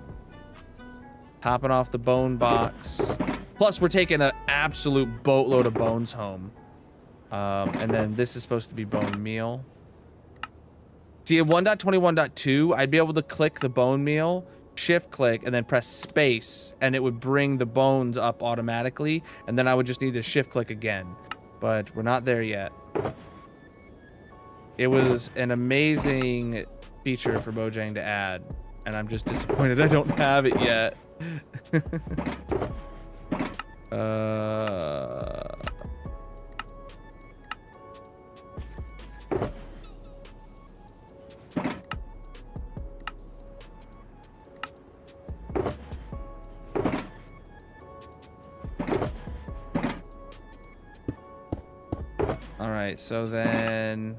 topping off the bone box. Plus, we're taking an absolute boatload of bones home. And then this is supposed to be bone meal. See, in 1.21.2, I'd be able to click the bone meal, shift click, and then press space, and it would bring the bones up automatically, and then I would just need to shift click again. But we're not there yet. It was an amazing feature for Mojang to add, and I'm just disappointed I don't have it yet. All right, so then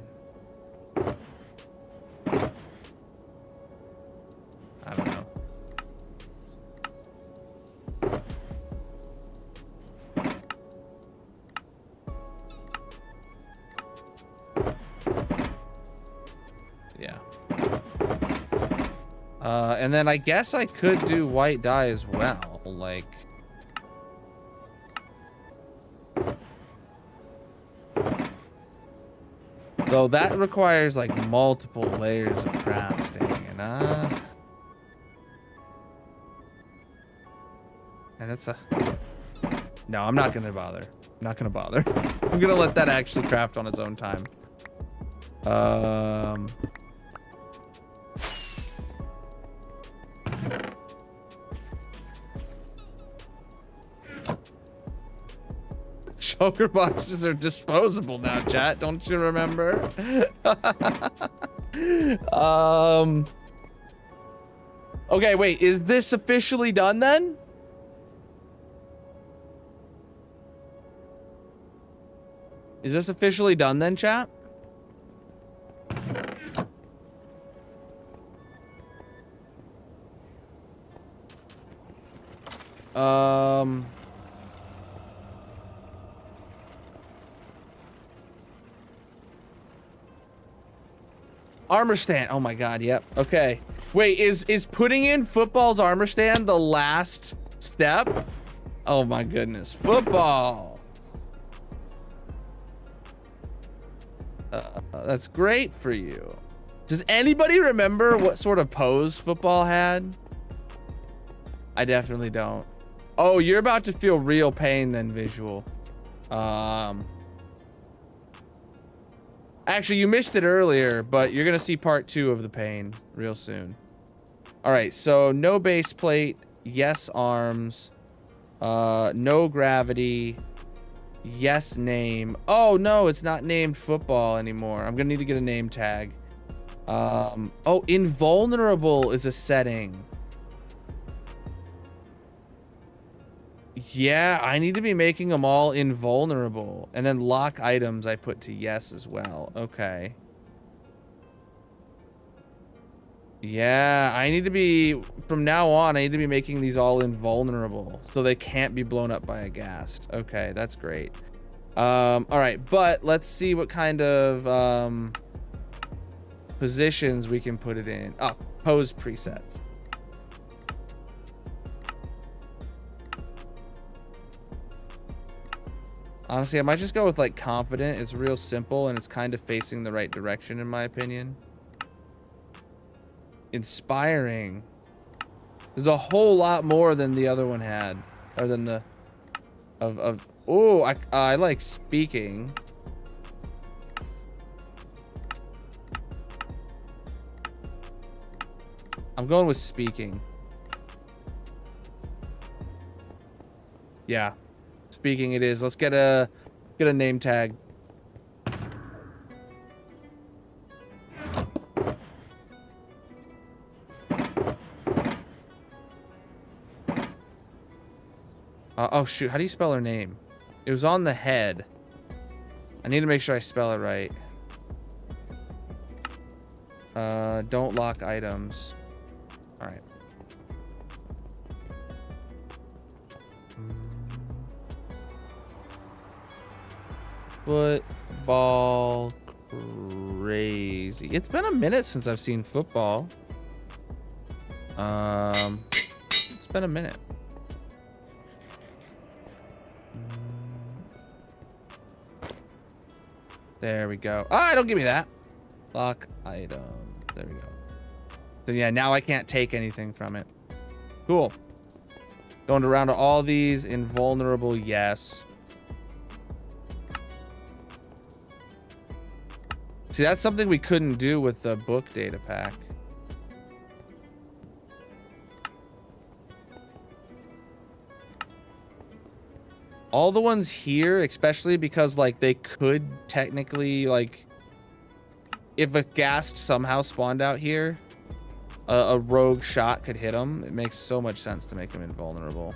I don't know. Yeah. And then I guess I could do white dye as well. Like, Though that requires like multiple layers of crafting, and that's a... No, I'm not gonna bother. I'm not gonna bother. I'm gonna let that actually craft on its own time. Choker boxes are disposable now, chat. Don't you remember? Okay, wait. Is this officially done then? Is this officially done then, chat? Armor stand. Oh my god, yep. Okay. Wait, is putting in football's armor stand the last step? Oh my goodness. Football. That's great for you. Does anybody remember what sort of pose football had? I definitely don't. Oh, you're about to feel real pain then, visual. Actually, you missed it earlier, but you're gonna see part 2 of the pain real soon. All right, so no base plate, yes arms, no gravity, yes name. Oh no, it's not named football anymore. I'm gonna need to get a name tag. Oh, invulnerable is a setting. Yeah, I need to be making them all invulnerable. And then lock items I put to yes as well. Okay. Yeah, I need to be, from now on, I need to be making these all invulnerable. So they can't be blown up by a ghast. Okay, that's great. All right, but let's see what kind of positions we can put it in. Oh, pose presets. Honestly, I might just go with like confident. It's real simple and it's kind of facing the right direction in my opinion. Inspiring. There's a whole lot more than the other one had, or than the oh, I like speaking. I'm going with speaking. Yeah. Speaking it is. Let's get a name tag. Oh shoot, how do you spell her name? It was on the head. I need to make sure I spell it right. Don't lock items. All right. Football crazy. It's been a minute since I've seen football. It's been a minute. There we go. Ah, don't give me that. Lock item. There we go. So yeah, now I can't take anything from it. Cool. Going around to all these. Invulnerable, yes. See, that's something we couldn't do with the book data pack. All the ones here, especially because, like, they could technically, like, if a ghast somehow spawned out here, a rogue shot could hit them. It makes so much sense to make them invulnerable.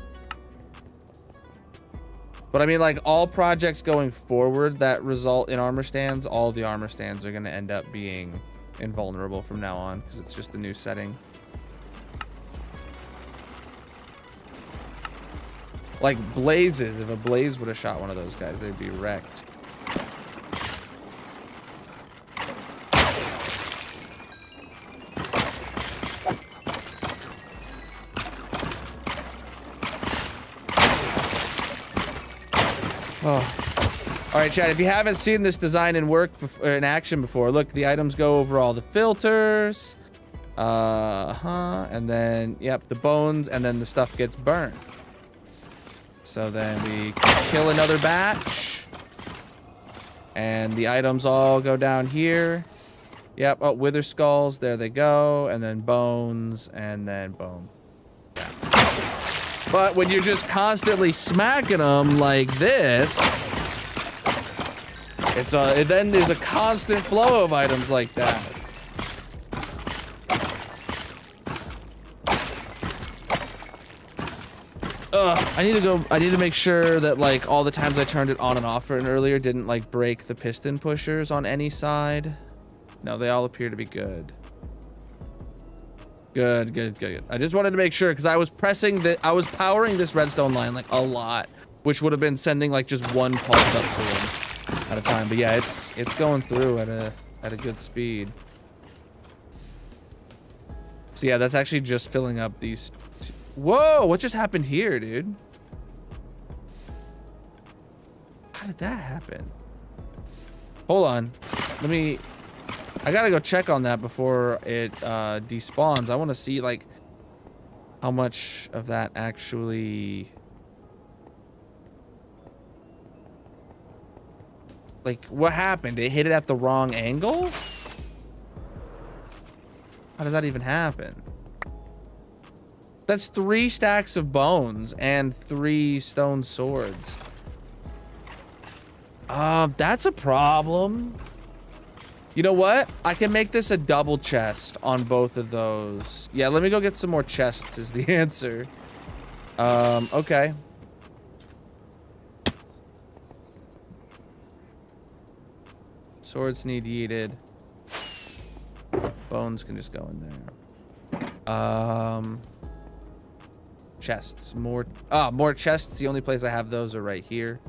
But I mean, like, all projects going forward that result in armor stands, all the armor stands are going to end up being invulnerable from now on because it's just the new setting. Like blazes, if a blaze would have shot one of those guys, they'd be wrecked. Oh. All right, Chad, if you haven't seen this design in in action before, look, the items go over all the filters. And then, yep, the bones, and then the stuff gets burned. So then we kill another batch. And the items all go down here. Yep, oh, wither skulls, there they go. And then bones, and then boom. Yeah. But when you're just constantly smacking them like this, then there's a constant flow of items like that. I need to make sure that like all the times I turned it on and off earlier didn't like break the piston pushers on any side. No, they all appear to be good. Good. I just wanted to make sure because I was powering this redstone line like a lot, which would have been sending like just one pulse up to him at a time. But yeah, it's going through at a good speed. So yeah, that's actually just filling up these. Whoa, what just happened here, dude? How did that happen? Hold on. I gotta go check on that before it despawns. I want to see like how much of that actually, like what happened? It hit it at the wrong angle? How does that even happen? That's 3 stacks of bones and 3 stone swords. That's a problem. You know what? I can make this a double chest on both of those. Yeah, let me go get some more chests is the answer. Okay. Swords need yeeted. Bones can just go in there. Chests. More chests. The only place I have those are right here.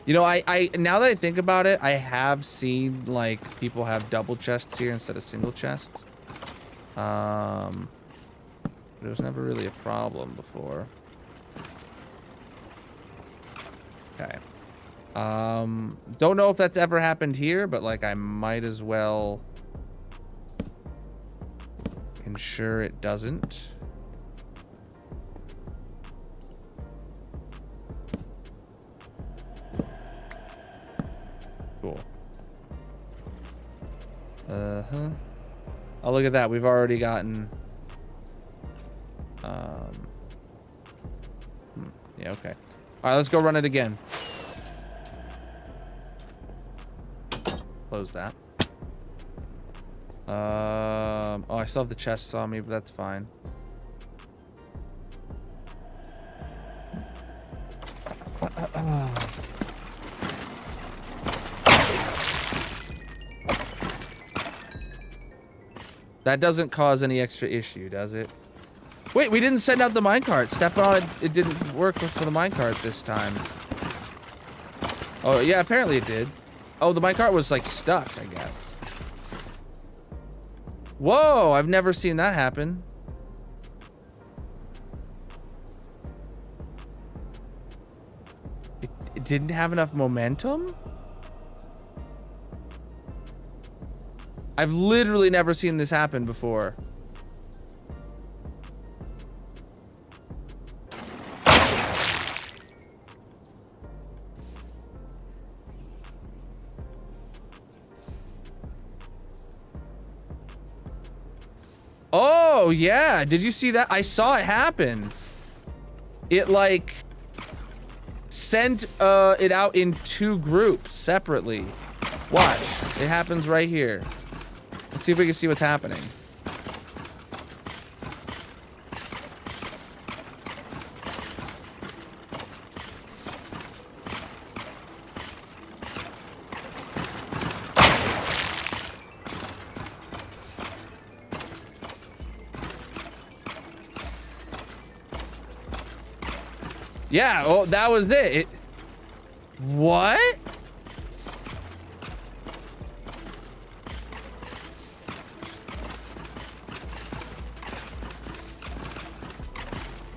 You know, I now that I think about it, I have seen like people have double chests here instead of single chests. But it was never really a problem before. Okay. Don't know if that's ever happened here, but like I might as well ensure it doesn't. Cool. Oh, look at that. We've already gotten yeah, okay. All right, let's go run it again. Close that. Oh, I still have the chests on me, but that's fine. That doesn't cause any extra issue, does it? Wait, we didn't send out the minecart. Step on it. It didn't work for the minecart this time. Oh, yeah, apparently it did. Oh, the minecart was like stuck, I guess. Whoa, I've never seen that happen. It didn't have enough momentum? I've literally never seen this happen before. Oh, yeah. Did you see that? I saw it happen. It like sent it out in 2 groups separately. Watch. It happens right here. Let's see if we can see what's happening. Yeah, well, that was it. What?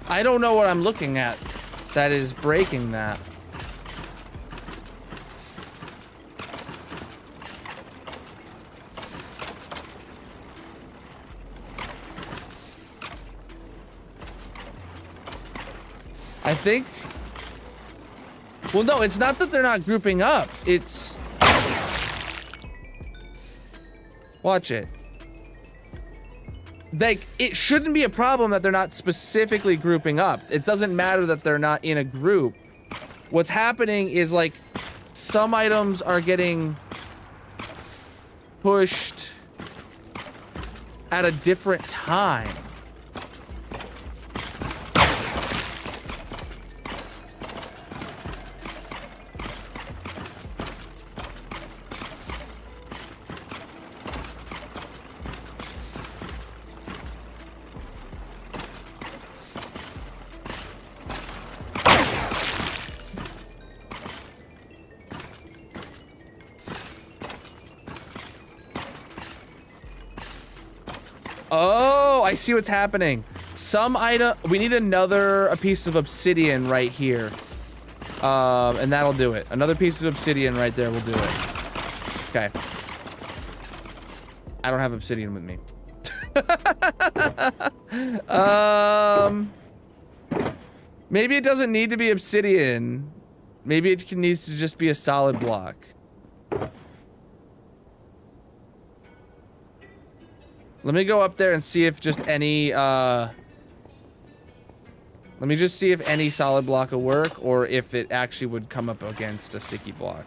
I don't know what I'm looking at that is breaking that. I think... Well, no, it's not that they're not grouping up. It's... Watch it. Like, it shouldn't be a problem that they're not specifically grouping up. It doesn't matter that they're not in a group. What's happening is, like, some items are getting pushed at a different time. Oh, I see what's happening. Some item, we need a piece of obsidian right here. And that'll do it. Another piece of obsidian right there will do it. Okay. I don't have obsidian with me. Maybe it doesn't need to be obsidian. Maybe it needs to just be a solid block. Let me go up there and see if just any, let me just see if any solid block will work, or if it actually would come up against a sticky block.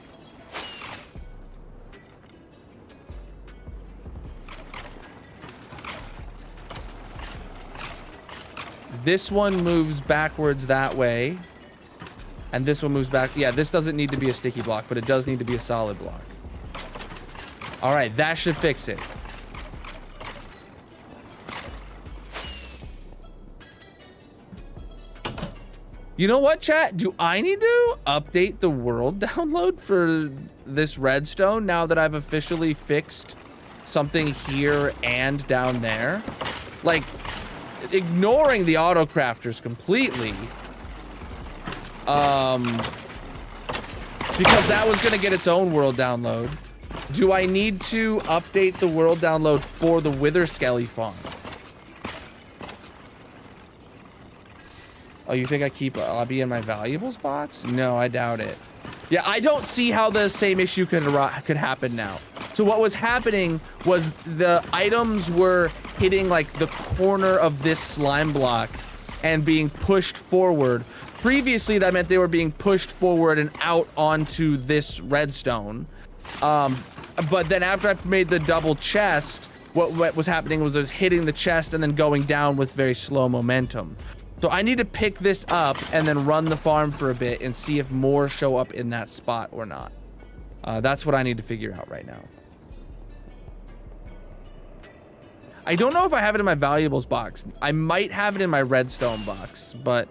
This one moves backwards that way. And this one moves back. Yeah, this doesn't need to be a sticky block, but it does need to be a solid block. All right, that should fix it. You know what, chat? Do I need to update the world download for this redstone now that I've officially fixed something here and down there? Like, ignoring the auto crafters completely. Because that was gonna get its own world download. Do I need to update the world download for the Wither Skele farm? Oh, you think I keep Obby in my valuables box? No, I doubt it. Yeah, I don't see how the same issue could happen now. So what was happening was the items were hitting like the corner of this slime block and being pushed forward. Previously, that meant they were being pushed forward and out onto this redstone. But then after I made the double chest, what was happening was it was hitting the chest and then going down with very slow momentum. So I need to pick this up and then run the farm for a bit and see if more show up in that spot or not. That's what I need to figure out right now. I don't know if I have it in my valuables box. I might have it in my redstone box, but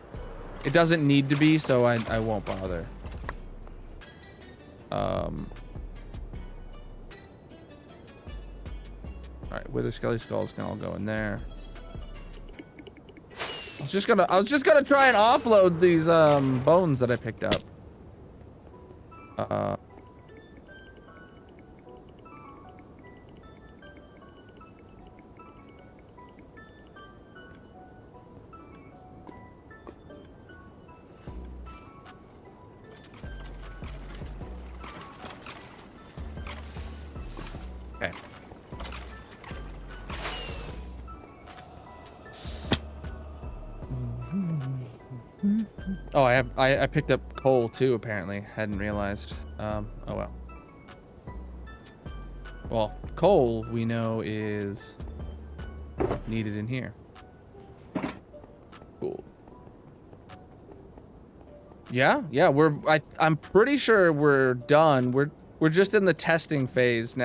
it doesn't need to be, so I won't bother. All right, Wither Skele skulls can all go in there. I was just gonna try and offload these bones that I picked up. Okay. Oh, I picked up coal too, apparently. Hadn't realized. Oh well. Well, coal we know is needed in here. Cool. Yeah, I'm pretty sure we're done. We're just in the testing phase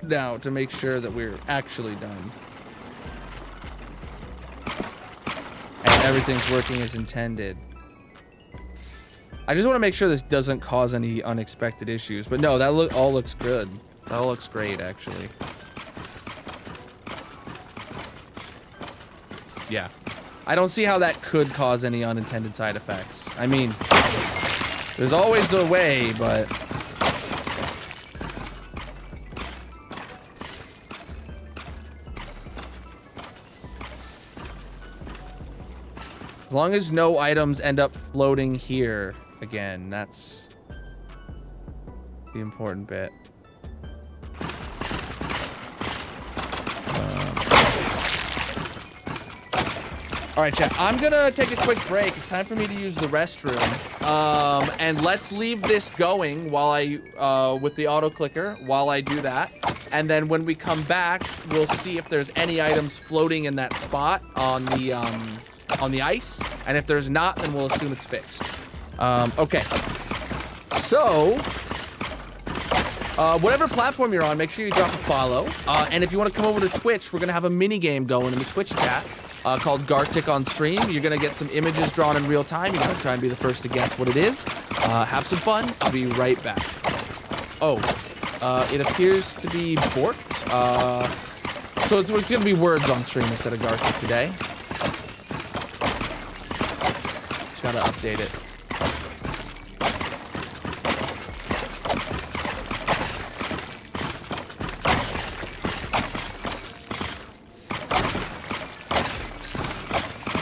now to make sure that we're actually done. And everything's working as intended. I just want to make sure this doesn't cause any unexpected issues. But no, that all looks good. That all looks great, actually. Yeah. I don't see how that could cause any unintended side effects. I mean, there's always a way, but... As long as no items end up floating here again, that's the important bit. All right, chat, I'm gonna take a quick break. It's time for me to use the restroom. And let's leave this going while I, with the auto clicker, while I do that. And then when we come back, we'll see if there's any items floating in that spot on the ice. And if there's not, then we'll assume it's fixed. Okay. So, whatever platform you're on, make sure you drop a follow. And if you want to come over to Twitch, we're gonna have a mini game going in the Twitch chat. Called Gartic on stream. You're gonna get some images drawn in real time. You're gonna try and be the first to guess what it is. Have some fun. I'll be right back. Oh, it appears to be Bort. So it's gonna be words on stream instead of Gartic today. Just gotta update it.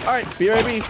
All right, BRB.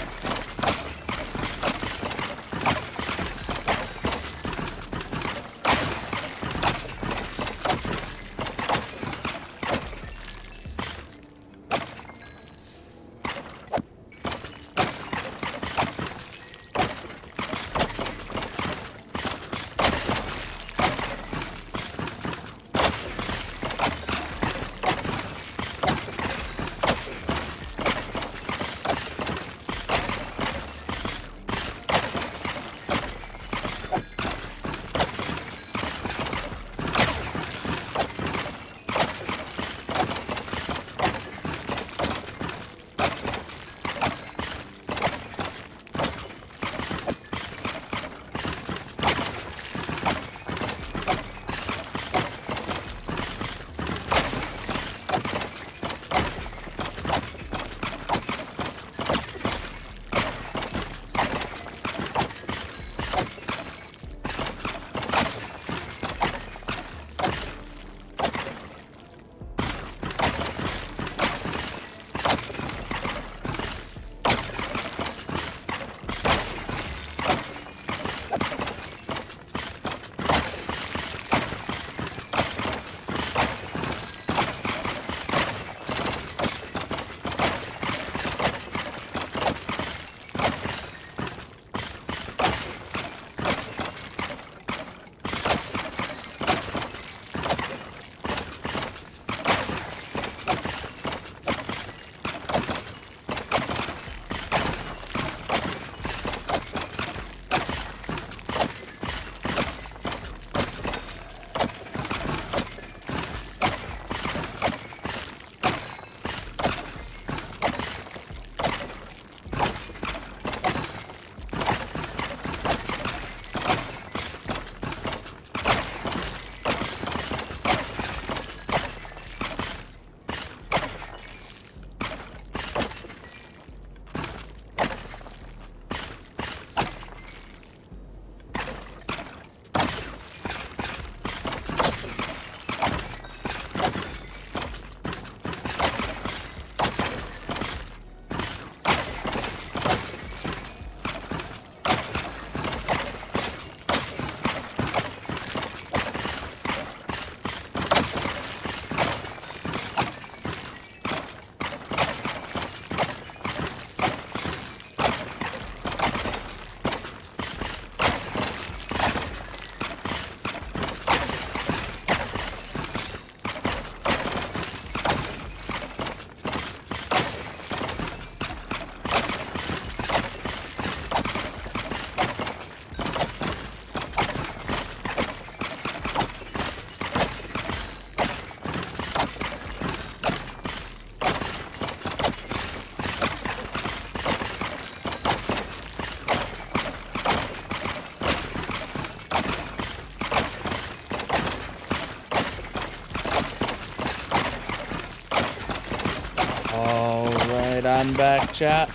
stand back, chat.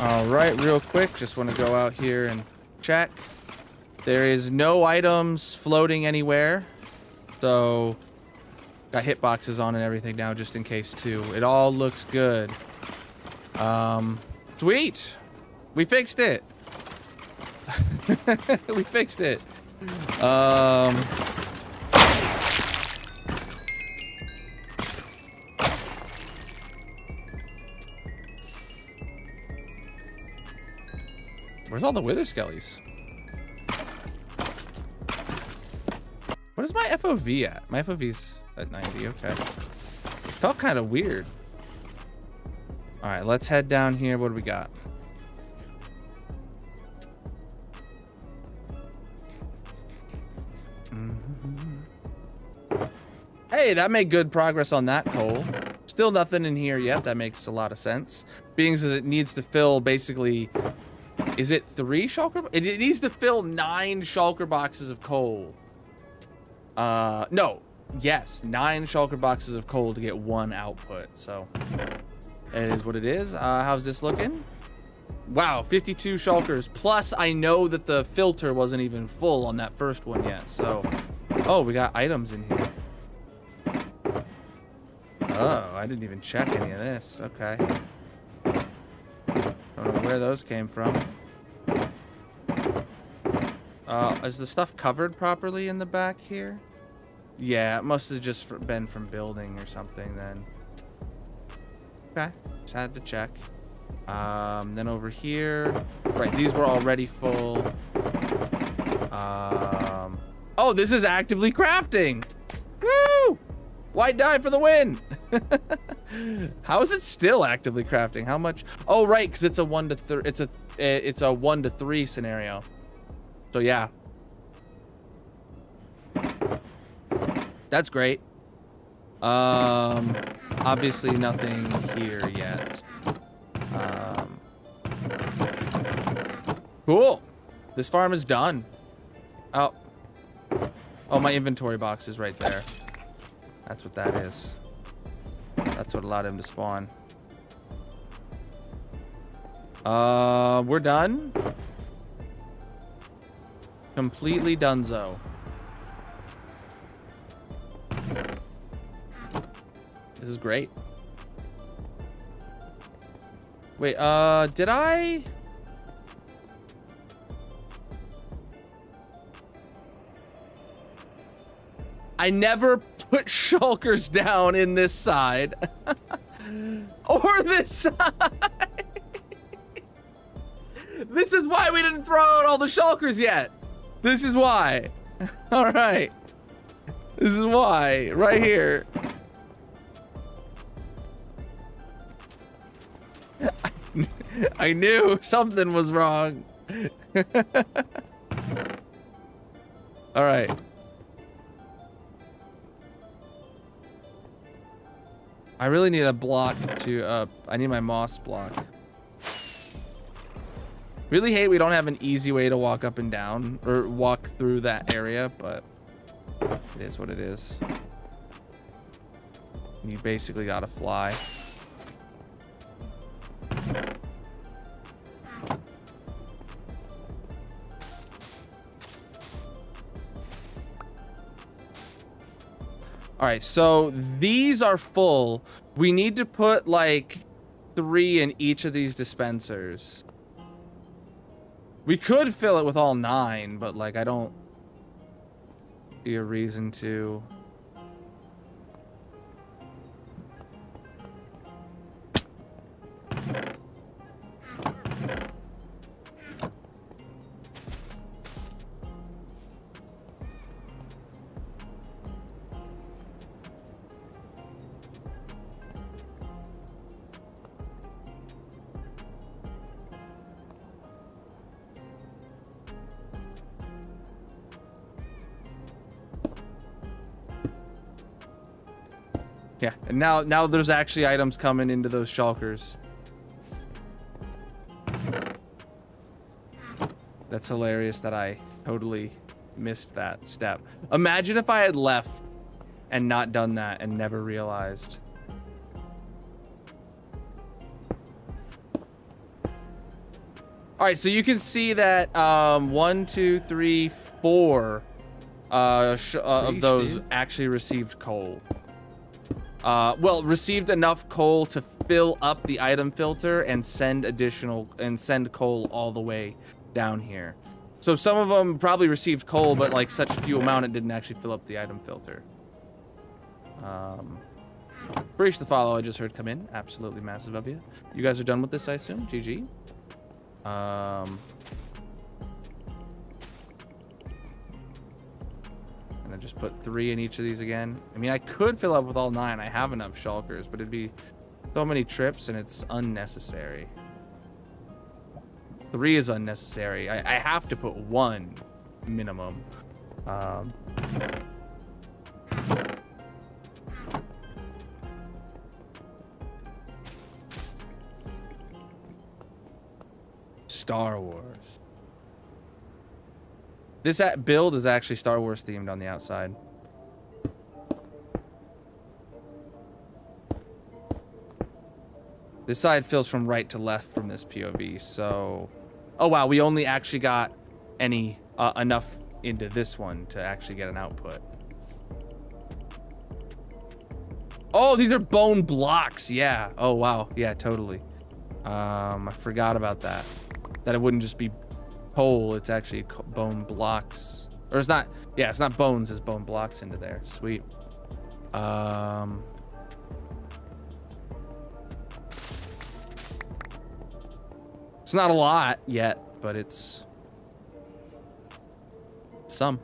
All right, real quick, just want to go out here and check. There is no items floating anywhere, so got hitboxes on and everything now, just in case too. It all looks good. Sweet, we fixed it. We fixed it. Where's all the wither skellies? What is my FOV at? My FOV's at 90, okay. It felt kind of weird. All right, let's head down here. What do we got? Hey, that made good progress on that coal. Still nothing in here yet. That makes a lot of sense. Being as it needs to fill basically, is it 3 shulker? It needs to fill 9 shulker boxes of coal. No, yes, 9 shulker boxes of coal to get 1 output. So it is what it is. How's this looking? Wow, 52 shulkers. Plus, I know that the filter wasn't even full on that first one yet. So, oh, we got items in here. Oh, I didn't even check any of this. Okay. Don't know where those came from. Is the stuff covered properly in the back here? Yeah, it must have just been from building or something then. Okay, just had to check. Then over here, right, these were already full. Oh, this is actively crafting. Woo! Why die for the win? How is it still actively crafting? How much? Oh, right, because it's a 1 to 3. It's a 1 to 3 scenario. So yeah, that's great. Obviously nothing here yet. Cool. This farm is done. Oh, my inventory box is right there. That's what that is. That's what allowed him to spawn. We're done. Completely donezo. This is great. Wait, did I? I never put shulkers down in this side. Or this side. This is why we didn't throw out all the shulkers yet. This is why. All right. This is why, right here. I knew something was wrong. All right. I really need a block to, I need my moss block. Really hate we don't have an easy way to walk up and down, or walk through that area, but it is what it is. You basically gotta fly. All right, so these are full. We need to put like 3 in each of these dispensers. We could fill it with all 9, but like I don't see a reason to. Yeah, and now there's actually items coming into those shulkers. That's hilarious that I totally missed that step. Imagine if I had left and not done that and never realized. All right, so you can see that 1, 2, 3, 4 of those actually received coal. Well, received enough coal to fill up the item filter and send coal all the way down here. So some of them probably received coal, but like such few amount it didn't actually fill up the item filter. Appreciate the follow I just heard come in. Absolutely massive of you. You guys are done with this, I assume. GG. And I just put 3 in each of these again. I mean, I could fill up with all 9. I have enough shulkers, but it'd be so many trips and it's unnecessary. 3 is unnecessary. I have to put 1 minimum. Star Wars. This build is actually Star Wars themed on the outside. This side fills from right to left from this POV, so... Oh wow, we only actually got enough into this one to actually get an output. Oh, these are bone blocks, yeah. Oh wow, yeah, totally. I forgot about that. That it wouldn't just be coal, it's actually bone blocks. Or it's not, yeah, it's not bones, it's bone blocks into there. Sweet. It's not a lot yet, but it's some.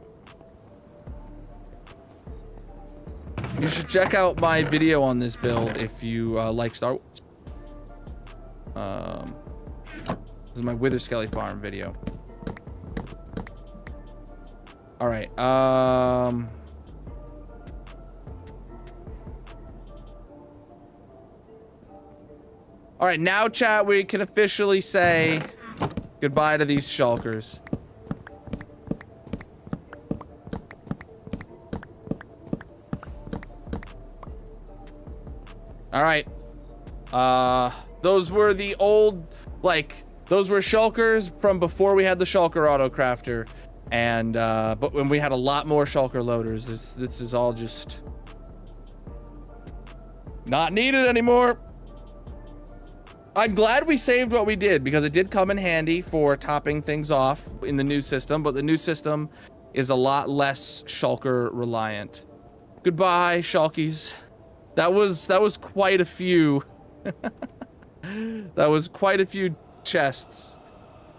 You should check out my video on this build if you like Star Wars. This is my Wither Skele farm video. All right. All right, now chat, we can officially say goodbye to these shulkers. All right. Those were the old, those were shulkers from before we had the shulker autocrafter, and but when we had a lot more shulker loaders, this is all just not needed anymore. I'm glad we saved what we did because it did come in handy for topping things off in the new system, but the new system is a lot less shulker reliant. Goodbye, shulkies. That was quite a few. That was quite a few chests.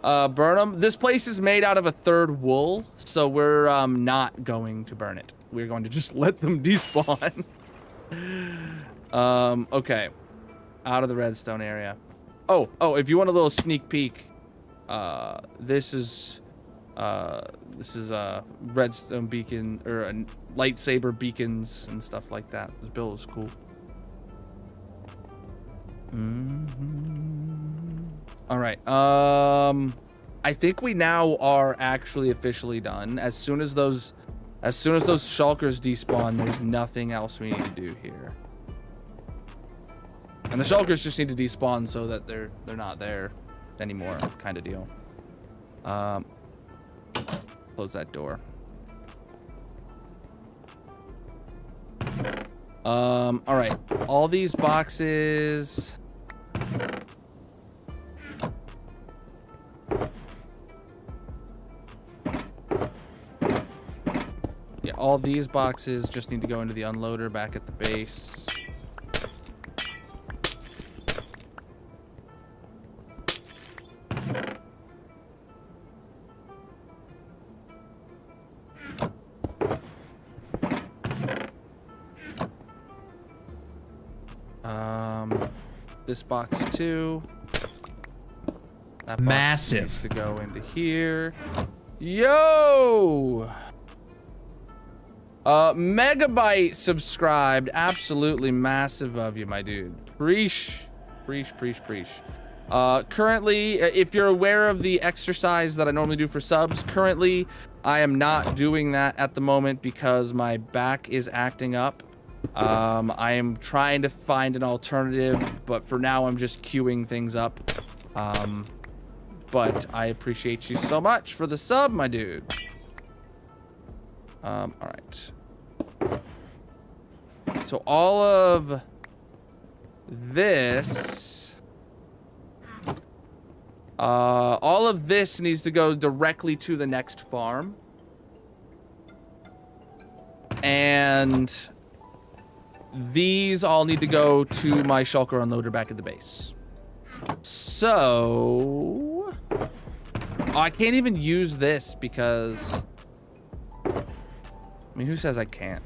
Burn them. This place is made out of a third wool, so we're not going to burn it. We're going to just let them despawn. Okay. Out of the redstone area. Oh, if you want a little sneak peek, this is redstone beacon or lightsaber beacons and stuff like that. This build is cool. All right. I think we now are actually officially done. As soon as those shulkers despawn, there's nothing else we need to do here. And the shulkers just need to despawn so that they're not there anymore, kind of deal. Close that door. All right. All these boxes. Yeah, all these boxes just need to go into the unloader back at the base. This box too. That box Massive. needs to go into here. Yo! Megabyte subscribed. Absolutely massive of you, my dude. Preach. Currently, if you're aware of the exercise that I normally do for subs, currently I am not doing that at the moment because my back is acting up. I am trying to find an alternative, but for now I'm just queuing things up. But I appreciate you so much for the sub, my dude. All right. So all of this, needs to go directly to the next farm. And these all need to go to my shulker unloader back at the base. So, I can't even use this because, I mean, who says I can't?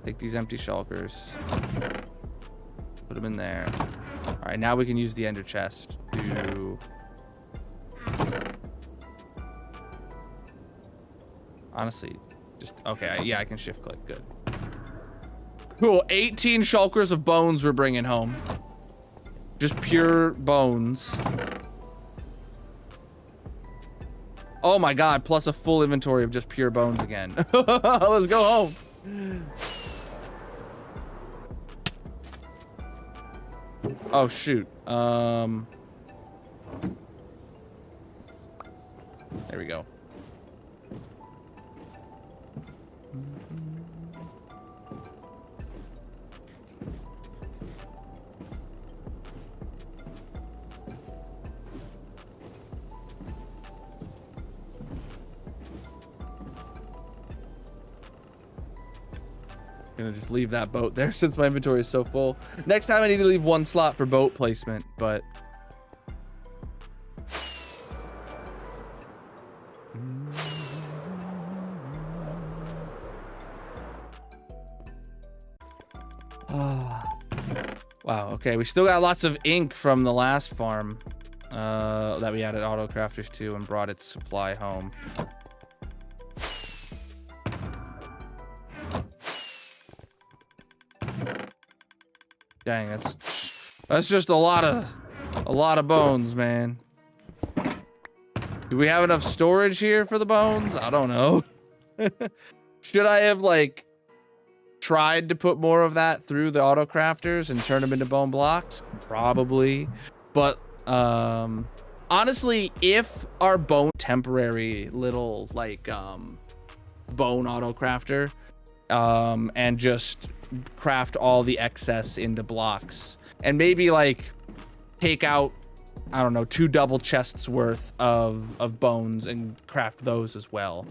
Take these empty shulkers, put them in there. All right, now we can use the ender chest to, honestly, just, okay, yeah, I can shift click, good. Cool, 18 shulkers of bones we're bringing home. Just pure bones. Oh my god, plus a full inventory of just pure bones again. Let's go home. Oh shoot. There we go. Gonna just leave that boat there since my inventory is so full. Next time I need to leave one slot for boat placement, but wow, okay, we still got lots of ink from the last farm that we added auto crafters to and brought its supply home. Dang, that's just a lot of bones, man. Do we have enough storage here for the bones? I don't know. Should I have like tried to put more of that through the auto crafters and turn them into bone blocks? Probably. But honestly, if our bone temporary little like bone auto crafter and just craft all the excess into blocks and maybe like take out, I don't know, 2 double chests worth of bones and craft those as well,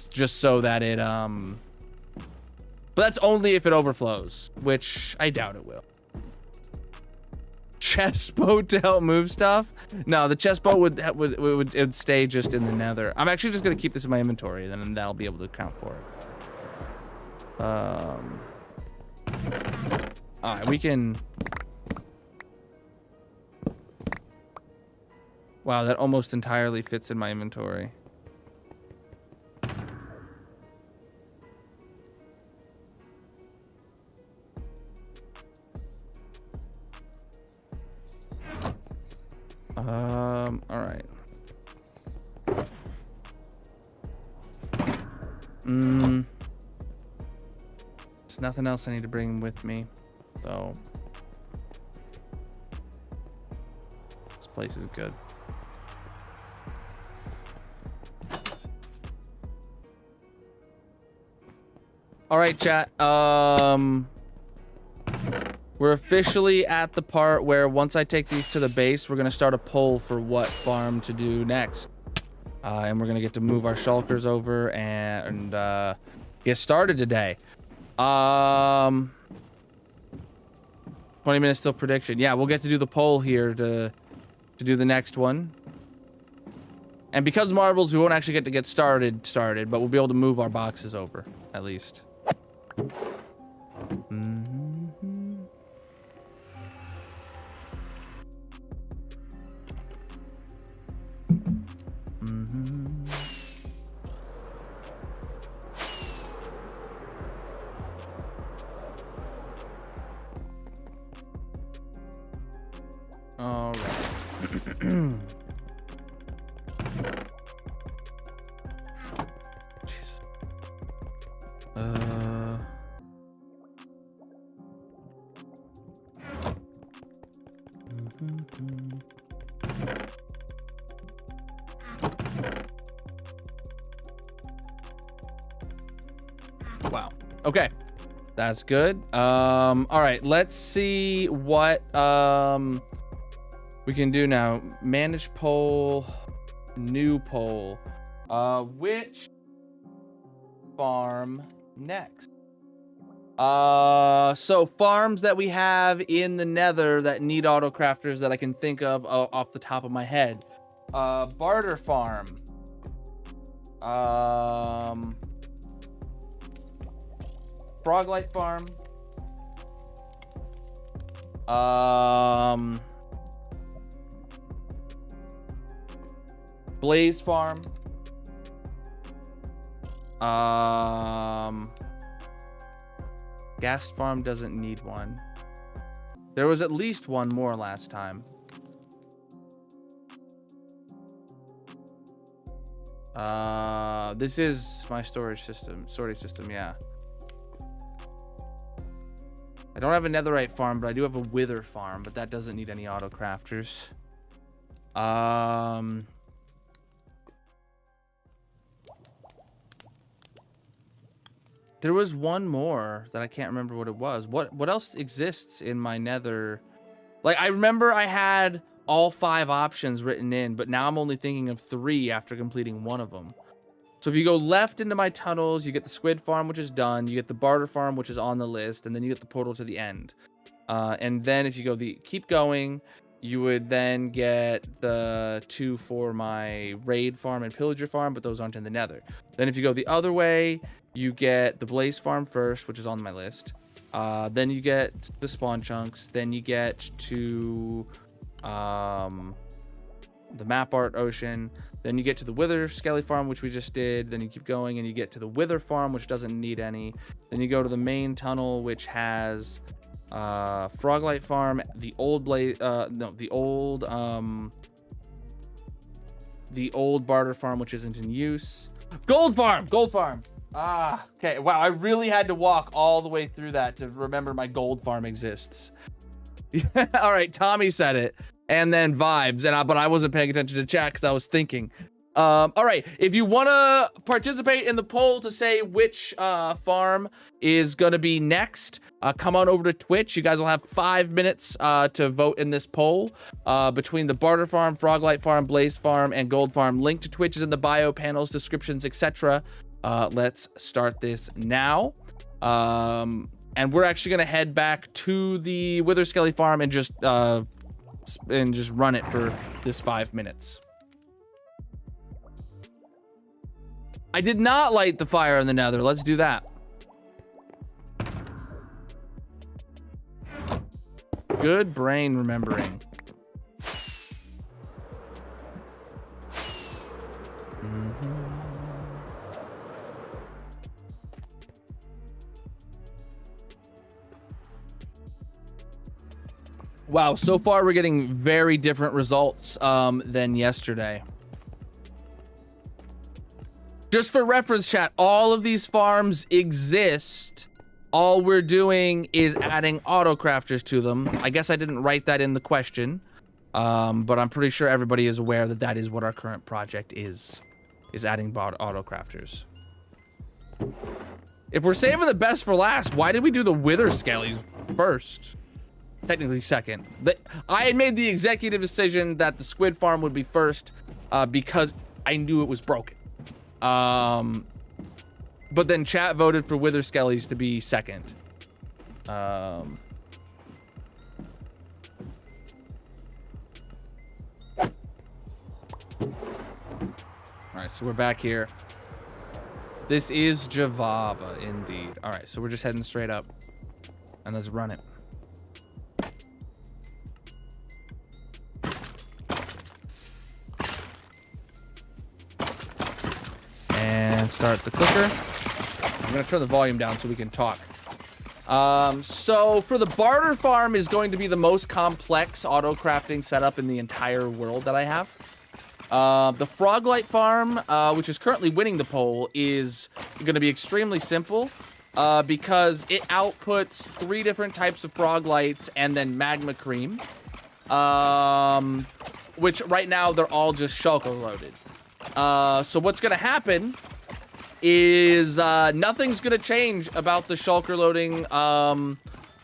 just so that it but that's only if it overflows, which I doubt it will. Chest boat to help move stuff? No, the chest boat would stay just in the nether. I'm actually just gonna keep this in my inventory, then that'll be able to account for it. All right, we can. Wow, that almost entirely fits in my inventory. All right. There's nothing else I need to bring with me, so this place is good. All right, chat. We're officially at the part where once I take these to the base, we're gonna start a poll for what farm to do next, and we're gonna get to move our shulkers over and get started today. 20 minutes till prediction. Yeah, we'll get to do the poll here to do the next one. And because marbles, we won't actually get started, but we'll be able to move our boxes over at least. All right. Jesus. Wow. Okay. That's good. All right, let's see what we can do now. Manage poll, new poll. Which farm next? So farms that we have in the Nether that need auto crafters that I can think of off the top of my head. Barter farm. Froglight farm. Blaze farm. Gas farm doesn't need one. There was at least one more last time. This is my sorting system, yeah. I don't have a netherite farm, but I do have a wither farm, but that doesn't need any auto crafters. There was one more that I can't remember what it was. What else exists in my nether? Like, I remember I had all 5 options written in, but now I'm only thinking of 3 after completing one of them. So if you go left into my tunnels, you get the squid farm, which is done. You get the barter farm, which is on the list, and then you get the portal to the end. And then if you go keep going, you would then get the 2 for my raid farm and pillager farm, but those aren't in the nether. Then if you go the other way, you get the blaze farm first, which is on my list. Then you get the spawn chunks. Then you get to the map art ocean. Then you get to the wither Skele farm, which we just did. Then you keep going and you get to the wither farm, which doesn't need any. Then you go to the main tunnel, which has Froglight farm, the old barter farm, which isn't in use. Gold farm. Ah, okay. Wow, I really had to walk all the way through that to remember my gold farm exists. All right, Tommy said it, and then vibes, but I wasn't paying attention to chat because I was thinking. All right, if you want to participate in the poll to say which farm is going to be next, come on over to Twitch. You guys will have 5 minutes to vote in this poll between the barter farm, Froglight farm, blaze farm, and gold farm. Link to Twitch is in the bio, panels, descriptions, etc. Let's start this now. And we're actually going to head back to the wither Skele farm and just run it for this 5 minutes. I did not light the fire in the nether. Let's do that. Good brain remembering. Wow, so far we're getting very different results than yesterday. Just for reference, chat, all of these farms exist. All we're doing is adding auto crafters to them. I guess I didn't write that in the question, but I'm pretty sure everybody is aware that that is what our current project is adding auto crafters. If we're saving the best for last, why did we do the wither skellies first? Technically second. I had made the executive decision that the squid farm would be first because I knew it was broken. But then chat voted for wither skellies to be second. All right, so we're back here. This is Javava, indeed. All right, so we're just heading straight up, and let's run it. And start the cooker. I'm gonna turn the volume down so we can talk. So for the barter farm is going to be the most complex auto crafting setup in the entire world that I have. The Froglight farm, which is currently winning the poll, is going to be extremely simple because it outputs 3 different types of Froglights and then magma cream, which right now they're all just shulker loaded. So what's going to happen is nothing's going to change about the shulker loading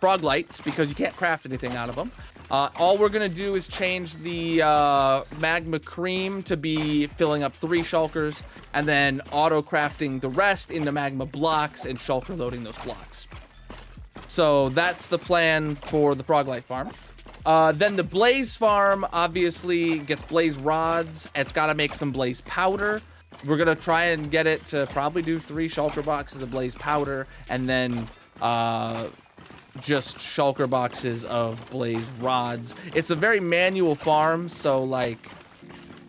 Froglights because you can't craft anything out of them. All we're going to do is change the magma cream to be filling up 3 shulkers and then auto crafting the rest into magma blocks and shulker loading those blocks. So that's the plan for the Froglight farm. Then the blaze farm obviously gets blaze rods. It's got to make some blaze powder. We're going to try and get it to probably do 3 shulker boxes of blaze powder and then just shulker boxes of blaze rods. It's a very manual farm, so like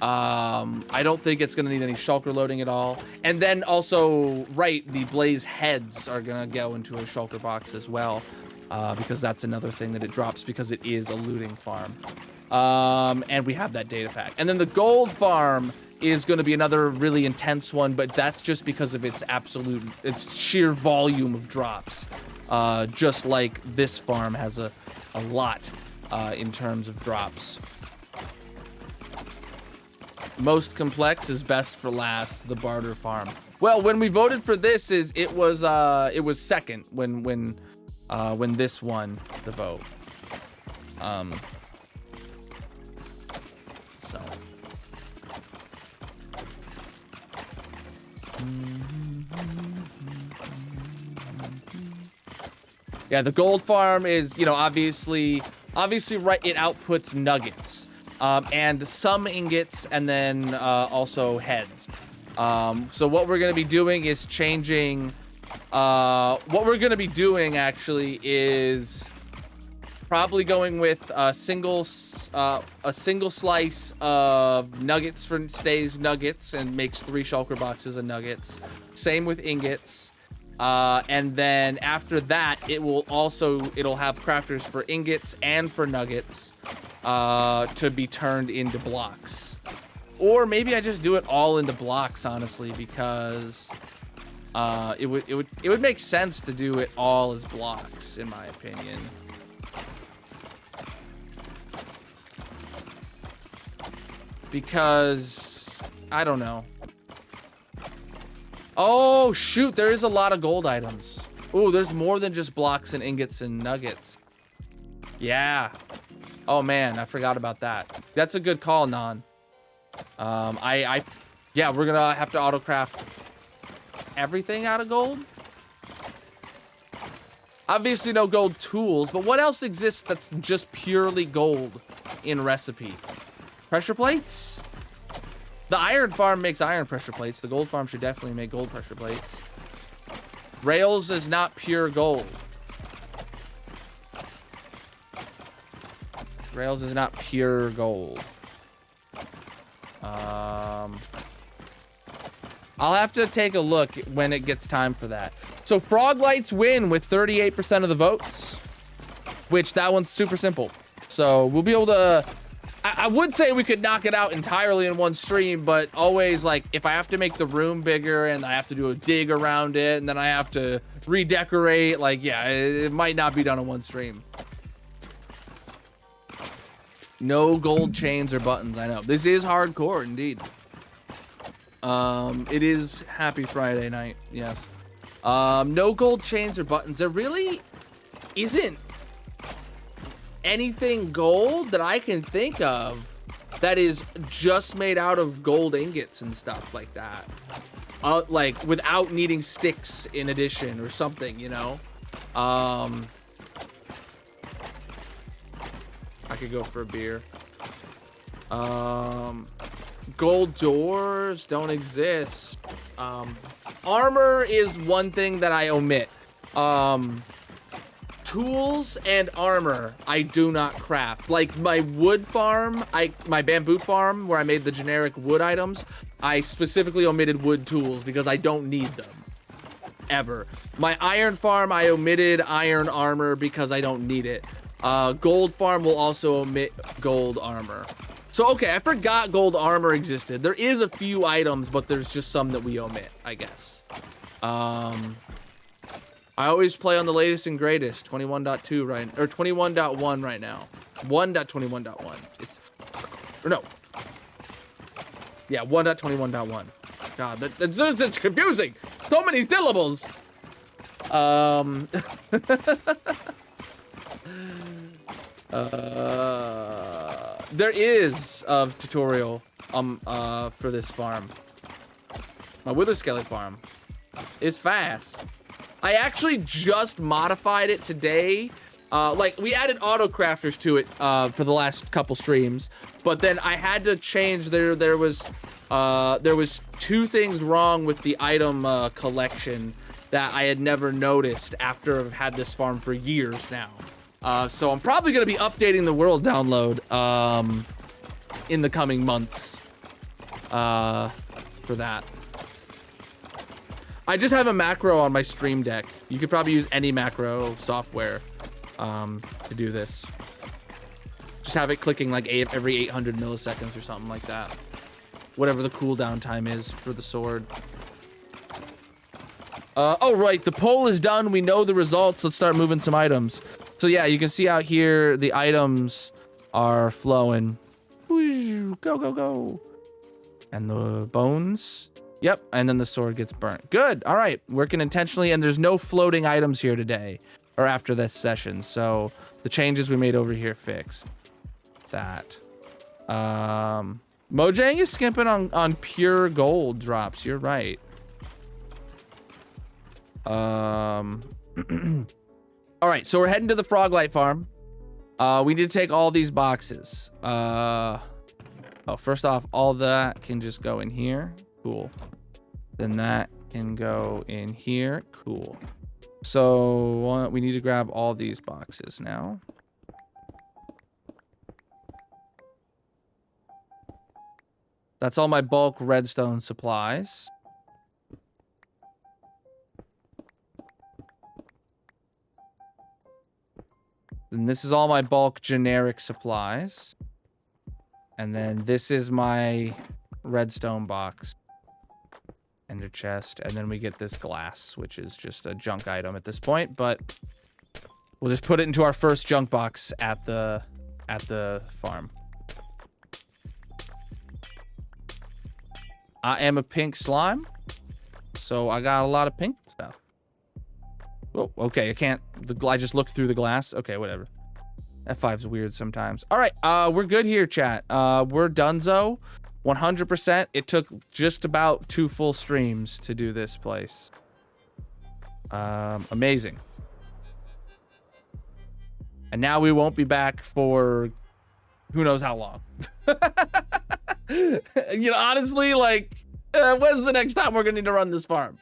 I don't think it's gonna need any shulker loading at all. And then also, right, the blaze heads are gonna go into a shulker box as well, because that's another thing that it drops because it is a looting farm. And we have that data pack. And then the gold farm is going to be another really intense one, but that's just because of its sheer volume of drops. Just like this farm has a lot in terms of drops. Most complex is best for last, the barter farm. Well, when we voted for this, it was second when this won the vote. So. Yeah, the gold farm is, you know, obviously right, it outputs nuggets, and some ingots, and then also heads. So what we're gonna be doing is changing. What we're gonna be doing actually is probably going with a single slice of nuggets for stays nuggets and makes 3 shulker boxes of nuggets. Same with ingots. And then after that, it'll have crafters for ingots and for nuggets to be turned into blocks. Or maybe I just do it all into blocks, honestly, because it would make sense to do it all as blocks, in my opinion. Because I don't know. Oh, shoot, there is a lot of gold items. Ooh, there's more than just blocks and ingots and nuggets. Yeah. Oh, man, I forgot about that. That's a good call, Non. Yeah, we're gonna have to autocraft everything out of gold. Obviously no gold tools, but what else exists that's just purely gold in recipe? Pressure plates? The iron farm makes iron pressure plates. The gold farm should definitely make gold pressure plates. Rails is not pure gold. Rails is not pure gold. I'll have to take a look when it gets time for that. So Froglights win with 38% of the votes, which that one's super simple. So we'll be able to, I would say we could knock it out entirely in one stream, but always like if I have to make the room bigger and I have to do a dig around it and then I have to redecorate, like, yeah, it might not be done in one stream. No gold chains or buttons, I know. This is hardcore indeed. It is Happy Friday night, yes. No gold chains or buttons. There really isn't anything gold that I can think of that is just made out of gold ingots and stuff like that. Like without needing sticks in addition or something, you know? I could go for a beer. Gold doors don't exist. Armor is one thing that I omit. Tools and armor I do not craft. Like my wood farm, my bamboo farm where I made the generic wood items, I specifically omitted wood tools because I don't need them. ever. My iron farm, I omitted iron armor because I don't need it. Gold farm will also omit gold armor. So, okay, I forgot gold armor existed. There is a few items, but there's just some that we omit, I guess. I always play on the latest and greatest, 21.2 right, or 21.1 right now. 1.21.1. Or no. Yeah, 1.21.1. God, that's confusing. So many syllables. There is a tutorial for this farm. My wither skele farm is fast. I actually just modified it today. Like we added auto crafters to it for the last couple streams, but then I had to change. There was 2 things wrong with the item collection that I had never noticed after I've had this farm for years now. So I'm probably gonna be updating the world download in the coming months for that. I just have a macro on my stream deck. You could probably use any macro software to do this. Just have it clicking like every 800 milliseconds or something like that. Whatever the cooldown time is for the sword. Oh, right, the poll is done. We know the results. Let's start moving some items. So yeah, you can see out here, the items are flowing. Go, go, go. And the bones. Yep, and then the sword gets burnt. Good, all right, working intentionally, and there's no floating items here today, or after this session, so the changes we made over here fixed that. Mojang is skimping on pure gold drops, you're right. All right, so we're heading to the Froglight farm. We need to take all these boxes. Oh, first off, all that can just go in here. Cool. Then that can go in here. Cool. So we need to grab all these boxes now. That's all my bulk redstone supplies. And this is all my bulk generic supplies. And then this is my redstone box. Ender chest. And then we get this glass, which is just a junk item at this point, but we'll just put it into our first junk box at the farm. I am a pink slime, so I got a lot of pink stuff. Oh, okay, I can't. I just looked through the glass. Okay, whatever. F5's weird sometimes. All right, we're good here, chat. We're donezo. 100%. It took just about 2 full streams to do this place. Amazing. And now we won't be back for who knows how long. You know, honestly, like, when's the next time we're gonna need to run this farm?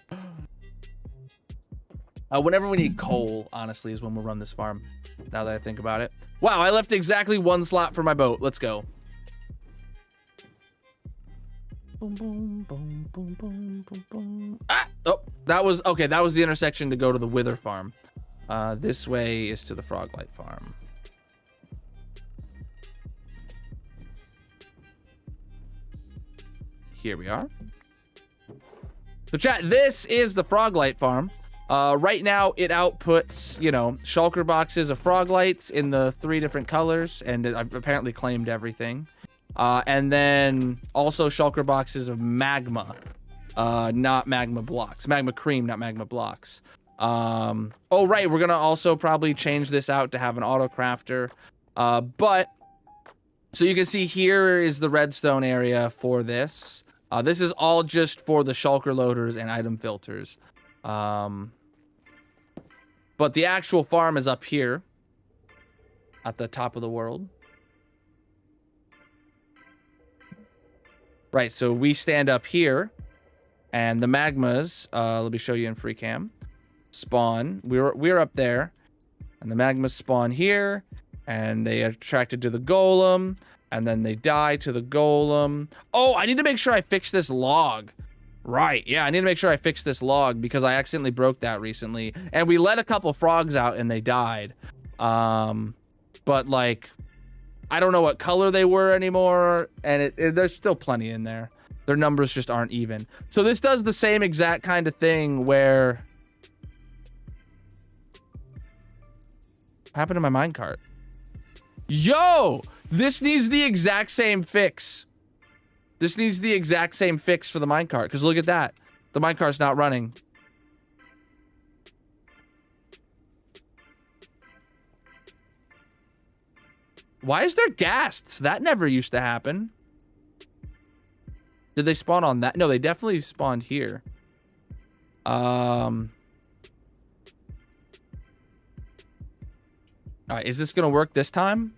Whenever we need coal, honestly, is when we'll run this farm. Now that I think about it. Wow, I left exactly 1 slot for my boat. Let's go. Boom, boom, boom, boom, boom, boom, boom. Ah! Oh, that was, okay, that was the intersection to go to the Wither farm. This way is to the Froglight farm. Here we are. So chat, this is the Froglight farm. Right now it outputs, you know, shulker boxes of Froglights in the 3 different colors, and I've apparently claimed everything. And then also shulker boxes of magma, not magma blocks. Magma cream, not magma blocks. Oh, right, we're gonna also probably change this out to have an auto crafter. But, so you can see here is the redstone area for this. This is all just for the shulker loaders and item filters. But the actual farm is up here at the top of the world. Right, so we stand up here, and the magmas, let me show you in free cam, spawn. We're up there, and the magmas spawn here, and they are attracted to the golem, and then they die to the golem. Oh, I need to make sure I fix this log Right, yeah, I need to make sure I fix this log because I accidentally broke that recently. And we let a couple frogs out and they died. But like, I don't know what color they were anymore, and there's still plenty in there. Their numbers just aren't even. So this does the same exact kind of thing where... What happened to my minecart? Yo! This needs the exact same fix. This needs the exact same fix for the minecart, because look at that. The minecart's not running. Why is there ghasts? That never used to happen. Did they spawn on that? No, they definitely spawned here. All right, is this gonna work this time?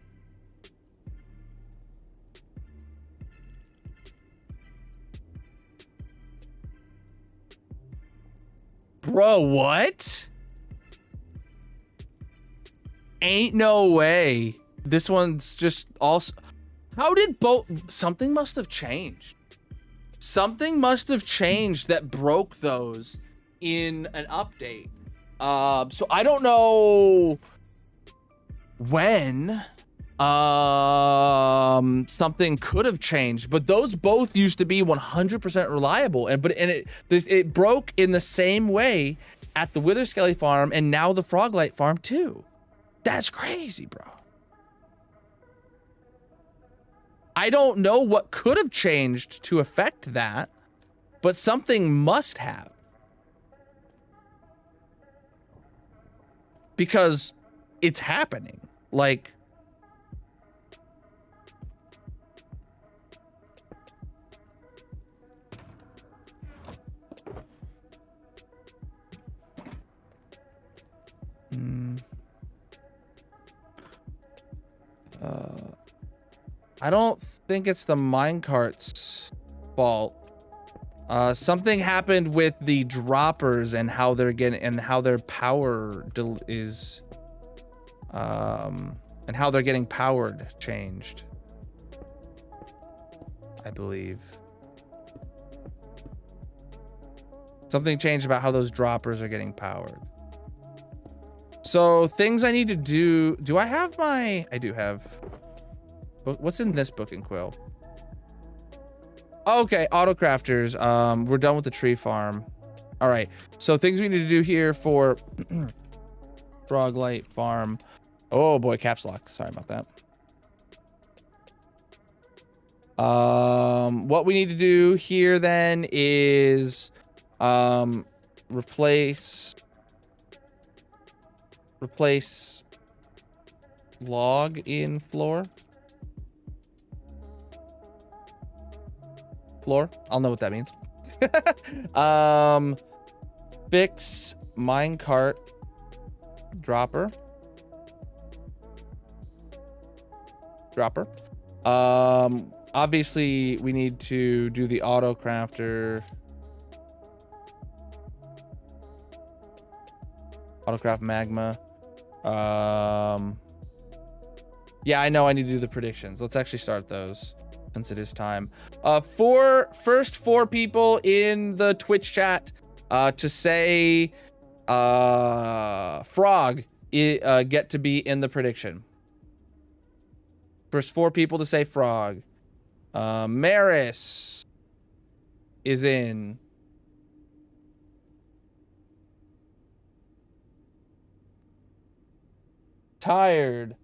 Bro, what? Ain't no way. This one's just also... How did both... Something must have changed. Something must have changed that broke those in an update. So I don't know when something could have changed, but those both used to be 100% reliable, and it broke in the same way at the Wither Skele farm and now the Froglight farm too. That's crazy, bro. I don't know what could have changed to affect that, but something must have. Because it's happening. Like... I don't think it's the minecart's fault. Something happened with the droppers and how they're getting and how their power is, and how they're getting powered changed. I believe something changed about how those droppers are getting powered. So things I need to do. Do I have my? I do have. What's in this book and quill? Okay, auto crafters. We're done with the tree farm. All right. So things we need to do here for Froglight farm. Oh boy, caps lock. Sorry about that. What we need to do here then is replace log in floor. I'll know what that means. Fix minecart dropper. Obviously we need to do the auto crafter. Auto craft magma. Yeah, I know I need to do the predictions. Let's actually start those since it is time. First four people in the Twitch chat to say frog get to be in the prediction. First four people to say frog. Maris is in. Tired.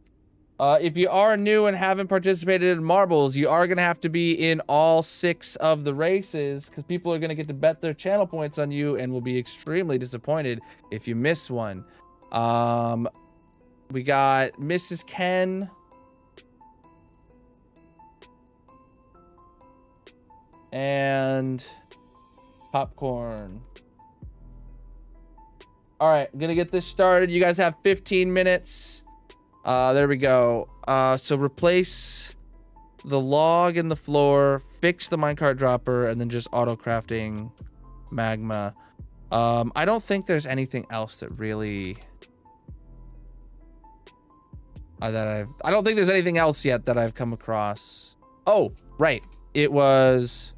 If you are new and haven't participated in marbles, you are gonna have to be in all 6 of the races because people are gonna get to bet their channel points on you and will be extremely disappointed if you miss one. We got Mrs. Ken. And popcorn. All right, I'm gonna get this started. You guys have 15 minutes. There we go. So replace the log in the floor, fix the minecart dropper, and then just auto crafting magma. I don't think there's anything else that really I don't think there's anything else yet that I've come across. Oh, right. It was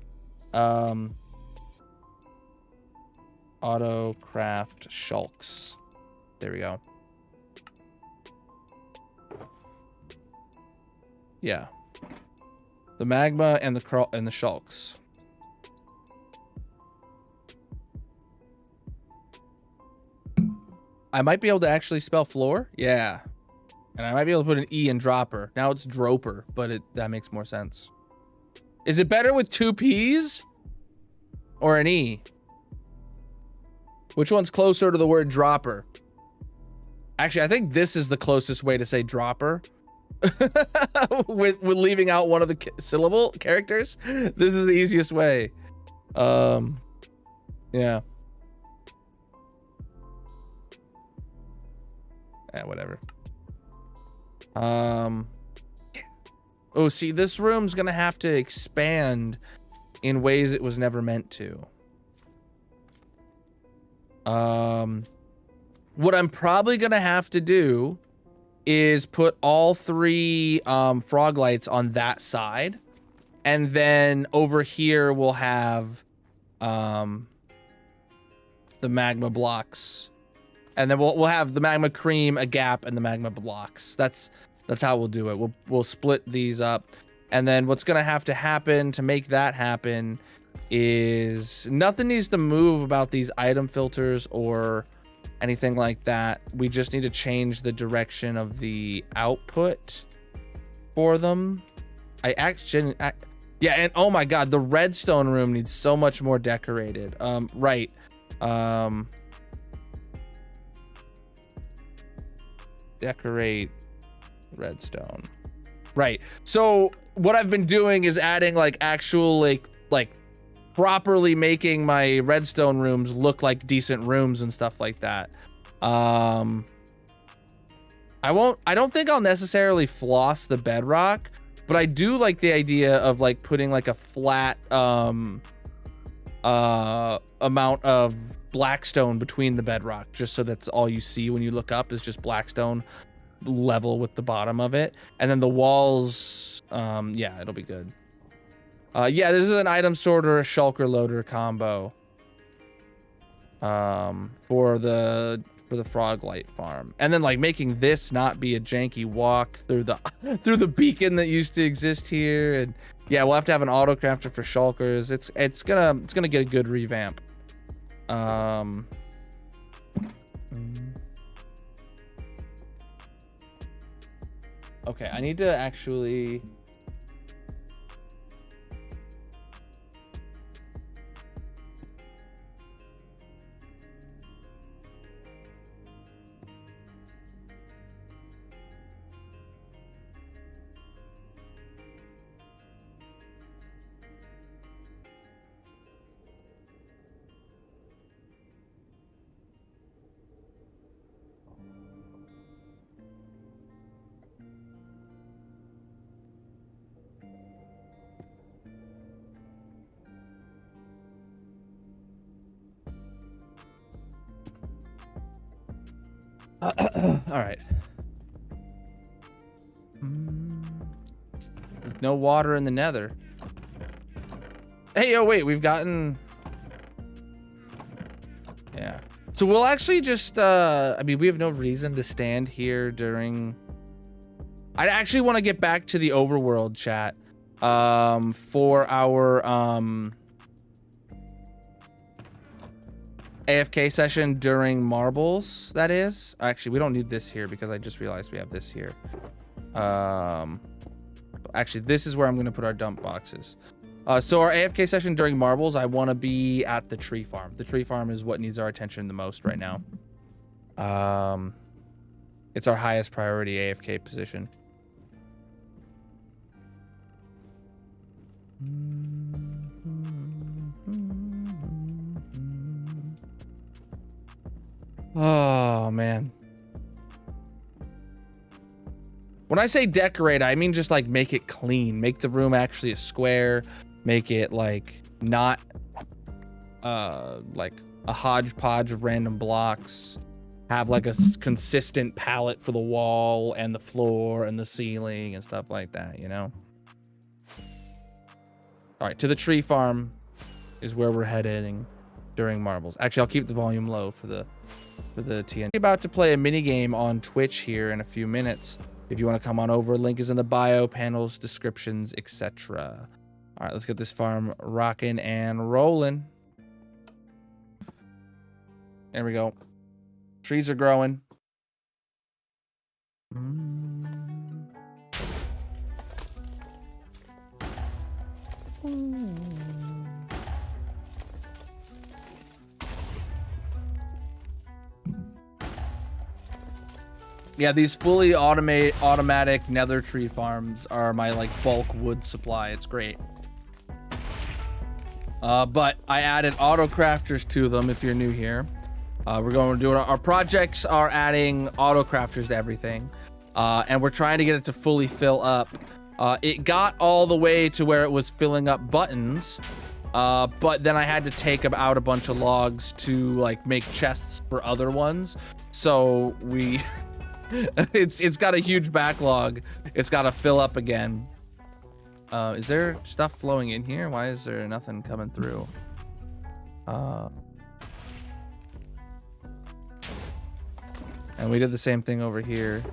Auto craft shulks. There we go. Yeah. The magma and the shulks. I might be able to actually spell floor. Yeah. And I might be able to put an E in dropper. Now it's droper, but that makes more sense. Is it better with 2 P's or an E? Which one's closer to the word dropper? Actually, I think this is the closest way to say dropper. with leaving out one of the syllable characters. This is the easiest way. Yeah. Yeah, whatever. Oh, see, this room's gonna have to expand in ways it was never meant to. What I'm probably gonna have to do is put all 3 frog lights on that side, and then over here we'll have the magma blocks, and then we'll have the magma cream, a gap, and the magma blocks. That's how we'll do it. We'll split these up, and then what's gonna have to happen to make that happen is nothing needs to move about these item filters or anything like that. We just need to change the direction of the output for them. Yeah, and oh my god, the redstone room needs so much more decorated. Right. Decorate redstone. Right. So what I've been doing is adding like actual like properly making my redstone rooms look like decent rooms and stuff like that. I don't think I'll necessarily floss the bedrock, but I do like the idea of like putting like a flat amount of blackstone between the bedrock, just so that's all you see when you look up is just blackstone level with the bottom of it. And then the walls, yeah, it'll be good. Yeah, this is an item sorter, a shulker loader combo for the frog light farm, and then like making this not be a janky walk through the beacon that used to exist here. And yeah, we'll have to have an auto crafter for shulkers. It's gonna get a good revamp. Okay, I need to actually. All right. There's no water in the nether. Hey, oh wait, we've gotten... Yeah. So we'll actually just, I mean, we have no reason to stand here during... I actually want to get back to the overworld chat for our AFK session during marbles, that is. Actually, we don't need this here because I just realized we have this here. Actually, this is where I'm going to put our dump boxes. So our AFK session during marbles, I want to be at the tree farm. The tree farm is what needs our attention the most right now. It's our highest priority AFK position. Oh, man. When I say decorate, I mean just like make it clean. Make the room actually a square. Make it like not like a hodgepodge of random blocks. Have like a consistent palette for the wall and the floor and the ceiling and stuff like that, you know? All right, to the tree farm is where we're heading during marbles. Actually, I'll keep the volume low for the TNT. About to play a mini game on Twitch here in a few minutes. If you want to come on over, link is in the bio, panels, descriptions, etc. All right, let's get this farm rocking and rolling. There we go. Trees are growing. Yeah, these fully automatic nether tree farms are my like bulk wood supply. It's great. But I added auto crafters to them if you're new here. We're going to do our projects are adding auto crafters to everything. And we're trying to get it to fully fill up. It got all the way to where it was filling up buttons. But then I had to take out a bunch of logs to like make chests for other ones. So we it's got a huge backlog. It's got to fill up again. Is there stuff flowing in here? Why is there nothing coming through? And we did the same thing over here.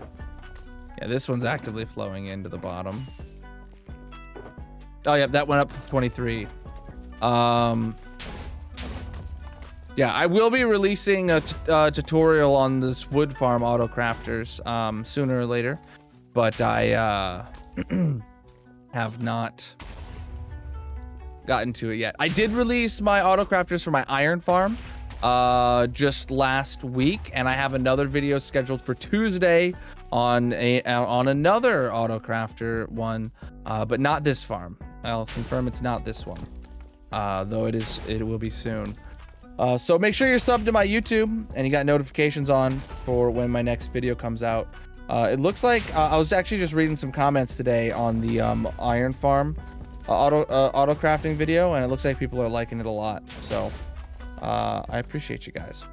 Yeah, this one's actively flowing into the bottom. Oh, yeah, that went up to 23. Yeah, I will be releasing a tutorial on this wood farm auto crafters sooner or later, but I have not gotten to it yet. I did release my auto crafters for my iron farm just last week, and I have another video scheduled for Tuesday on another auto crafter one, but not this farm. I'll confirm it's not this one, though it will be soon. So make sure you're subbed to my YouTube and you got notifications on for when my next video comes out. It looks like I was actually just reading some comments today on the iron farm auto crafting video, and it looks like people are liking it a lot. So I appreciate you guys.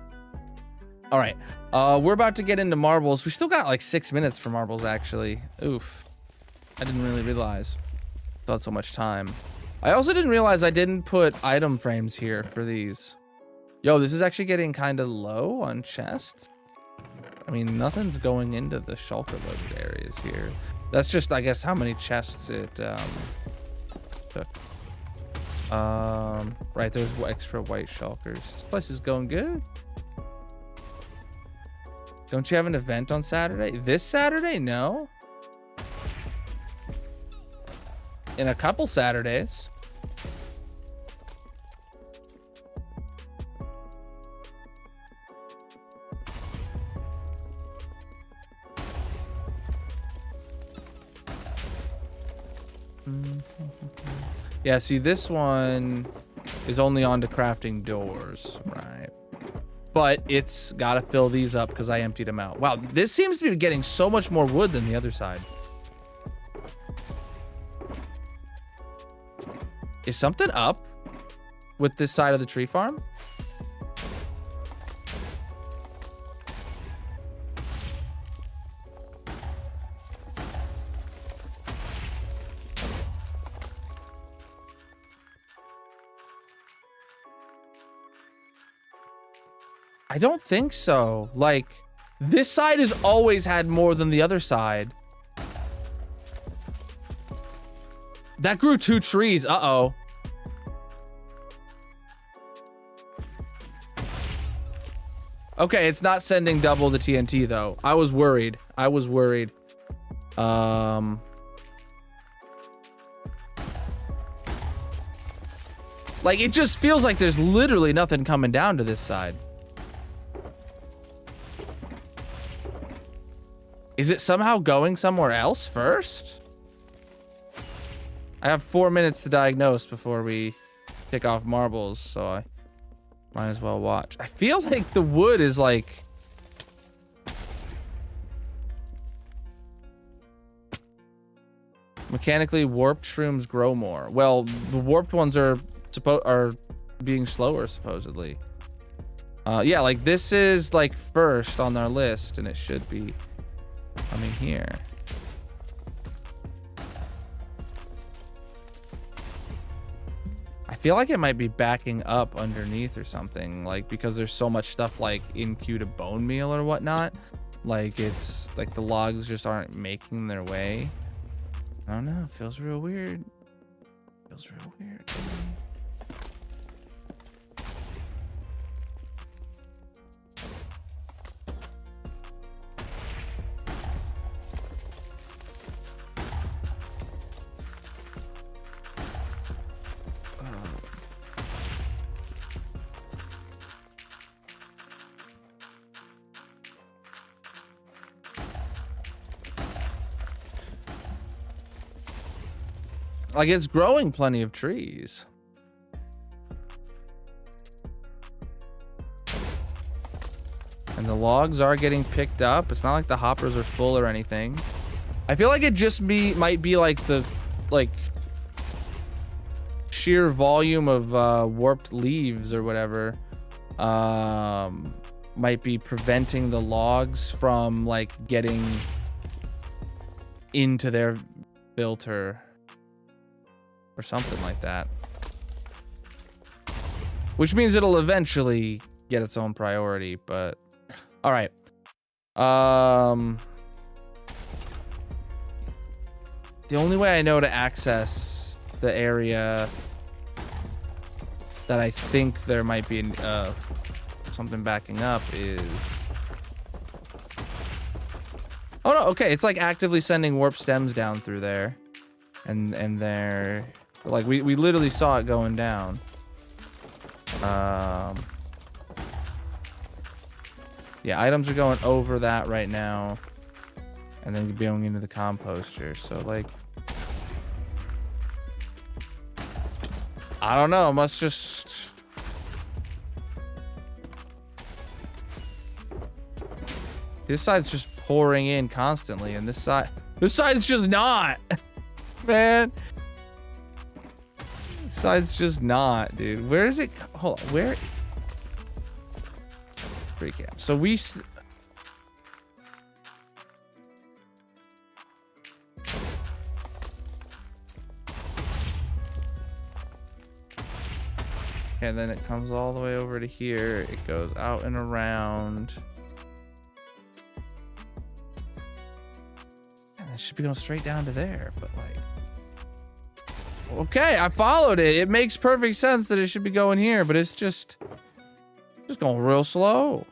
All right, we're about to get into marbles. We still got like 6 minutes for marbles, actually. Oof, I didn't really realize. Not so much time. I also didn't realize I didn't put item frames here for these. Yo, this is actually getting kind of low on chests. I mean, nothing's going into the shulker loaded areas here. That's just, I guess, how many chests it took. Right, there's extra white shulkers. This place is going good. Don't you have an event on Saturday? This Saturday? No. In a couple Saturdays. Yeah, see, this one is only on to crafting doors, right? But it's got to fill these up because I emptied them out. Wow, this seems to be getting so much more wood than the other side. Is something up with this side of the tree farm? I don't think so. Like, this side has always had more than the other side. That grew 2 trees. Uh-oh. Okay, it's not sending double the TNT, though. I was worried. I was worried. Like, it just feels like there's literally nothing coming down to this side. Is it somehow going somewhere else first? I have 4 minutes to diagnose before we pick off marbles, so I might as well watch. I feel like the wood is like... Mechanically warped shrooms grow more. Well, the warped ones are being slower, supposedly. Yeah, like this is like first on our list, and it should be coming here. I feel like it might be backing up underneath or something, like because there's so much stuff like in queue to bone meal or whatnot. Like it's like the logs just aren't making their way. I don't know. It feels real weird. Feels real weird. Like it's growing plenty of trees. And the logs are getting picked up. It's not like the hoppers are full or anything. I feel like it just might be like the sheer volume of warped leaves or whatever might be preventing the logs from like getting into their filter. Or something like that. Which means it'll eventually get its own priority, but... Alright. The only way I know to access the area that I think there might be something backing up is... Oh no, okay, it's like actively sending warp stems down through there. And they're... Like, we literally saw it going down. Yeah, items are going over that right now. And then going into the composter. So, like... I don't know. Must just... This side's just pouring in constantly. And this side's just not. Man. Side's just not, dude. Where is it? Hold on. Where? Recap. So we... And then it comes all the way over to here. It goes out and around. And it should be going straight down to there, but like... Okay, I followed it. It makes perfect sense that it should be going here, but it's just going real slow.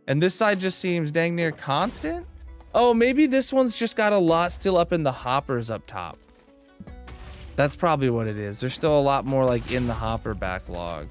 And this side just seems dang near constant. Oh, maybe this one's just got a lot still up in the hoppers up top. That's probably what it is. There's still a lot more like in the hopper backlog.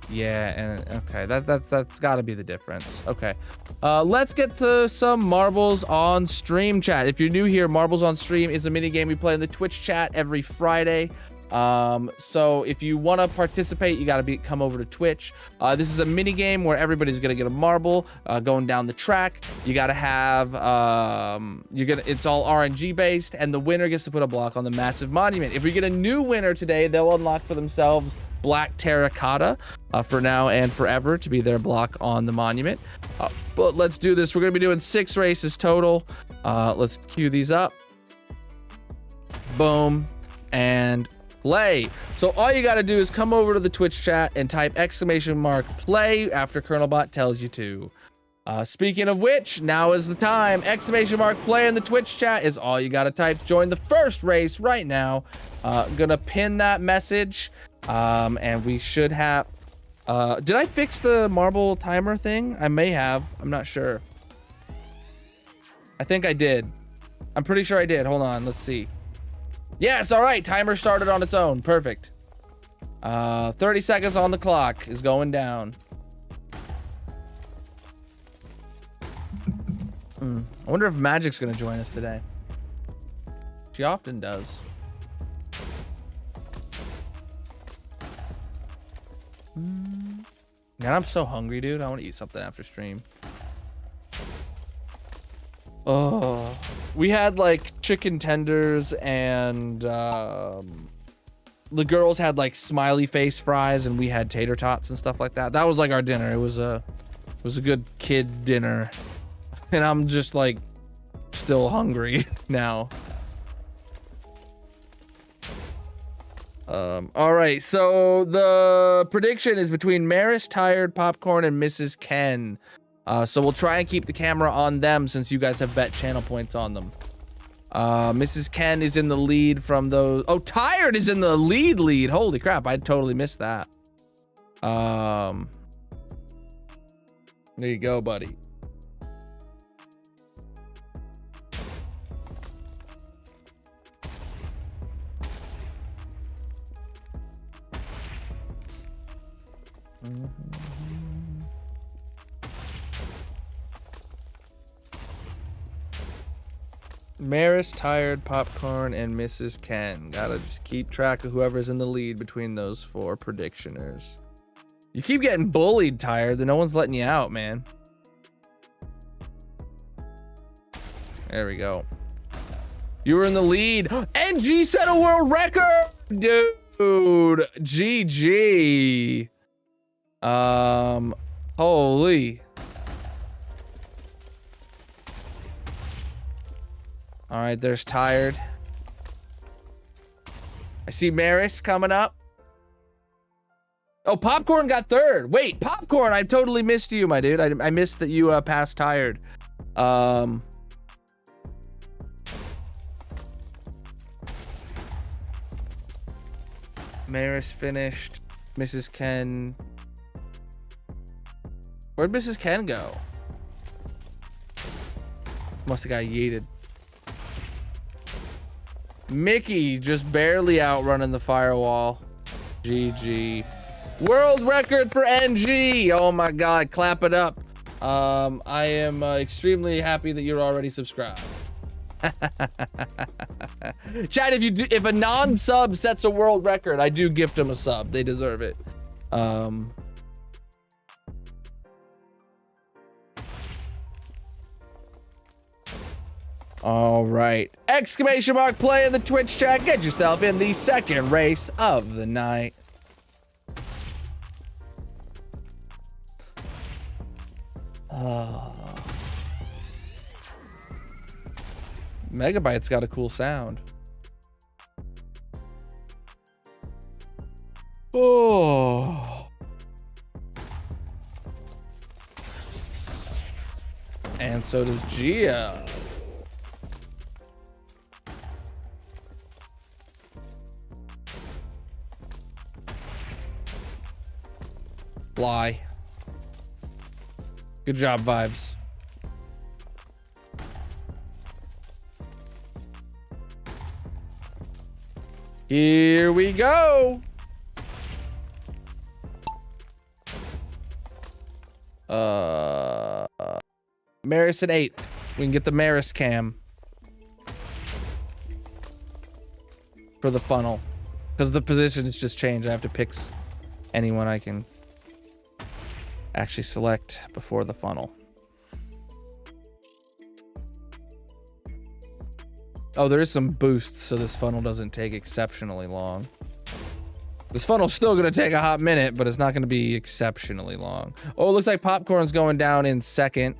Yeah, and okay, that's got to be the difference. Okay, let's get to some Marbles on Stream chat. If you're new here, Marbles on Stream is a mini game we play in the Twitch chat every Friday. So if you want to participate, you got to come over to Twitch. This is a mini game where everybody's gonna get a marble going down the track. You got to have it's all RNG based, and the winner gets to put a block on the massive monument. If we get a new winner today, they'll unlock for themselves black terracotta for now and forever to be their block on the monument. But let's do this. We're gonna be doing 6 races total. Let's queue these up. Boom and play. So all you got to do is come over to the Twitch chat and type !play after Colonelbot tells you to. Speaking of which, now is the time. !play in the Twitch chat is all you got to type. Join the first race right now. Gonna pin that message. And we should have... did I fix the marble timer thing? I may have. I'm not sure. I think I did. I'm pretty sure I did. Hold on. Let's see. Yes, all right. Timer started on its own. Perfect. 30 seconds on the clock is going down. I wonder if Magic's gonna join us today. She often does. Man, I'm so hungry, dude. I want to eat something after stream. Oh, we had like chicken tenders and the girls had like smiley face fries and we had tater tots and stuff like that. That was like our dinner. It was a good kid dinner. And I'm just like still hungry now. All right, so the prediction is between Maris, Tired, Popcorn, and Mrs. Ken. So we'll try and keep the camera on them since you guys have bet channel points on them. Mrs. Ken is in the lead from those. Oh, Tired is in the lead. Holy crap, I totally missed that. There you go, buddy. Maris, Tired, Popcorn, and Mrs. Ken. Gotta just keep track of whoever's in the lead between those four predictioners. You keep getting bullied, Tired. No one's letting you out, man. There we go. You were in the lead. NG set a world record, dude. GG. Holy. All right, there's Tired. I see Maris coming up. Oh, Popcorn got third. Wait, Popcorn, I totally missed you, my dude. I missed that you passed Tired. Maris finished. Mrs. Ken. Where'd Mrs. Ken go? Must have got yeeted. Mickey just barely outrunning the firewall. GG. World record for NG. Oh my God, clap it up. I am extremely happy that you're already subscribed. Chat, if a non-sub sets a world record, I do gift them a sub. They deserve it. All right. Exclamation mark play in the Twitch chat. Get yourself in the second race of the night. Megabyte's got a cool sound. Oh. And so does Gia. Fly. Good job, Vibes. Here we go. Maris in 8th. We can get the Maris cam for the funnel because the positions just changed. I have to pick anyone I can actually select before the funnel. Oh, there is some boosts, so this funnel doesn't take exceptionally long. This funnel's still gonna take a hot minute, but it's not gonna be exceptionally long. Oh, it looks like Popcorn's going down in 2nd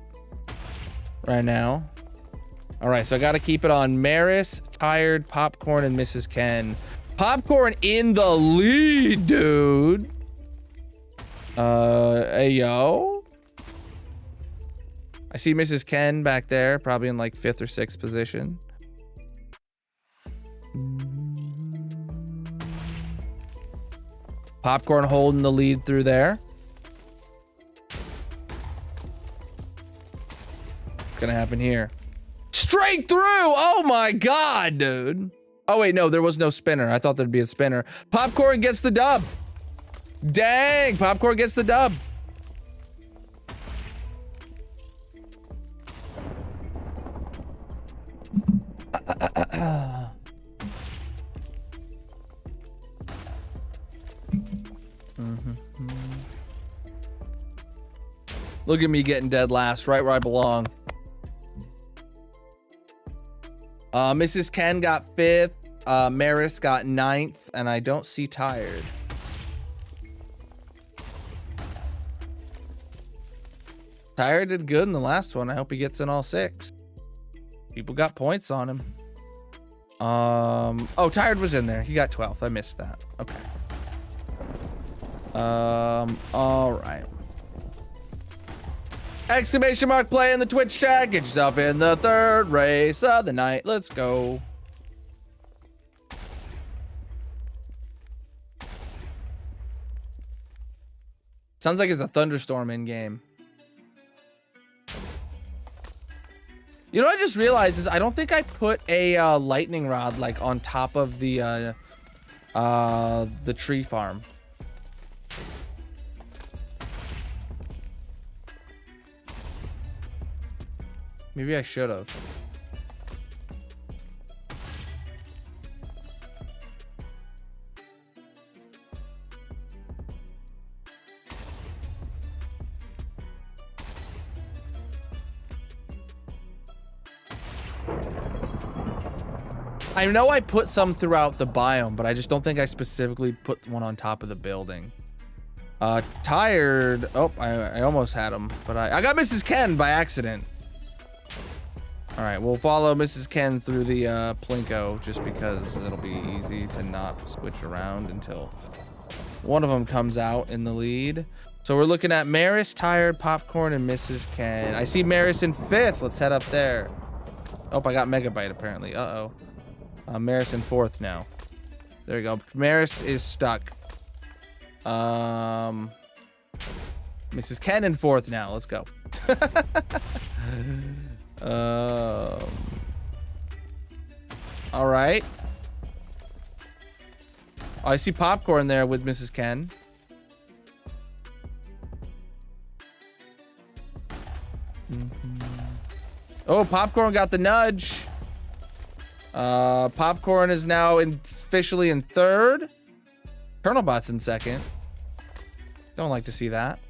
right now. All right, so I gotta keep it on Maris, Tired, Popcorn, and Mrs. Ken. Popcorn in the lead, dude. Hey, yo. I see Mrs. Ken back there, probably in like 5th or 6th position. Popcorn holding the lead through there. What's gonna happen here? Straight through! Oh my God, dude. Oh wait, no, there was no spinner. I thought there'd be a spinner. Popcorn gets the dub. Dang, Popcorn gets the dub. Look at me getting dead last, right where I belong. Mrs. Ken got 5th. Maris got 9th, and I don't see Tired. Tired did good in the last one. I hope he gets in all 6. People got points on him. Oh, Tired was in there. He got 12th. I missed that. Okay. All right. Exclamation mark play in the Twitch chat. Get yourself in the third race of the night. Let's go. Sounds like it's a thunderstorm in game. You know what I just realized is I don't think I put a lightning rod like on top of the tree farm. Maybe I should have. I know I put some throughout the biome, but I just don't think I specifically put one on top of the building. Tired. Oh, I almost had him, but I got Mrs. Ken by accident. All right, we'll follow Mrs. Ken through the Plinko just because it'll be easy to not switch around until one of them comes out in the lead. So we're looking at Maris, Tired, Popcorn, and Mrs. Ken. I see Maris in 5th. Let's head up there. Oh, I got Megabyte apparently. Uh-oh. Maris in 4th now. There we go. Maris is stuck. Mrs. Ken in 4th now. Let's go. All right. Oh, I see Popcorn there with Mrs. Ken. Oh, Popcorn got the nudge. Popcorn is now officially in 3rd. Colonel Bot's in 2nd. Don't like to see that.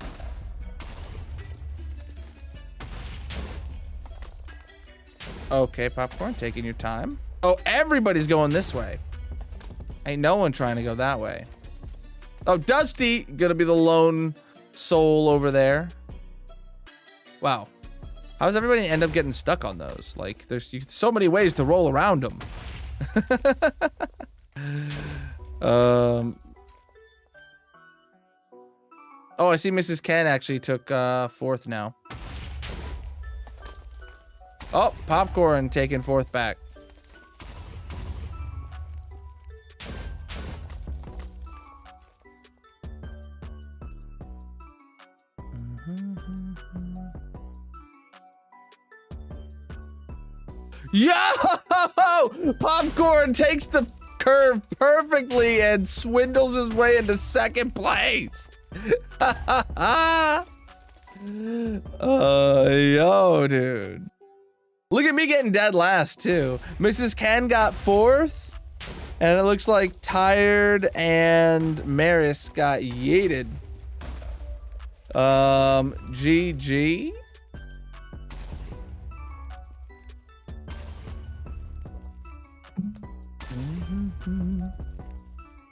Okay, Popcorn, taking your time. Oh, everybody's going this way. Ain't no one trying to go that way. Oh, Dusty, gonna be the lone soul over there. Wow. How does everybody end up getting stuck on those? Like, there's so many ways to roll around them. Oh, I see Mrs. Ken actually took 4th now. Oh, Popcorn taking 4th back. Yo! Popcorn takes the curve perfectly and swindles his way into 2nd place. Yo, dude. Look at me getting dead last, too. Mrs. Ken got 4th. And it looks like Tired and Maris got yeeted. GG.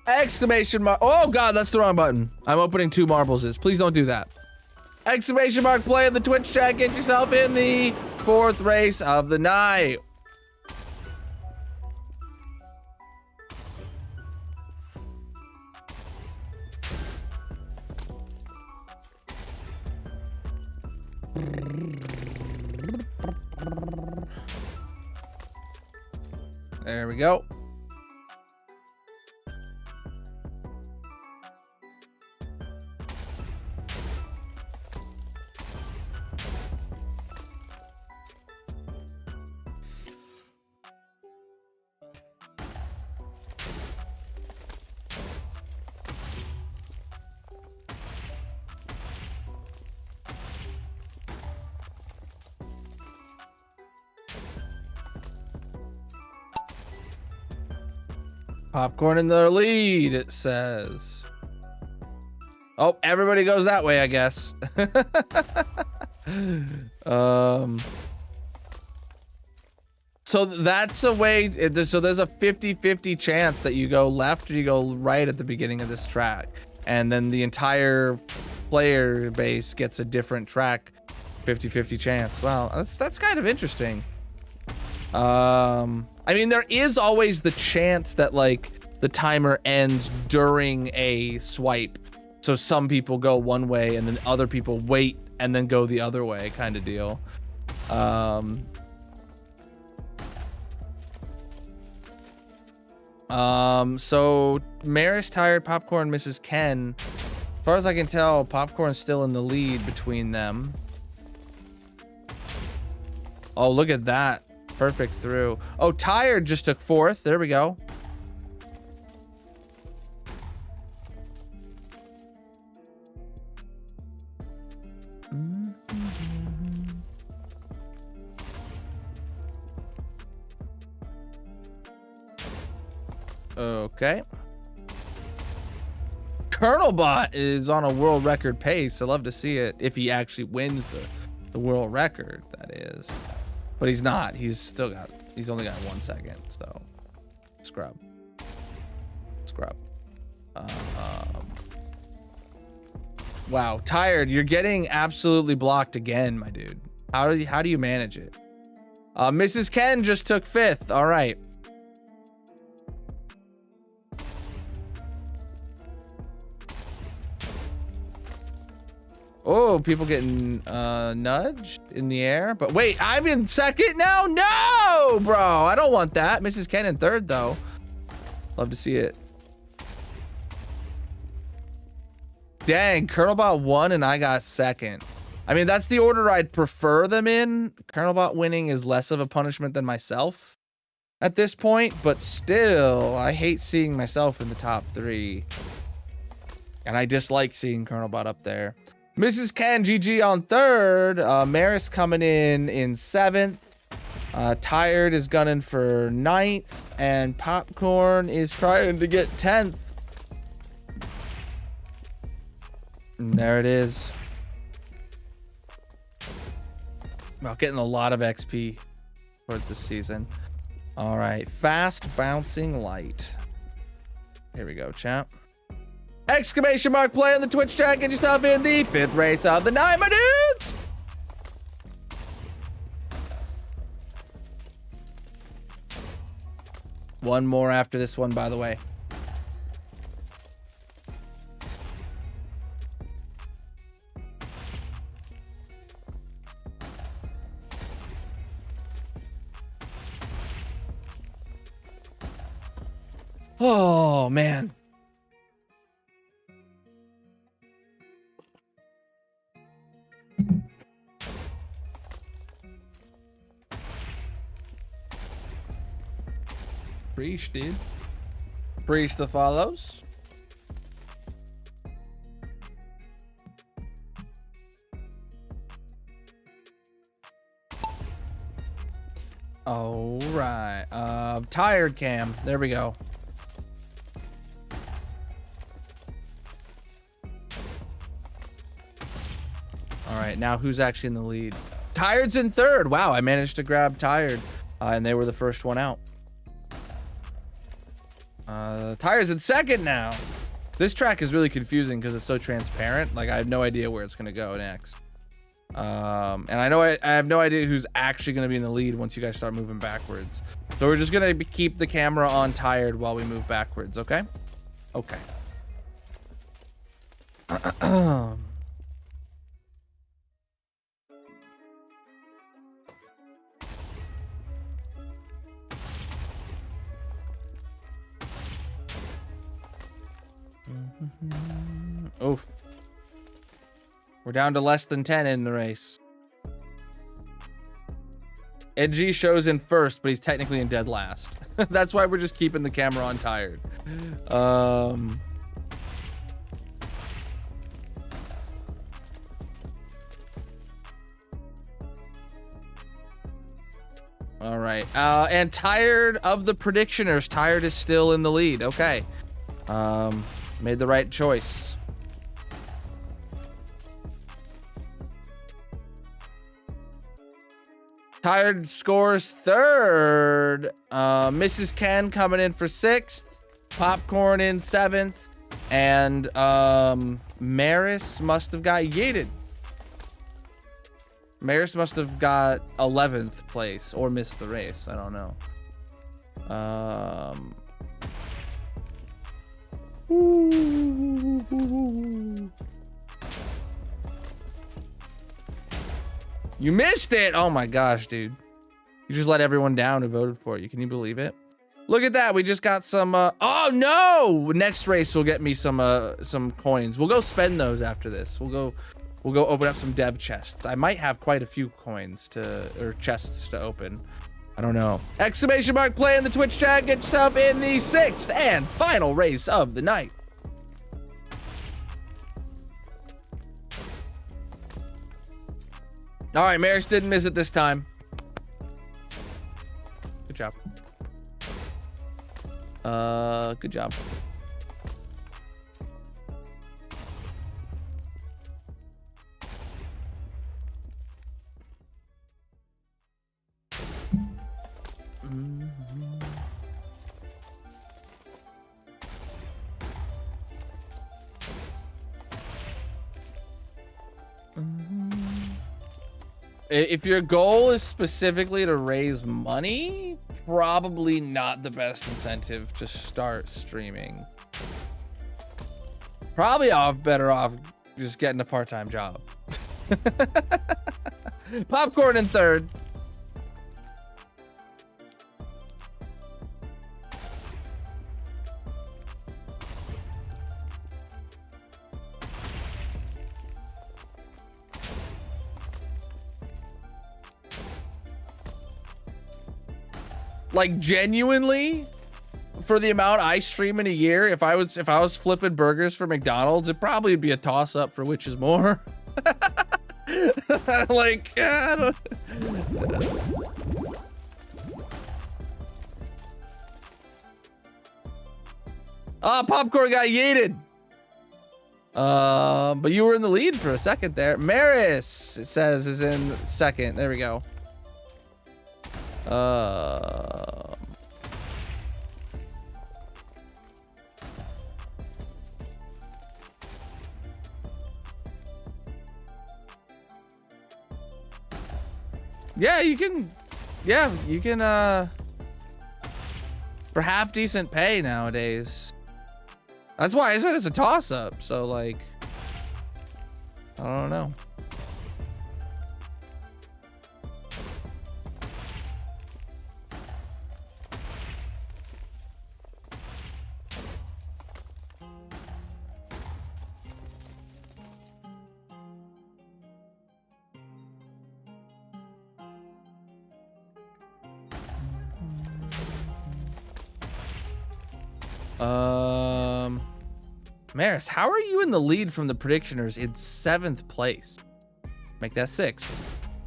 Exclamation mark. Oh god, that's the wrong button. I'm opening 2 marbles. Please don't do that. Exclamation mark play in the Twitch chat. Get yourself in the 4th race of the night. There we go. Popcorn in the lead, it says. Oh, everybody goes that way, I guess. So that's a way, so there's a 50-50 chance that you go left or you go right at the beginning of this track. And then the entire player base gets a different track, 50-50 chance. Wow, that's kind of interesting. I mean, there is always the chance that like the timer ends during a swipe. So some people go one way and then other people wait and then go the other way kind of deal. So Maris, Tired, Popcorn, Mrs. Ken. As far as I can tell, Popcorn's still in the lead between them. Oh, look at that. Perfect through. Oh, Tired just took 4th. There we go. Okay. Colonel Bot is on a world record pace. I love to see it if he actually wins the world record, that is. But he's not. He's only got 1 second, so scrub. Wow, Tired, you're getting absolutely blocked again, my dude. How do you manage it? Mrs. Ken just took 5th. All right. Oh, people getting nudged in the air. But wait, I'm in 2nd now? No, bro. I don't want that. Mrs. Ken in 3rd, though. Love to see it. Dang, Colonelbot won and I got 2nd. I mean, that's the order I'd prefer them in. Colonelbot winning is less of a punishment than myself at this point. But still, I hate seeing myself in the top 3. And I dislike seeing Colonelbot up there. Mrs. Ken, GG on 3rd. Maris coming in 7th. Tired is gunning for 9th. And Popcorn is trying to get 10th. And there it is. Well, getting a lot of XP towards this season. All right, fast bouncing light. Here we go, champ. Exclamation mark play on the Twitch chat. Get yourself in the 5th race of the night, my dudes. One more after this one, by the way. Oh, man. Preach, dude. Preach the follows. All right. Tired cam. There we go. All right. Now who's actually in the lead? Tired's in 3rd. Wow. I managed to grab Tired. And they were the first one out. Tired's in 2nd now. This track is really confusing because it's so transparent. Like, I have no idea where it's going to go next. And I have no idea who's actually going to be in the lead once you guys start moving backwards. So we're just going to keep the camera on Tired while we move backwards, okay? Okay. Oof. We're down to less than 10 in the race. Edgy shows in 1st, but he's technically in dead last. That's why we're just keeping the camera on Tired. All right. And Tired of the predictioners. Tired is still in the lead. Okay. Made the right choice. Tired scores 3rd. Mrs. Ken coming in for 6th. Popcorn in 7th. And Maris must have got yeeted. Maris must have got 11th place or missed the race. I don't know. You missed it. Oh my gosh, dude. You just let everyone down who voted for you. Can you believe it? Look at that. We just got some, oh no! Next race will get me some coins. We'll go spend those after this. We'll go open up some dev chests. I might have quite a few coins or chests to open. I don't know. Exclamation mark play in the Twitch chat. Get yourself in the 6th and final race of the night. All right, Maris didn't miss it this time. Good job. Good job. If your goal is specifically to raise money, probably not the best incentive to start streaming. Probably better off just getting a part-time job. Popcorn in 3rd. Like genuinely, for the amount I stream in a year, if I was flipping burgers for McDonald's, it'd probably be a toss up for which is more. Like, I don't... Oh, popcorn got yeeted. But you were in the lead for a second there. Maris, it says, is in 2nd. There we go. Yeah, you can for half decent pay nowadays. That's why I said it's a toss up. So like, I don't know. Maris, how are you in the lead from the predictioners in 7th place? Make that 6th.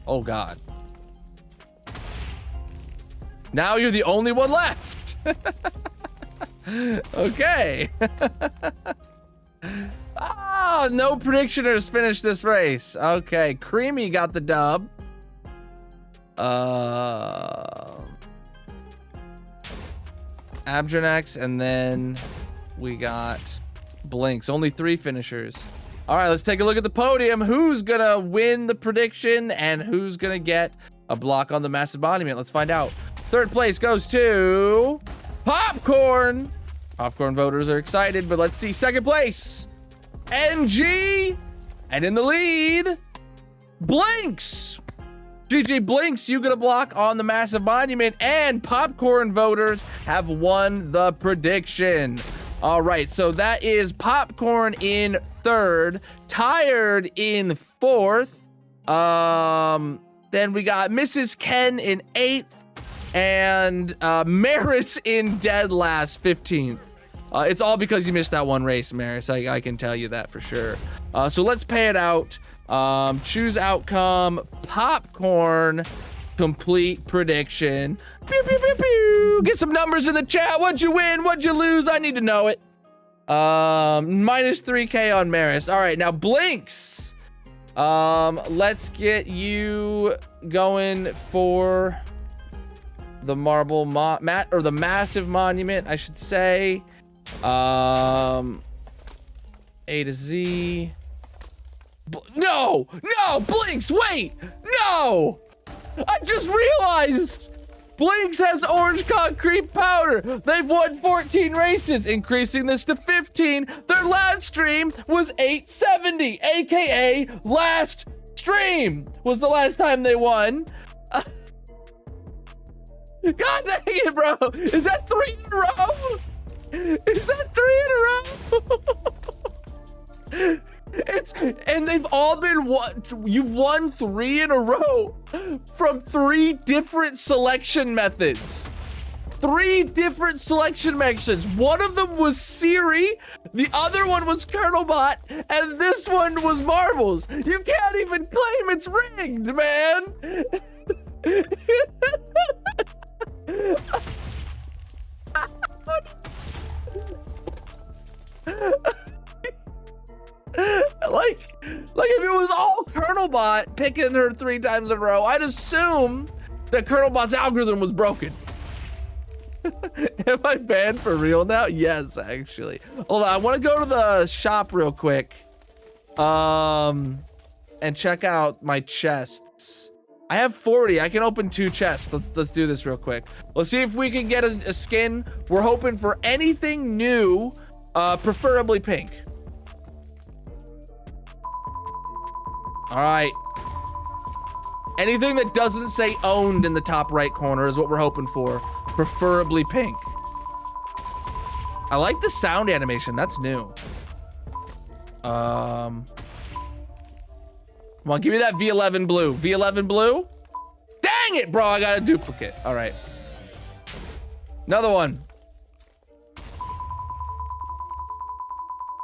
Oh God. Now you're the only one left. Okay. Oh, no predictioners finished this race. Okay, Creamy got the dub. Abdranax, and then we got Blinks. Only 3 finishers. All right, let's take a look at the podium. Who's gonna win the prediction and who's gonna get a block on the massive monument? Let's find out. 3rd place goes to Popcorn. Popcorn voters are excited, but let's see. 2nd place, NG, and in the lead, Blinks. GG Blinks, you get a block on the massive monument, and Popcorn voters have won the prediction. All right, so that is Popcorn in 3rd, Tired in 4th. Then we got Mrs. Ken in 8th, and Maris in dead last, 15th. It's all because you missed that one race, Maris. I can tell you that for sure. So let's pay it out. Choose outcome, Popcorn, complete prediction. Pew, pew, pew, pew. Get some numbers in the chat. What'd you win? What'd you lose? I need to know it. Minus 3K on Maris. All right, now Blinks. Let's get you going for the marble or the massive monument, I should say. A to Z. No, Blinks, wait, no! I just realized Blinks has orange concrete powder. They've won 14 races, increasing this to 15. Their last stream was 870, AKA last stream was the last time they won. God dang it, bro. Is that 3 in a row? Is that 3 in a row? And they've all been you've won 3 in a row from 3 different selection methods. 3 different selection methods. One of them was Siri, the other one was Colonel Bot, and this one was Marbles. You can't even claim it's rigged, man. Like if it was all Colonel Bot picking her 3 times in a row, I'd assume that Colonel Bot's algorithm was broken. Am I banned for real now? Yes, actually. Hold on, I want to go to the shop real quick, and check out my chests. I have 40. I can open 2 chests. Let's do this real quick. Let's see if we can get a skin. We're hoping for anything new, preferably pink. All right. Anything that doesn't say owned in the top right corner is what we're hoping for. Preferably pink. I like the sound animation. That's new. Come on, give me that V11 blue. V11 blue? Dang it, bro. I got a duplicate. All right. Another one.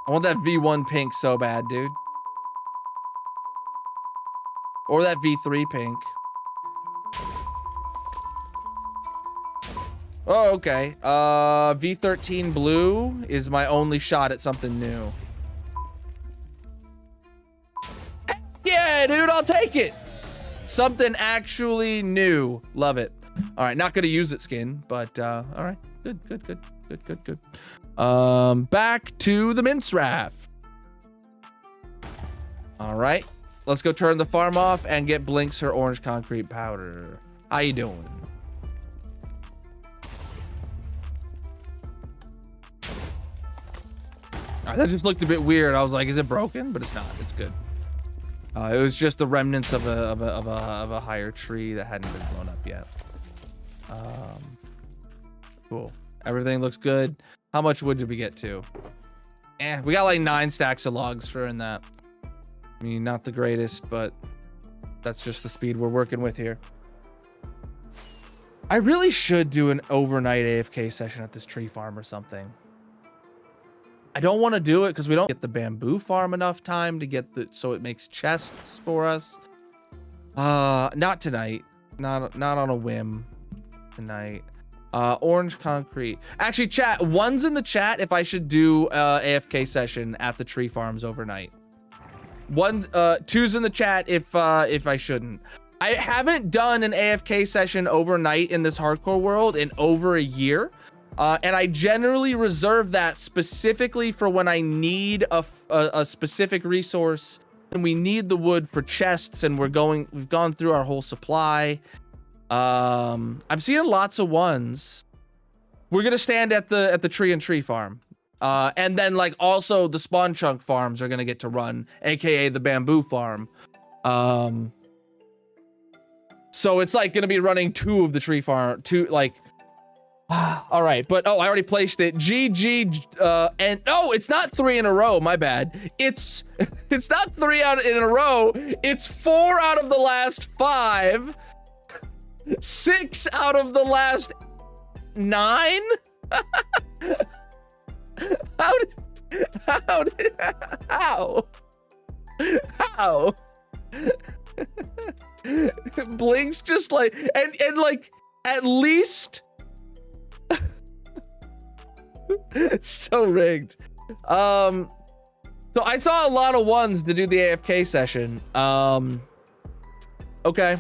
I want that V1 pink so bad, dude. Or that V3 pink. Oh, okay. V13 blue is my only shot at something new. Heck yeah, dude, I'll take it. Something actually new. Love it. All right, not gonna use it skin, but all right. Good. Back to the mince raft. All right. Let's go turn the farm off and get Blinks her orange concrete powder. How you doing? All right, that just looked a bit weird. I was like, is it broken? But it's not. It's good. It was just the remnants of a higher tree that hadn't been blown up yet. Cool. Everything looks good. How much wood did we get to? We got like 9 stacks of logs for in that. I mean, not the greatest, but that's just the speed we're working with here. I really should do an overnight AFK session at this tree farm or something. I don't want to do it because we don't get the bamboo farm enough time to get so it makes chests for us. Not tonight. Not on a whim tonight. Orange concrete. Actually, chat, one's in the chat if I should do AFK session at the tree farms overnight. 2's in the chat if I shouldn't. I haven't done an AFK session overnight in this hardcore world in over a year. And I generally reserve that specifically for when I need a specific resource and we need the wood for chests and we've gone through our whole supply. I'm seeing lots of ones. We're gonna stand at the tree farm. And then like also the spawn chunk farms are gonna get to run, aka the bamboo farm. So it's like gonna be running 2 of the tree farm, 2 like. All right, but I already placed it. GG, and no, it's not 3 in a row. My bad. It's not 3 in a row. It's 4 out of the last 5. 6 out of the last 9. How? Blinks just like and like at least. So rigged. So I saw a lot of ones to do the AFK session. Okay.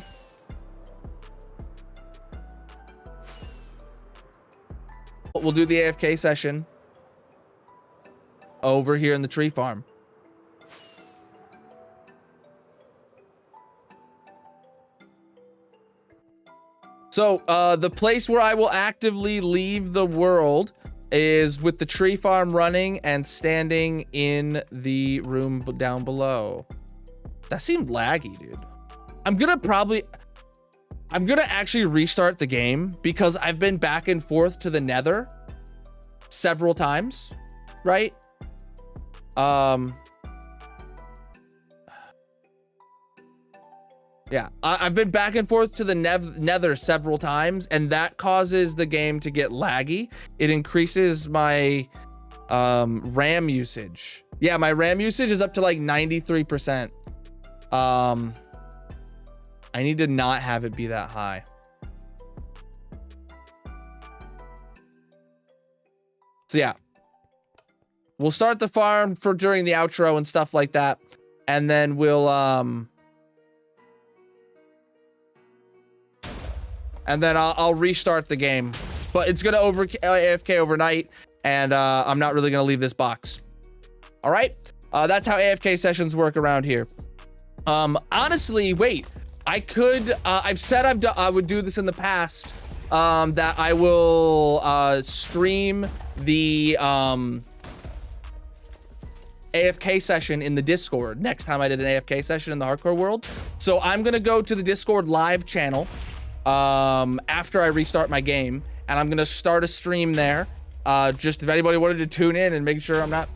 We'll do the AFK session over here in the tree farm. So the place where I will actively leave the world is with the tree farm running and standing in the room down below. That seemed laggy, dude. I'm gonna actually restart the game because I've been back and forth to the nether several times, right? Yeah, I've been back and forth to the nether several times, and that causes the game to get laggy. It increases my RAM usage. Yeah, my RAM usage is up to like 93%. I need to not have it be that high. So yeah, we'll start the farm for during the outro and stuff like that, and then we'll and then I'll restart the game, but it's gonna AFK overnight, and I'm not really gonna leave this box. All right, that's how AFK sessions work around here. Honestly, wait, I could. I've said I would do this in the past. That I will stream the AFK session in the Discord next time I did an AFK session in the hardcore world. So I'm gonna go to the Discord live channel after I restart my game, and I'm gonna start a stream there. Just if anybody wanted to tune in and make sure I'm not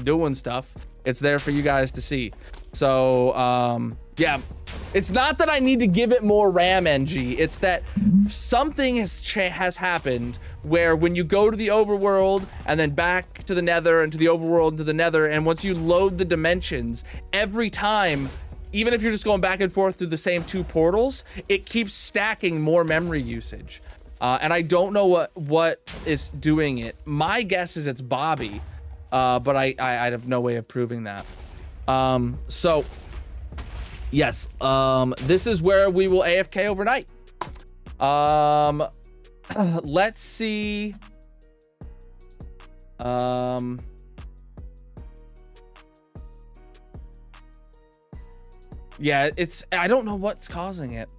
doing stuff, it's there for you guys to see. So yeah, it's not that I need to give it more RAM NG, it's that something has happened where when you go to the overworld and then back to the nether and to the overworld and to the nether, and once you load the dimensions, every time, even if you're just going back and forth through the same two portals, it keeps stacking more memory usage. And I don't know what is doing it. My guess is it's Bobby, but I have no way of proving that. So yes, this is where we will AFK overnight. Let's see. Yeah, I don't know what's causing it.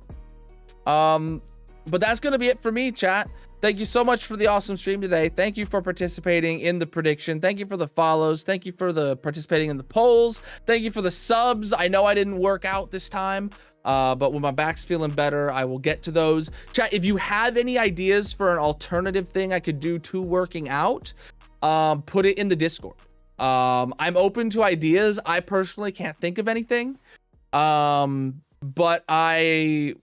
But that's gonna be it for me, chat. Thank you so much for the awesome stream today. Thank you for participating in the prediction. Thank you for the follows. Thank you for the participating in the polls. Thank you for the subs. I know I didn't work out this time, but when my back's feeling better, I will get to those. Chat, if you have any ideas for an alternative thing I could do to working out, put it in the Discord. I'm open to ideas. I personally can't think of anything, but I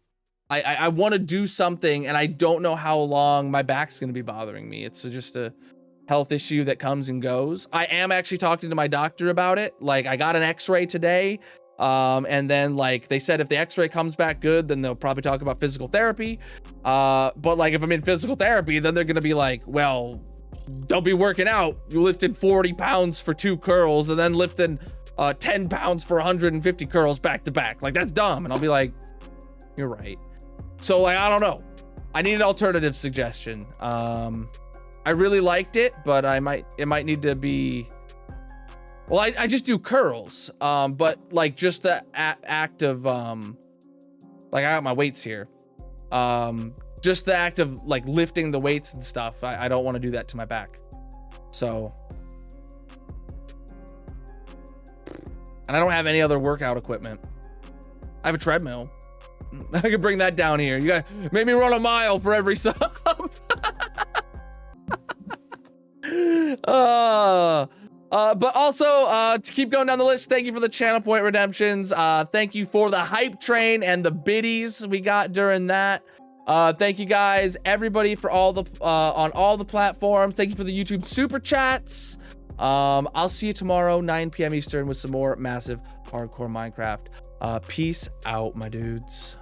want to do something, and I don't know how long my back's going to be bothering me. It's just a health issue that comes and goes. I am actually talking to my doctor about it. Like, I got an x-ray today, and then like they said if the x-ray comes back good, then they'll probably talk about physical therapy. But like if I'm in physical therapy, then they're going to be like, well, don't be working out. You lifted 40 pounds for 2 curls and then lifting 10 pounds for 150 curls back to back. Like, that's dumb. And I'll be like, you're right. So like, I don't know. I need an alternative suggestion. I really liked it, but it might need to be, well, I just do curls. But like just the act of, like I got my weights here. Just the act of like lifting the weights and stuff. I don't want to do that to my back. So, and I don't have any other workout equipment. I have a treadmill. I could bring that down here. You gotta make me run a mile for every sub. But also, to keep going down the list, thank you for the channel point redemptions. Thank you for the hype train and the biddies we got during that. Thank you guys, everybody, for all the on all the platforms. Thank you for the YouTube super chats. I'll see you tomorrow, 9 p.m. Eastern, with some more massive hardcore Minecraft. Peace out, my dudes.